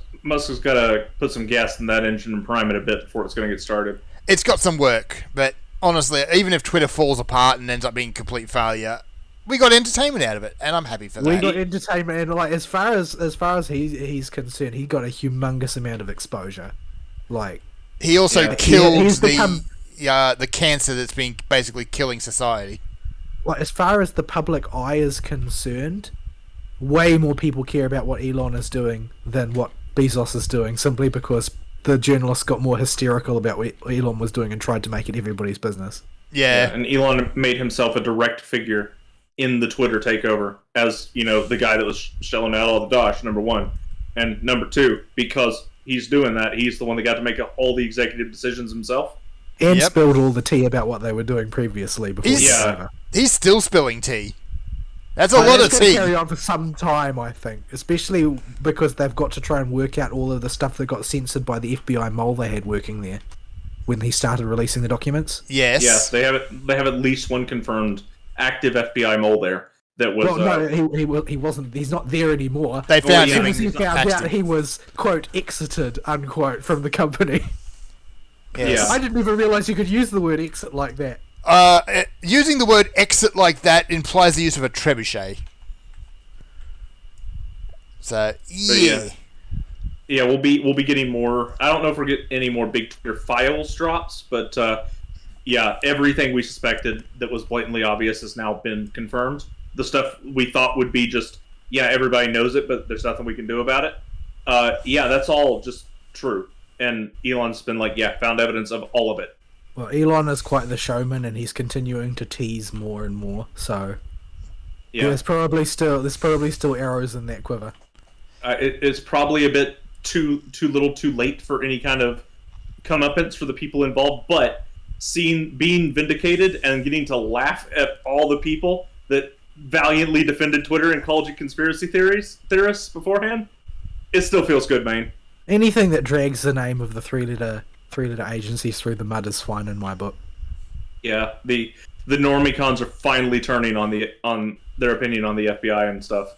has got to put some gas in that engine and prime it a bit before it's going to get started. It's got some work, but honestly, even if Twitter falls apart and ends up being a complete failure, we got entertainment out of it, and I'm happy for that. We got entertainment, and like as far as he's concerned, he got a humongous amount of exposure. Like, He also Yeah. killed He's become- the cancer that's been basically killing society. as far as the public eye is concerned, way more people care about what Elon is doing than what Bezos is doing, simply because the journalists got more hysterical about what Elon was doing and tried to make it everybody's business. Yeah. And Elon made himself a direct figure in the Twitter takeover as, the guy that was shelling out all the dosh, number one. And number two, because he's doing that, he's the one that got to make all the executive decisions himself. And Yep. spilled all the tea about what they were doing previously before He's- it was Yeah. over. He's still spilling tea. That's a lot of It's gonna tea. carry on for some time, I think, especially because they've got to try and work out all of the stuff that got censored by the FBI mole they had working there when he started releasing the documents. Yes. Yes, they have it. They have at least one confirmed active FBI mole there that was. Well, no, he wasn't. He's not there anymore. They found yeah, him. As soon as he and found patched out, him. he was quote exited unquote from the company. Yes. I didn't even realize you could use the word exit like that. Using the word exit like that implies the use of a trebuchet. So yeah. Yeah, we'll be getting more. I don't know if we'll get any more big Twitter files drops, but yeah, everything we suspected that was blatantly obvious has now been confirmed. The stuff we thought would be just, yeah, everybody knows it, but there's nothing we can do about it. Yeah, that's all just true. And Elon's been like, yeah, found evidence of all of it. Well, Elon is quite the showman, and he's continuing to tease more and more. So Yeah, there's probably still arrows in that quiver. it's probably a bit too little, too late for any kind of comeuppance for the people involved. But being vindicated and getting to laugh at all the people that valiantly defended Twitter and called you conspiracy theorists beforehand, it still feels good, man. Anything that drags the name of the three-letter agencies through the mud is fine in my book. Yeah, the normicons are finally turning on their opinion on the FBI and stuff.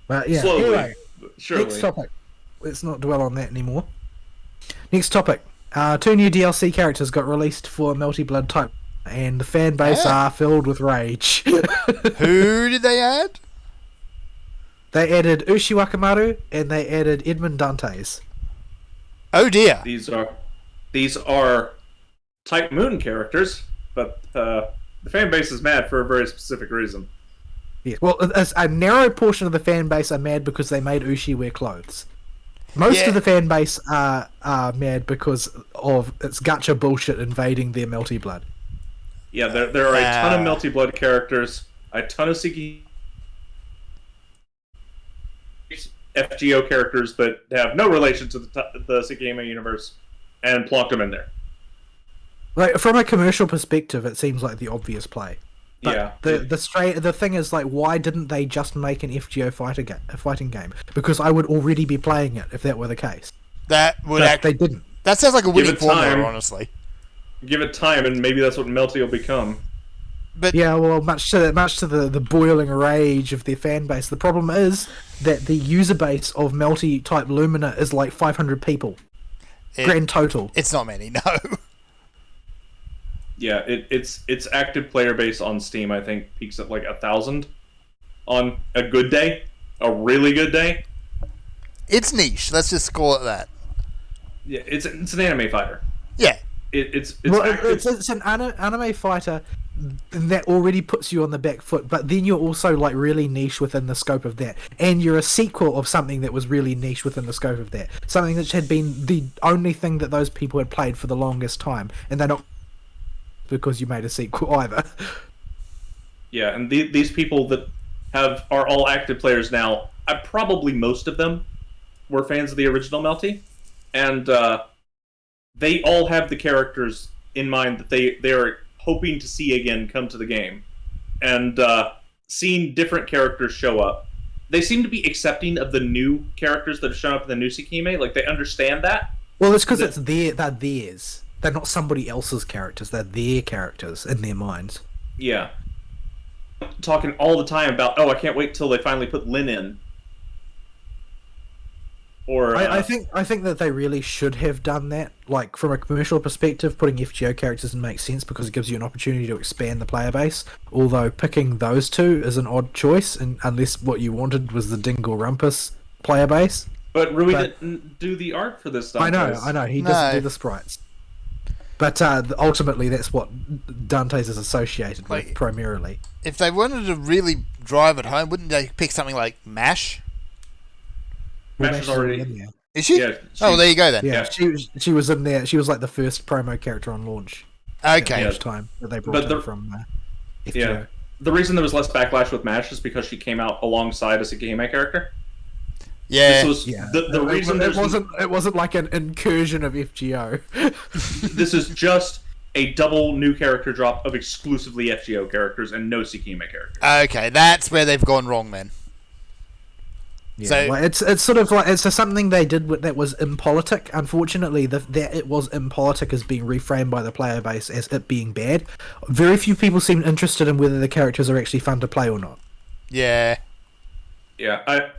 But yeah, Slowly, anyway, but surely. next topic. Let's not dwell on that anymore. Next topic. 2 new DLC characters got released for Melty Blood type, and the fan base Yeah. are filled with rage. Who did they add? They added Ushi Wakamaru and they added Edmund Dantes. Oh dear. These are Type Moon characters, but the fan base is mad for a very specific reason. Yes. Well, a narrow portion of the fan base are mad because they made Ushi wear clothes. Most Yeah. of the fan base are mad because of its gacha bullshit invading their Melty Blood. Yeah, there are a ton of Melty Blood characters, a ton of FGO characters, but have no relation to the Sekigahara universe, and plonked them in there. Like from a commercial perspective, it seems like the obvious play. But Yeah. the thing is, like, why didn't they just make an FGO fighting game? Because I would already be playing it if that were the case. That would But act. they didn't. That sounds like a winning it formula, time. honestly. Give it time, and maybe that's what Melty will become. But Yeah, well, much to the boiling rage of their fan base. The problem is that the user base of Melty type Lumina is like 500 people grand total. it's not many, no. Yeah, its active player base on Steam, I think, peaks at like 1,000 on a good day, a really good day. It's niche. Let's just call it that. Yeah, it's an anime fighter. Yeah. It's Well, active. it's an anime fighter that already puts you on the back foot, but then you're also like really niche within the scope of that, and you're a sequel of something that was really niche within the scope of that, something that had been the only thing that those people had played for the longest time, and they're not because you made a sequel either. Yeah, and these people that are all active players now, probably most of them were fans of the original Melty, and they all have the characters in mind that they are hoping to see again come to the game, and seeing different characters show up. They seem to be accepting of the new characters that have shown up in the new Sekime. Like, they understand that. Well, it's because they're theirs. They're not somebody else's characters. They're their characters in their minds. Yeah. Talking all the time about, oh, I can't wait till they finally put Lin in. Or I think that they really should have done that. Like, from a commercial perspective, putting FGO characters in makes sense because it gives you an opportunity to expand the player base. Although picking those two is an odd choice, and unless what you wanted was the Dingle Rumpus player base. But Rui but- didn't do the art for this stuff. I know, he doesn't No. do the sprites. But ultimately, that's what Dante's is associated with, Like- primarily. If they wanted to really drive it home, wouldn't they pick something like MASH? Mash is already. in there. Is she? Yeah, Oh, there you go then. Yeah, Yeah. she was in there. She was like the first promo character on launch. Okay. Yeah. Each time that they brought But her the- from FGO. Yeah. The reason there was less backlash with Mash is because she came out alongside a Sekigahara character. Yeah. This was Yeah, the reason it there's wasn't an incursion of FGO. this is just a double new character drop of exclusively FGO characters and no Sekime characters. Okay, that's where they've gone wrong then. Yeah, So- like it's sort of like it's something they did that was impolitic. Unfortunately, that it was impolitic is being reframed by the player base as it being bad. Very few people seem interested in whether the characters are actually fun to play or not. Yeah. Yeah,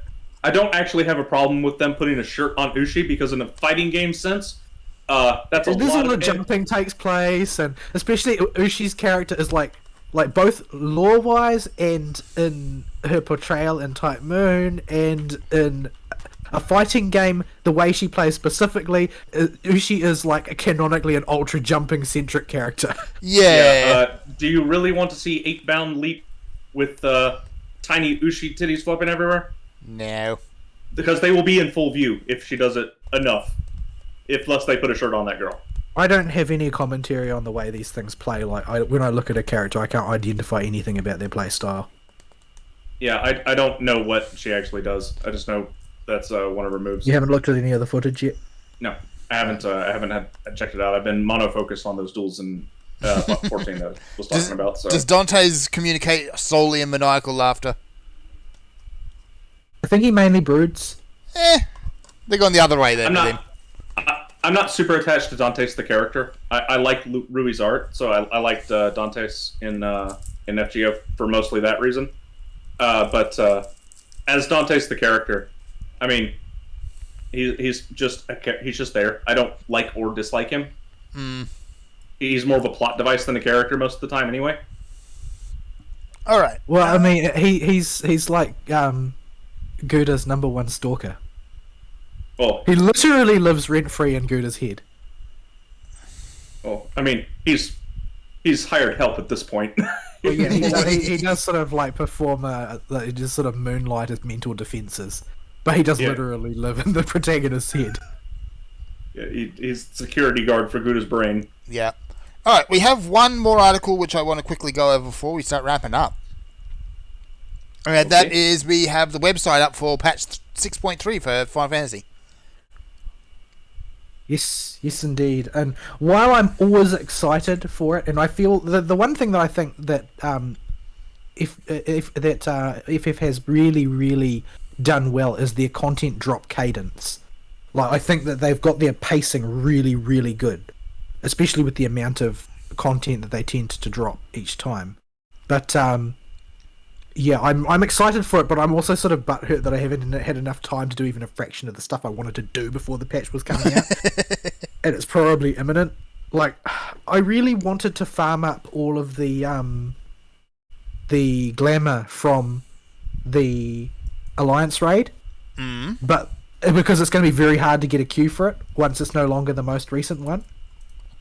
I don't actually have a problem with them putting a shirt on Ushi because in a fighting game sense, that's a There's lot a lot of of jumping takes place, and especially Ushi's character is like both lore wise and in her portrayal in Type Moon and in a fighting game, the way she plays specifically, Ushi is like canonically an ultra jumping centric character. Yeah. Do you really want to see 8-bound leap with tiny Ushi titties flipping everywhere? No. Because they will be in full view if she does it enough. If less they put a shirt on that girl. I don't have any commentary on the way these things play. Like when I look at a character, I can't identify anything about their play style. Yeah, I don't know what she actually does. I just know that's one of her moves. You haven't looked at any other footage yet? No, I haven't had checked it out. I've been mono-focused on those duels in 14 that I was talking about. So Does Dante's communicate solely in maniacal laughter? I think he mainly broods. They're going the other way then. I'm not super attached to Dante's the character. I like Rui's art, so I liked Dante's in FGO for mostly that reason. But as Dante's the character, I mean, he's just there. I don't like or dislike him. He's more of a plot device than a character most of the time, anyway. All right. Well, I mean, he's like Gouda's #1 stalker. Well, He literally lives rent free in Gouda's head. I mean, he's hired help at this point. Well, yeah, he does sort of like perform he just sort of moonlight as mental defenses, but he does Yeah. literally live in the protagonist's head. Yeah, he's security guard for Gouda's brain. Yeah. All right. We have one more article which I want to quickly go over before we start wrapping up. And that is we have the website up for patch 6.3 for Final Fantasy. Yes, indeed. And while I'm always excited for it, and I feel the one thing that I think that FF has really done well is their content drop cadence. Like I think that they've got their pacing really good, especially with the amount of content that they tend to drop each time. But yeah, I'm excited for it, but I'm also sort of butthurt that I haven't had enough time to do even a fraction of the stuff I wanted to do before the patch was coming out. And it's probably imminent. Like, I really wanted to farm up all of the glamour from the Alliance raid, but because it's going to be very hard to get a queue for it once it's no longer the most recent one.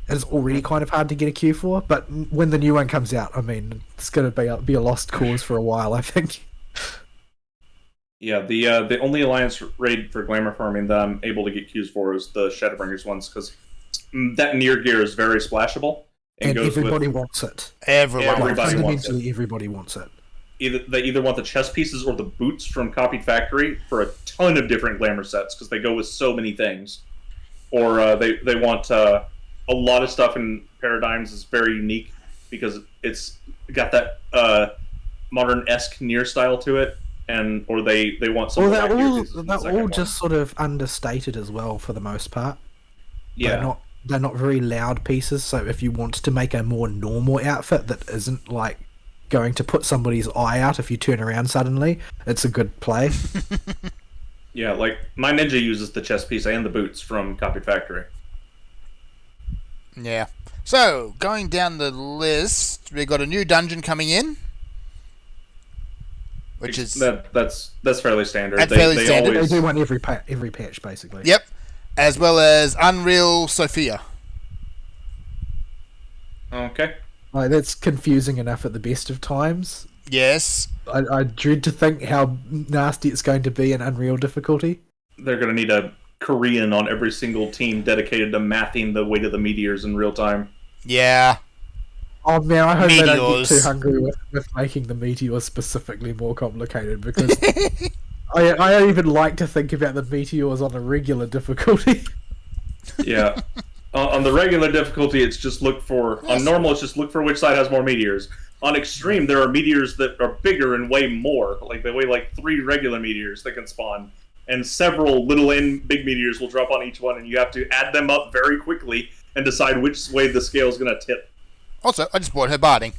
It's already kind of hard to get a queue for, but when the new one comes out, I mean, it's going to be a lost cause for a while, I think. Yeah, the only Alliance raid for glamour farming that I'm able to get queues for is the Shadowbringers ones, because that near gear is very splashable. And goes everybody with, wants it. Everyone. Everybody wants it. Fundamentally, everybody wants it. They either want the chest pieces or the boots from Copied Factory for a ton of different glamour sets, because they go with so many things. Or they want... a lot of stuff in Paradigms is very unique because it's got that modern-esque near style to it, or they want some. Well, they're all just sort of understated as well for the most part. Yeah, they're not very loud pieces. So if you want to make a more normal outfit that isn't like going to put somebody's eye out if you turn around suddenly, it's a good play. Yeah, like my ninja uses the chest piece and the boots from Copied Factory. Yeah. So, going down the list, we've got a new dungeon coming in. Which is... That's fairly standard. That's fairly standard. They do one every patch, basically. Yep. As well as Unreal Sophia. Okay. Like, that's confusing enough at the best of times. Yes. I dread to think how nasty it's going to be in Unreal difficulty. They're going to need a Korean on every single team dedicated to mathing the weight of the meteors in real time. Yeah. Oh man, I hope they don't get Meteors. too hungry with making the meteors specifically more complicated, because I even like to think about the meteors on a regular difficulty. Yeah. On the regular difficulty, it's just look for. Yes. On normal, it's just look for which side has more meteors. On extreme, there are meteors that are bigger and weigh more. Like they weigh like 3 regular meteors that can spawn, and several little and big meteors will drop on each one, and you have to add them up very quickly and decide which way the scale is going to tip. Also, I just bought her barding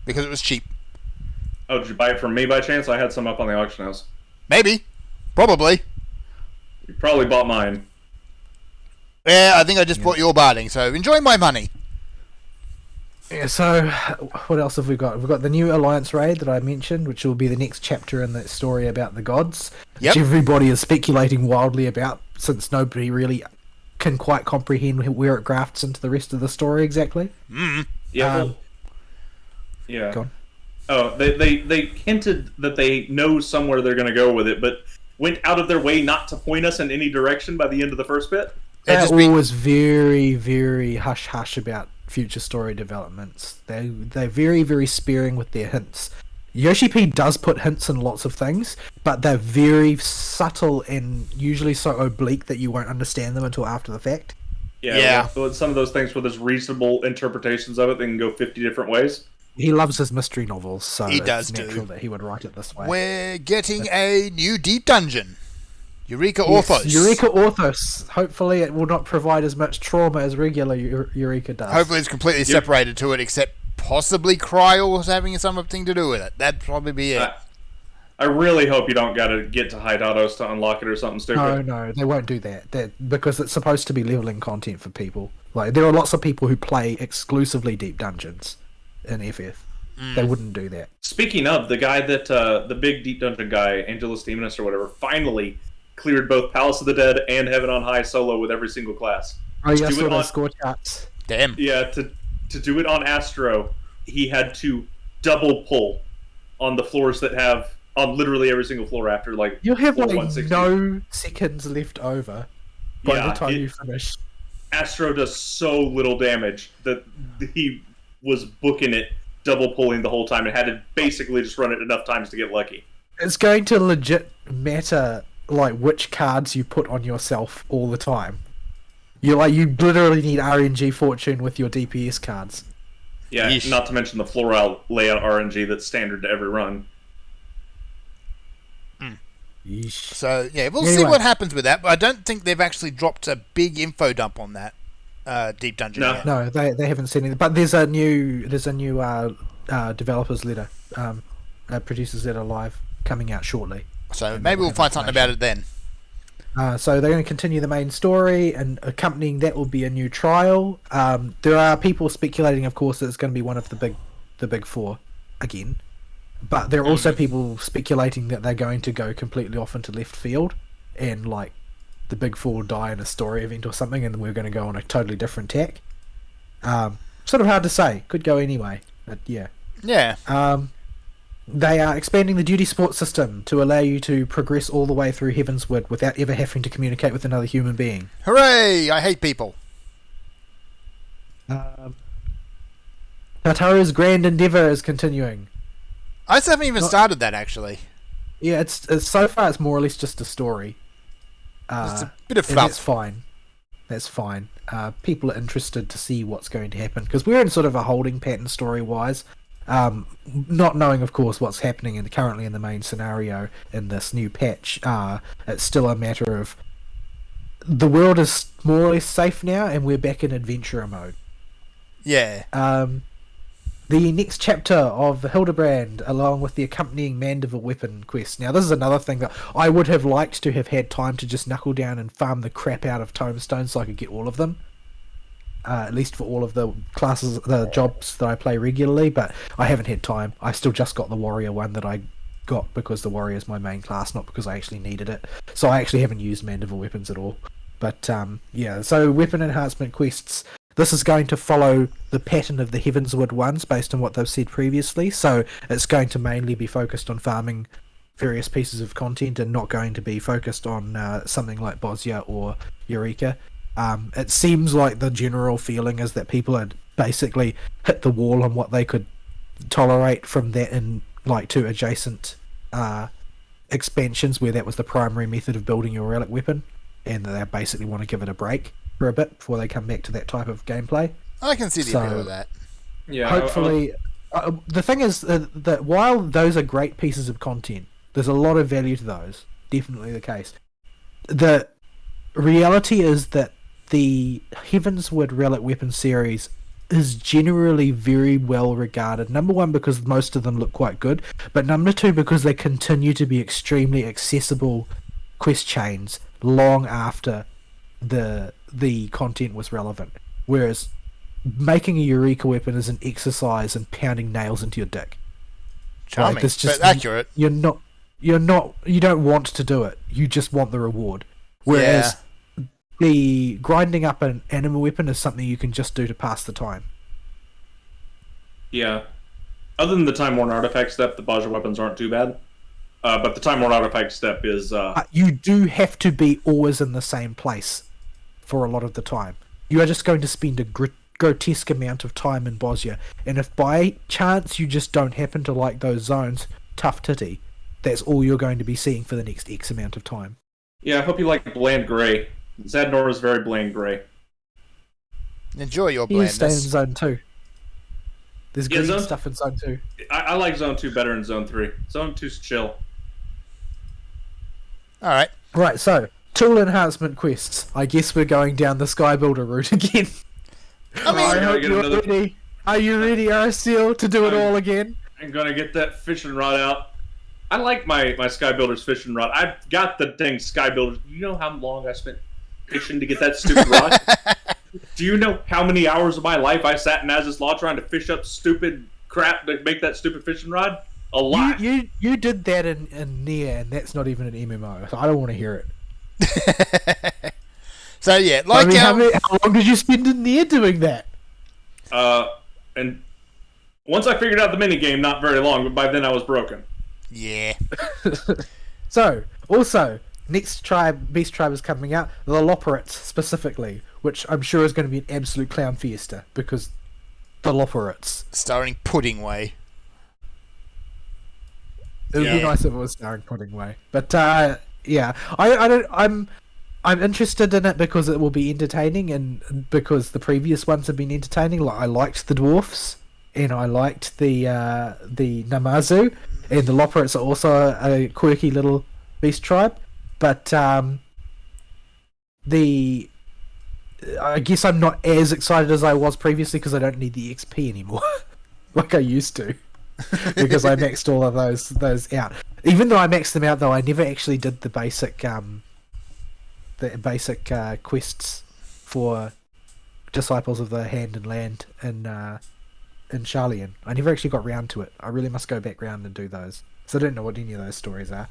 because it was cheap. Oh, did you buy it from me by chance? I had some up on the auction house. Maybe, probably. You probably bought mine. Yeah, I think I just bought your barding. So enjoy my money. Yeah, so what else have we got? We've got the new Alliance raid that I mentioned, which will be the next chapter in that story about the gods, Yep. which everybody is speculating wildly about, since nobody really can quite comprehend where it grafts into the rest of the story exactly. Yeah. Um, yeah. Go on. Oh, they hinted that they know somewhere they're going to go with it, but went out of their way not to point us in any direction by the end of the first bit. They're They're just being- always very, very hush-hush about future story developments. They're very, very sparing with their hints. Yoshi P does put hints in lots of things, but they're very subtle and usually so oblique that you won't understand them until after the fact. Yeah. So it's some of those things where there's reasonable interpretations of it that can go 50 different ways. He loves his mystery novels, so He it's does do. natural that he would write it this way. We're getting a new deep dungeon. Eureka Yes, Orthos. Eureka Orthos. Hopefully it will not provide as much trauma as regular Eureka does. Hopefully it's completely separated to it, except possibly Cryo's having something to do with it. That'd probably be it. I really hope you don't got to get to high Dados to unlock it or something stupid. No, they won't do that. Because it's supposed to be leveling content for people. Like there are lots of people who play exclusively deep dungeons in FF. They wouldn't do that. Speaking of, the guy that, the big deep dungeon guy, Angelus Demonus or whatever, finally cleared both Palace of the Dead and Heaven on High solo with every single class. Oh, yeah, I do saw it those on- score charts. Damn. Yeah, to do it on Astro, he had to double pull on the floors that have, on literally every single floor after, like, You'll have floor like 160. no seconds left over by Yeah, the time it- you finish. Astro does so little damage that he was booking it, double pulling the whole time, and had to basically just run it enough times to get lucky. It's going to legit matter like which cards you put on yourself all the time. You literally need RNG fortune with your DPS cards. Yeah, Yeesh. not to mention the floor layout RNG that's standard to every run. Yeesh. So, yeah, we'll see Anyway. what happens with that, but I don't think they've actually dropped a big info dump on that deep dungeon No. yet. No, they haven't seen anything. But there's a new developers letter, producers letter live coming out shortly. So maybe we'll find something about it then. So they're going to continue the main story, and accompanying that will be a new trial. There are people speculating, of course, that it's going to be one of the big four again. But there are also people speculating that they're going to go completely off into left field, and like the big four will die in a story event or something, and we're going to go on a totally different tack. Sort of hard to say. Could go anyway, but yeah. Yeah. They are expanding the duty sport system to allow you to progress all the way through Heavensward without ever having to communicate with another human being. Hooray! I hate people. Tataru's grand endeavor is continuing. I still haven't even started that, actually. Yeah, it's so far it's more or less just a story. It's a bit of and fluff. that's fine. That's fine. People are interested to see what's going to happen because we're in sort of a holding pattern story-wise. Not knowing, of course, what's happening currently in the main scenario in this new patch. It's still a matter of the world is more or less safe now, and we're back in adventurer mode. Yeah. The next chapter of Hildebrand, along with the accompanying Mandible weapon quest. Now, this is another thing that I would have liked to have had time to just knuckle down and farm the crap out of tomestones so I could get all of them. At least for all of the classes, the jobs that I play regularly, but I haven't had time. I still just got the warrior one that I got because the warrior is my main class, not because I actually needed it. So I actually haven't used Mandible weapons at all. But yeah, so weapon enhancement quests. This is going to follow the pattern of the Heavensward ones based on what they've said previously. So it's going to mainly be focused on farming various pieces of content and not going to be focused on something like Bosnia or Eureka. It seems like the general feeling is that people had basically hit the wall on what they could tolerate from that in like two adjacent expansions where that was the primary method of building your relic weapon, and they basically want to give it a break. for a bit before they come back to that type of gameplay. I can see the appeal So- of that. Yeah, Hopefully, the thing is that while those are great pieces of content, there's a lot of value to those. Definitely the case. The reality is that the Heavensward Relic Weapon series is generally very well regarded. Number one, because most of them look quite good, but number two, because they continue to be extremely accessible quest chains long after the content was relevant. Whereas making a Eureka weapon is an exercise in pounding nails into your dick. Charming, Like, it's just- but accurate. You don't want to do it. You just want the reward. Whereas the grinding up an animal weapon is something you can just do to pass the time. yeah. Other than the Time Worn Artifact step, the Baja weapons aren't too bad. But the Time Worn Artifact step is... You do have to be always in the same place for a lot of the time. You are just going to spend a grotesque amount of time in Bosnia, and if by chance you just don't happen to like those zones, tough titty. That's all you're going to be seeing for the next X amount of time. Yeah, I hope you like Bland Gray. Zadnor is very Bland Gray. Enjoy your You stay in blandness. Zone 2. There's Yeah, green Zone- stuff in Zone 2. I like Zone 2 better than Zone 3. Zone 2's chill. All right. Right, so, tool enhancement quests. I guess we're going down the Sky Builder route again. I mean, I gotta hope get you're another- ready. Are you ready, RSL, to do it I'm- all again? I'm gonna get that fishing rod out. I like my Sky Builder's fishing rod. I've got the dang Sky Builders. You know how long I spent fishing to get that stupid rod? Do you know how many hours of my life I sat in Nazis Law trying to fish up stupid crap to make that stupid fishing rod? A lot. You did that in Nier, and that's not even an MMO, so I don't want to hear it. so yeah, like I mean, how long did you spend in Nier doing that? And once I figured out the minigame, not very long, but by then I was broken. yeah. So, also, next Beast Tribe is coming out, the Loperates specifically, which I'm sure is going to be an absolute clown fiesta, because the Loperates. Starring Puddingway. It would be Yeah. nice if it was starring Puddingway. But, yeah, I'm interested in it because it will be entertaining, and because the previous ones have been entertaining. Like, I liked the Dwarfs, and I liked the Namazu, and the Loperates are also a quirky little beast tribe. But I guess I'm not as excited as I was previously because I don't need the XP anymore, like I used to, because I maxed all of those out. Even though I maxed them out, though, I never actually did the basic quests for Disciples of the Hand and Land in Sharlayan. I never actually got round to it. I really must go back round and do those. So I don't know what any of those stories are.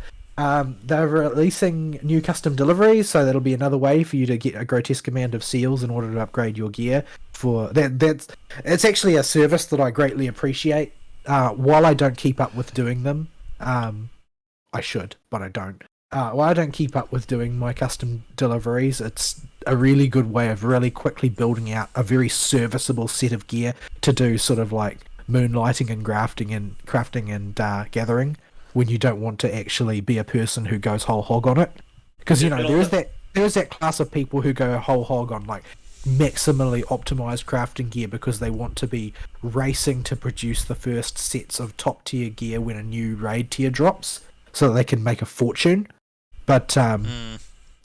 They're releasing new custom deliveries, so that'll be another way for you to get a grotesque amount of seals in order to upgrade your gear. For it's actually a service that I greatly appreciate. While I don't keep up with doing them, I should, but I don't. While I don't keep up with doing my custom deliveries, it's a really good way of really quickly building out a very serviceable set of gear to do sort of like moonlighting and crafting and gathering when you don't want to actually be a person who goes whole hog on it. Because, you know, there is that class of people who go whole hog on like maximally optimized crafting gear because they want to be racing to produce the first sets of top tier gear when a new raid tier drops so that they can make a fortune. But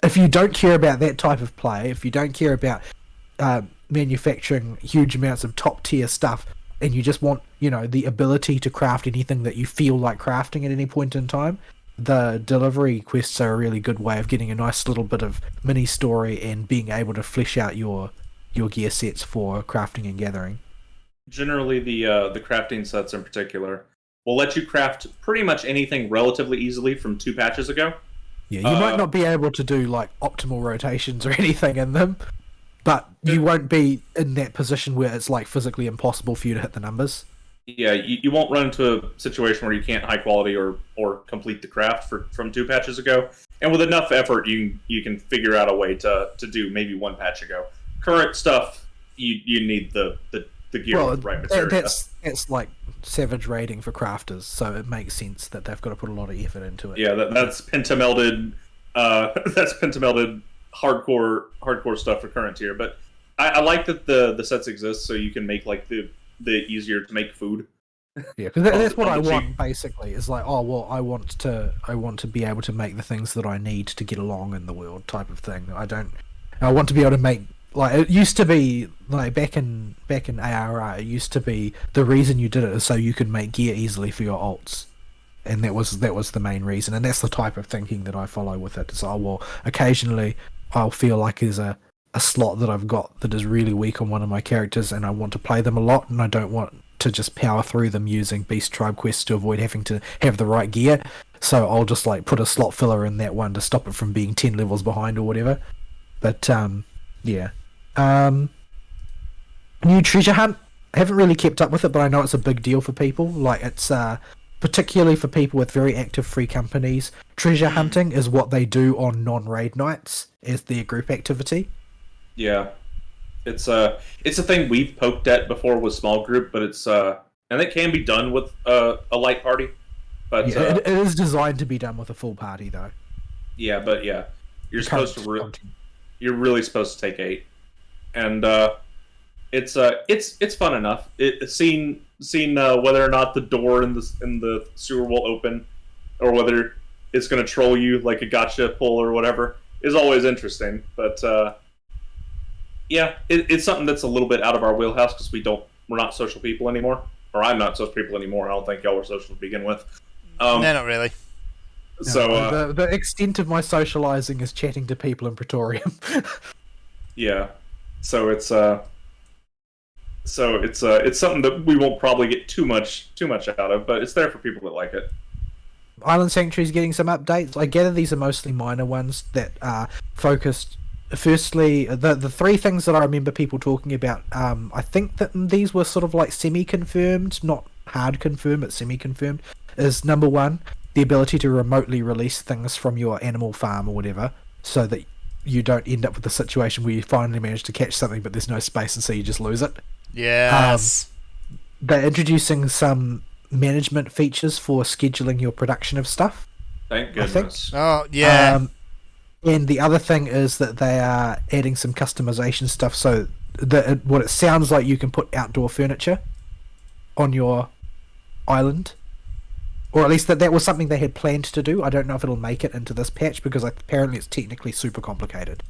if you don't care about that type of play, if you don't care about manufacturing huge amounts of top tier stuff, and you just want, you know, the ability to craft anything that you feel like crafting at any point in time, the delivery quests are a really good way of getting a nice little bit of mini story and being able to flesh out your gear sets for crafting and gathering. Generally, the crafting sets in particular will let you craft pretty much anything relatively easily from 2 patches ago. Yeah, you might not be able to do like optimal rotations or anything in them, but you won't be in that position where it's like physically impossible for you to hit the numbers. Yeah, you won't run into a situation where you can't high quality or complete the craft from 2 patches ago. And with enough effort, you can figure out a way to do maybe 1 patch ago. Current stuff, you need the gear with the right material. That's like savage raiding for crafters, so it makes sense that they've got to put a lot of effort into it. Yeah, that's pentamelded. That's pentamelded hardcore stuff for current tier. But I like that the sets exist so you can make like the easier to make food. Yeah, because that's what I on the want cheap. basically. Is like, oh well, I want to be able to make the things that I need to get along in the world, type of thing. I want to be able to make, like, it used to be like back in ARR. It used to be the reason you did it is so you could make gear easily for your alts, and that was the main reason. And that's the type of thinking that I follow with it. So, well, occasionally I'll feel like there's a slot that I've got that is really weak on one of my characters, and I want to play them a lot, and I don't want to just power through them using Beast Tribe quests to avoid having to have the right gear. So I'll just like put a slot filler in that one to stop it from being 10 levels behind or whatever. But yeah. New treasure hunt. I haven't really kept up with it, but I know it's a big deal for people. Like, it's particularly for people with very active free companies. Treasure hunting is what they do on non-raid nights as their group activity. Yeah, it's a thing we've poked at before with small group, but it's and it can be done with a light party. But Yeah, it is designed to be done with a full party, though. yeah, you're supposed to Current you're really supposed to take 8, and it's fun enough. Seeing whether or not the door in the sewer will open, or whether it's going to troll you like a gotcha pull or whatever, is always interesting. But yeah, it's something that's a little bit out of our wheelhouse because we're not social people anymore, or I'm not social people anymore. I don't think y'all were social to begin with. No, not really. So the extent of my socializing is chatting to people in Praetorium. yeah, so it's something that we won't probably get too much out of, but it's there for people that like it. Island Sanctuary's getting some updates. I gather these are mostly minor ones that are focused. Firstly, the three things that I remember people talking about, I think that these were sort of like semi-confirmed, not hard confirmed, but semi-confirmed, is number one, the ability to remotely release things from your animal farm or whatever, so that you don't end up with a situation where you finally manage to catch something but there's no space and so you just lose it. Yes. They're introducing some management features for scheduling your production of stuff. Thank I think. goodness. Oh, yeah. And the other thing is that they are adding some customization stuff, so that what it sounds like you can put outdoor furniture on your island, or at least that was something they had planned to do. I don't know if it'll make it into this patch because apparently it's technically super complicated,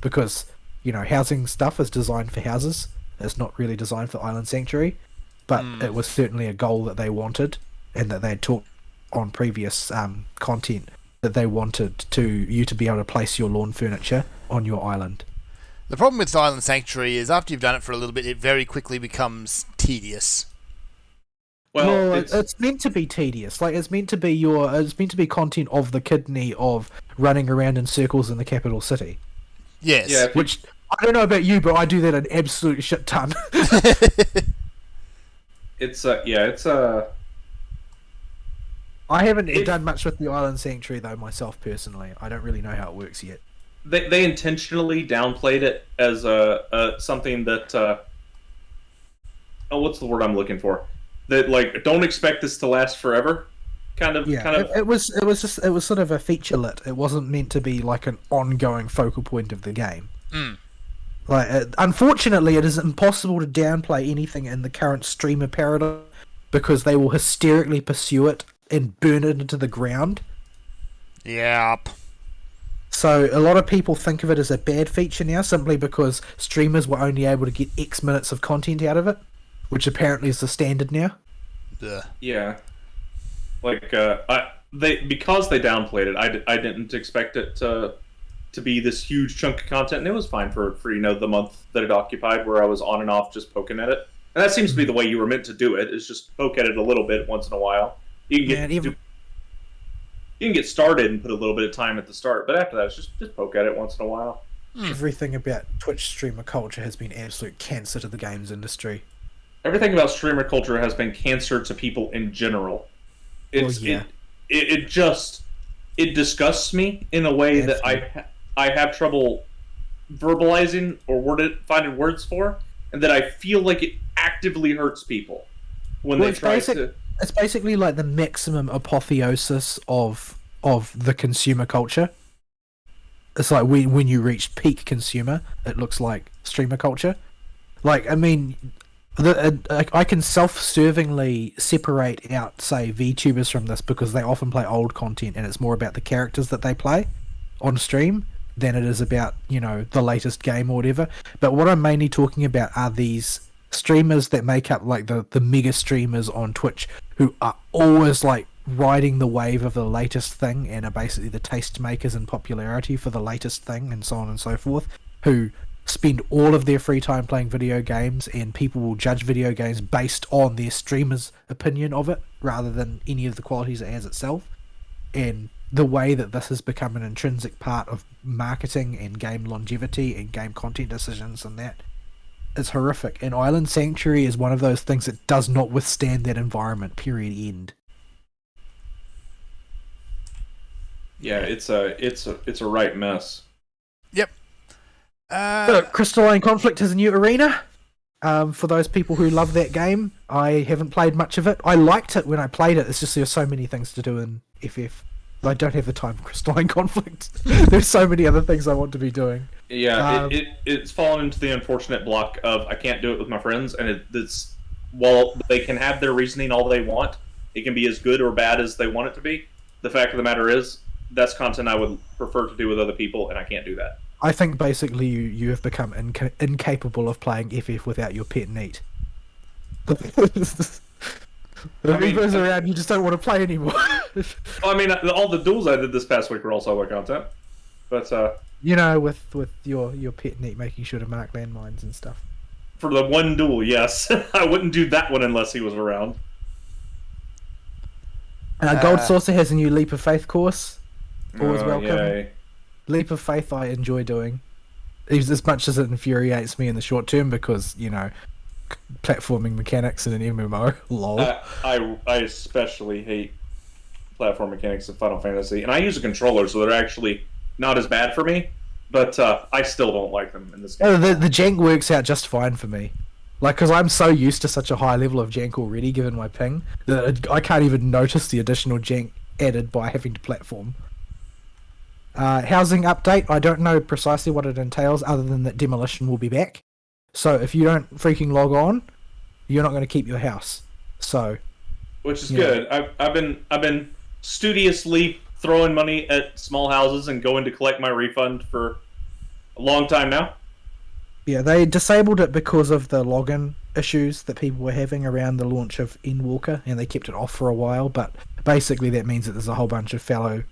because housing stuff is designed for houses. It's not really designed for Island Sanctuary, but it was certainly a goal that they wanted, and that they had talked on previous content, that they wanted you to be able to place your lawn furniture on your island. The problem with Island Sanctuary is after you've done it for a little bit, it very quickly becomes tedious. Well, it's meant to be tedious. Like, it's meant to be content of the kidney of running around in circles in the capital city. Yes. Yeah. Which, I don't know about you, but I do that an absolute shit ton. it's I haven't done much with the Island Sanctuary, though, myself, personally. I don't really know how it works yet. They intentionally downplayed it as something that what's the word I'm looking for? That, like, don't expect this to last forever. It was sort of a featurelet. It wasn't meant to be like an ongoing focal point of the game. Like, unfortunately, it is impossible to downplay anything in the current streamer paradigm because they will hysterically pursue it and burn it into the ground. Yep. So a lot of people think of it as a bad feature now, simply because streamers were only able to get X minutes of content out of it, which apparently is the standard now. Yeah. Like, because they downplayed it, I didn't expect it to be this huge chunk of content, and it was fine for the month that it occupied, where I was on and off just poking at it. And that seems to be the way you were meant to do it, is just poke at it a little bit once in a while. You can get started and put a little bit of time at the start, but after that, it's just poke at it once in a while. Everything about Twitch streamer culture has been absolute cancer to the games industry. Everything about streamer culture has been cancer to people in general. It disgusts me in a way that I have trouble verbalizing or finding words for, and that I feel like it actively hurts people when they try to. It's basically like the maximum apotheosis of the consumer culture. It's like when you reach peak consumer, it looks like streamer culture. Like, I mean, I can self-servingly separate out, say, VTubers from this because they often play old content and it's more about the characters that they play on stream than it is about, you know, the latest game or whatever. But what I'm mainly talking about are these streamers that make up, like, the mega streamers on Twitch who are always, like, riding the wave of the latest thing and are basically the taste makers and popularity for the latest thing and so on and so forth, who spend all of their free time playing video games, and people will judge video games based on their streamer's opinion of it rather than any of the qualities it has itself. And the way that this has become an intrinsic part of marketing and game longevity and game content decisions and that is horrific. And Island Sanctuary is one of those things that does not withstand that environment, period, end. Yeah, it's a right mess. Yep. Crystalline Conflict is a new arena. For those people who love that game, I haven't played much of it. I liked it when I played it. It's just there's so many things to do in FF. I don't have the time for Crystalline Conflict. There's so many other things I want to be doing. Yeah, it's fallen into the unfortunate block of I can't do it with my friends, and it's while they can have their reasoning all they want, it can be as good or bad as they want it to be. The fact of the matter is, that's content I would prefer to do with other people, and I can't do that. I think basically you have become incapable of playing FF without your pet neat. Reaper's around, you just don't want to play anymore. I mean, all the duels I did this past week were all solo content, but you know, with your pet neat making sure to mark landmines and stuff. For the one duel, yes, I wouldn't do that one unless he was around. Gold Saucer has a new Leap of Faith course. Always welcome. Yay. Leap of Faith I enjoy doing, as much as it infuriates me in the short term because, you know, platforming mechanics in an MMO. Lol. I especially hate platform mechanics in Final Fantasy, and I use a controller, so they're actually not as bad for me. But I still don't like them in this game. The jank works out just fine for me. Like, because I'm so used to such a high level of jank already, given my ping, that I can't even notice the additional jank added by having to platform. Housing update, I don't know precisely what it entails other than that demolition will be back. So if you don't freaking log on, you're not going to keep your house. So, which is good. I've been studiously throwing money at small houses and going to collect my refund for a long time now. Yeah, they disabled it because of the login issues that people were having around the launch of Endwalker, and they kept it off for a while. But basically, that means that there's a whole bunch of fellow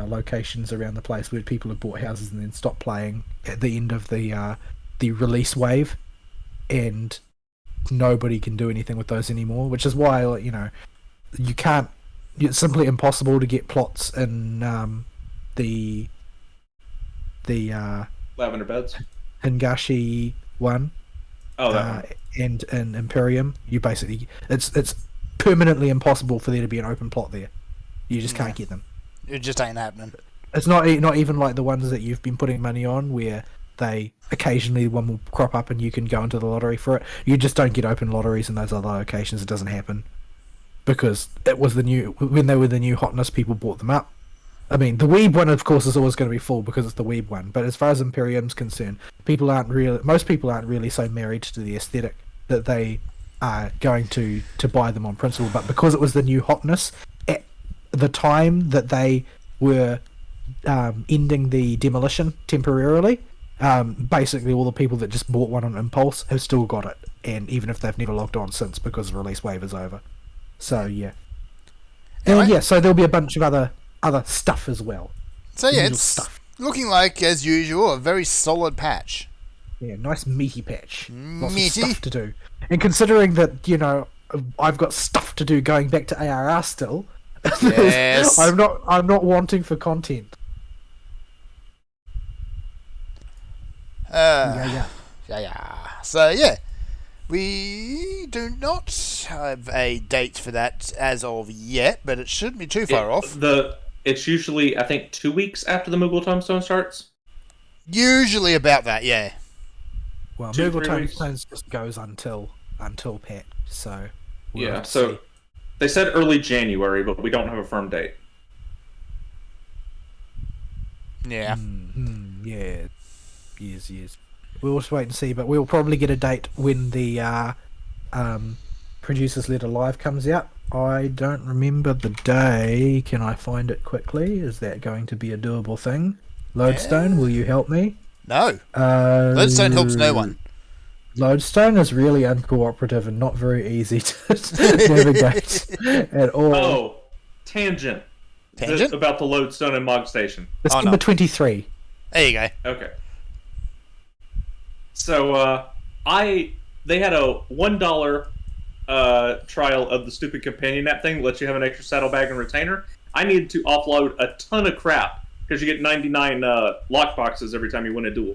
locations around the place where people have bought houses and then stopped playing at the end of the release wave, and nobody can do anything with those anymore. Which is why, you know, you can't. It's simply impossible to get plots in the Lavender Beds, Hingashi one. Oh, that one. And in Imperium, you basically it's permanently impossible for there to be an open plot there. You just can't get them. It just ain't happening. It's not even like the ones that you've been putting money on, where they occasionally one will crop up and you can go into the lottery for it. You just don't get open lotteries in those other locations. It doesn't happen because it was when they were the new hotness. People bought them up. I mean, the Weeb one, of course, is always going to be full because it's the Weeb one. But as far as Imperium's concerned, most people aren't really so married to the aesthetic that they are going to buy them on principle. But because it was the new hotness at the time that they were ending the demolition temporarily, basically all the people that just bought one on impulse have still got it, and even if they've never logged on since because the release wave is over. So yeah, and yeah, so there'll be a bunch of other stuff as well. So yeah, Usual it's stuff. looking like, as usual, a very solid patch. Yeah, nice meaty patch. Lots Meaty. of stuff to do. And considering that, you know, I've got stuff to do going back to ARR still. Yes. I'm not wanting for content. Yeah. So yeah, we do not have a date for that as of yet, but it shouldn't be too far off. It's usually, I think, 2 weeks after the Moogle Tombstone starts. Usually about that, yeah. Well, 2-3 Moogle weeks. Tombstones just goes until patch, so we'll Yeah, have to so see. they said early January, but we don't have a firm date. Yeah. Yeah. Yes. We'll just wait and see, but we'll probably get a date when the Producers Letter Live comes out. I don't remember the day. Can I find it quickly? Is that going to be a doable thing? Lodestone, will you help me? No. Lodestone helps no one. Lodestone is really uncooperative and not very easy to navigate at all. Oh, tangent. Tangent? About the Lodestone and Mog Station. It's Oh, number no. 23. There you go. Okay. So they had a $1 trial of the stupid companion app thing that lets you have an extra saddlebag and retainer. I needed to offload a ton of crap because you get 99 lockboxes every time you win a duel.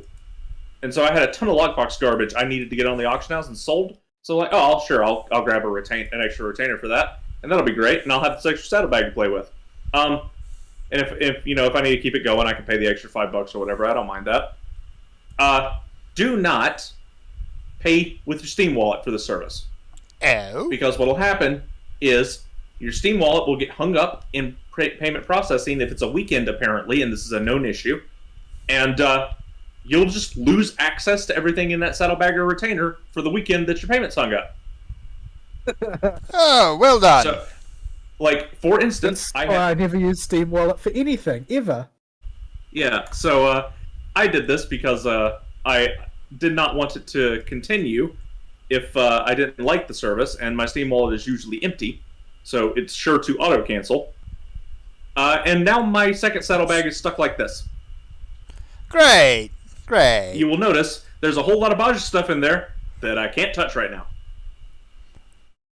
And so I had a ton of lockbox garbage I needed to get on the auction house and sold. So like, oh, sure, I'll grab an extra retainer for that, and that'll be great, and I'll have this extra saddlebag to play with. And if I need to keep it going, I can pay the extra $5 or whatever. I don't mind that. Do not pay with your Steam wallet for the service. Oh. Because what will happen is your Steam wallet will get hung up in payment processing if it's a weekend, apparently, and this is a known issue. And you'll just lose access to everything in that saddlebag or retainer for the weekend that your payment's hung up. Oh, well done. So, like, for instance, I never used Steam Wallet for anything, ever. Yeah, so I did this because I did not want it to continue if I didn't like the service, and my Steam wallet is usually empty, so it's sure to auto-cancel. And now my second saddlebag is stuck like this. Great. You will notice there's a whole lot of Baja stuff in there that I can't touch right now.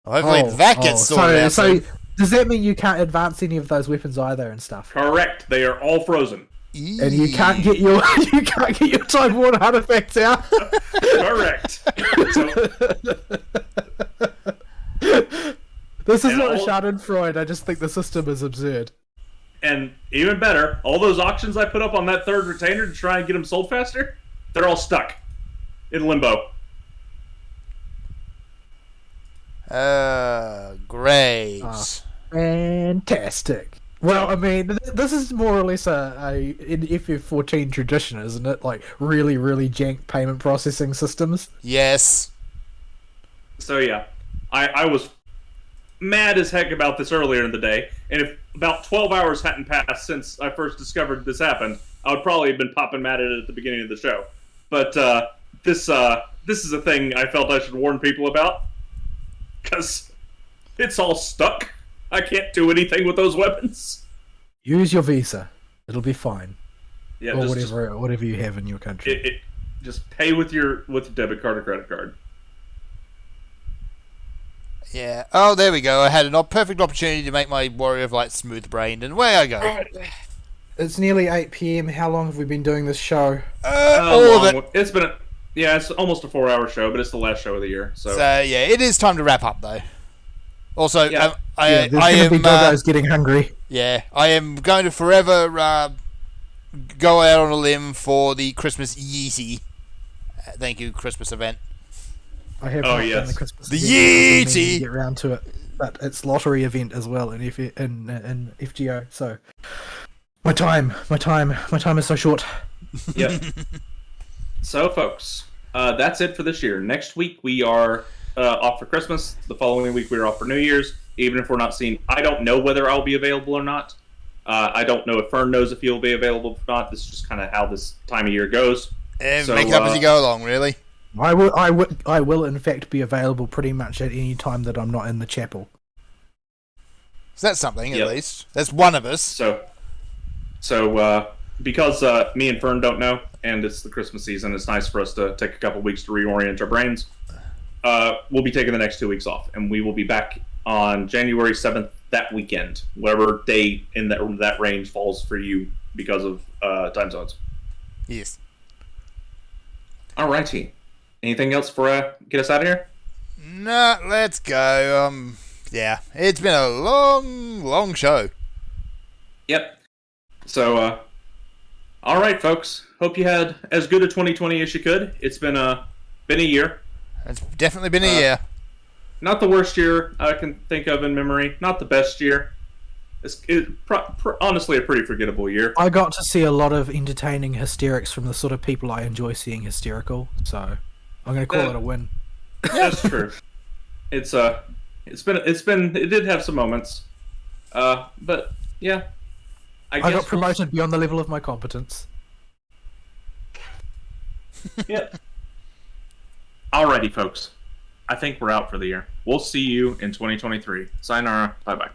Well, hopefully that gets sorted out. So soon. does that mean you can't advance any of those weapons either and stuff? Correct. They are all frozen. And you can't get your Time Worn artifacts out. Correct. So, This is And not a all- Schadenfreude. I just think the system is absurd. and even better, all those auctions I put up on that third retainer to try and get them sold faster, they're all stuck in limbo. Great. Fantastic. Well, I mean, this is more or less an FF14 tradition, isn't it? Like, really, really jank payment processing systems. Yes. So yeah, I was mad as heck about this earlier in the day, and if about 12 hours hadn't passed since I first discovered this happened, I would probably have been popping mad at it at the beginning of the show. But this is a thing I felt I should warn people about, because it's all stuck. I can't do anything with those weapons. Use your Visa. It'll be fine. Yeah, Or just whatever you have in your country. just pay with your debit card or credit card. Yeah. Oh, there we go. I had a perfect opportunity to make my Warrior of Light smooth-brained, and away I go. It's nearly 8 p.m. How long have we been doing this show? All of it. It's been it's almost a 4-hour show, but it's the last show of the year. So, So, yeah, it is time to wrap up, though. Also, Yeah. I There's am... going to be doggos getting hungry. Yeah, I am going to forever go out on a limb for the Christmas Yeezy. Thank you, Christmas event. I have Oh, not done yes. the Christmas The event. I've been meaning Yeezy! to get round to it, but it's lottery event as well in FGO. So my time is so short. Yep. So, folks, that's it for this year. Next week we are off for Christmas. The following week we are off for New Year's. Even if we're not seeing, I don't know whether I'll be available or not. I don't know if Fern knows if he'll be available or not. This is just kind of how this time of year goes. So, Make it up as you go along, really. I will in fact be available pretty much at any time that I'm not in the chapel. So that's something, Yep. at least. That's one of us. So because me and Fern don't know, and it's the Christmas season, it's nice for us to take a couple weeks to reorient our brains. We'll be taking the next 2 weeks off, and we will be back on January 7th that weekend, whatever day in that range falls for you because of time zones. Yes. Alrighty. Anything else for get us out of here? No, let's go. Yeah, it's been a long show. Yep. So, all right, folks. Hope you had as good a 2020 as you could. It's been a year. It's definitely been a year. Not the worst year I can think of in memory. Not the best year. Honestly a pretty forgettable year. I got to see a lot of entertaining hysterics from the sort of people I enjoy seeing hysterical, so I'm going to call it a win. That's true. It did have some moments, but yeah, I I guess got promoted beyond the level of my competence. Yeah. Alrighty, folks. I think we're out for the year. We'll see you in 2023. Sayonara. Bye bye.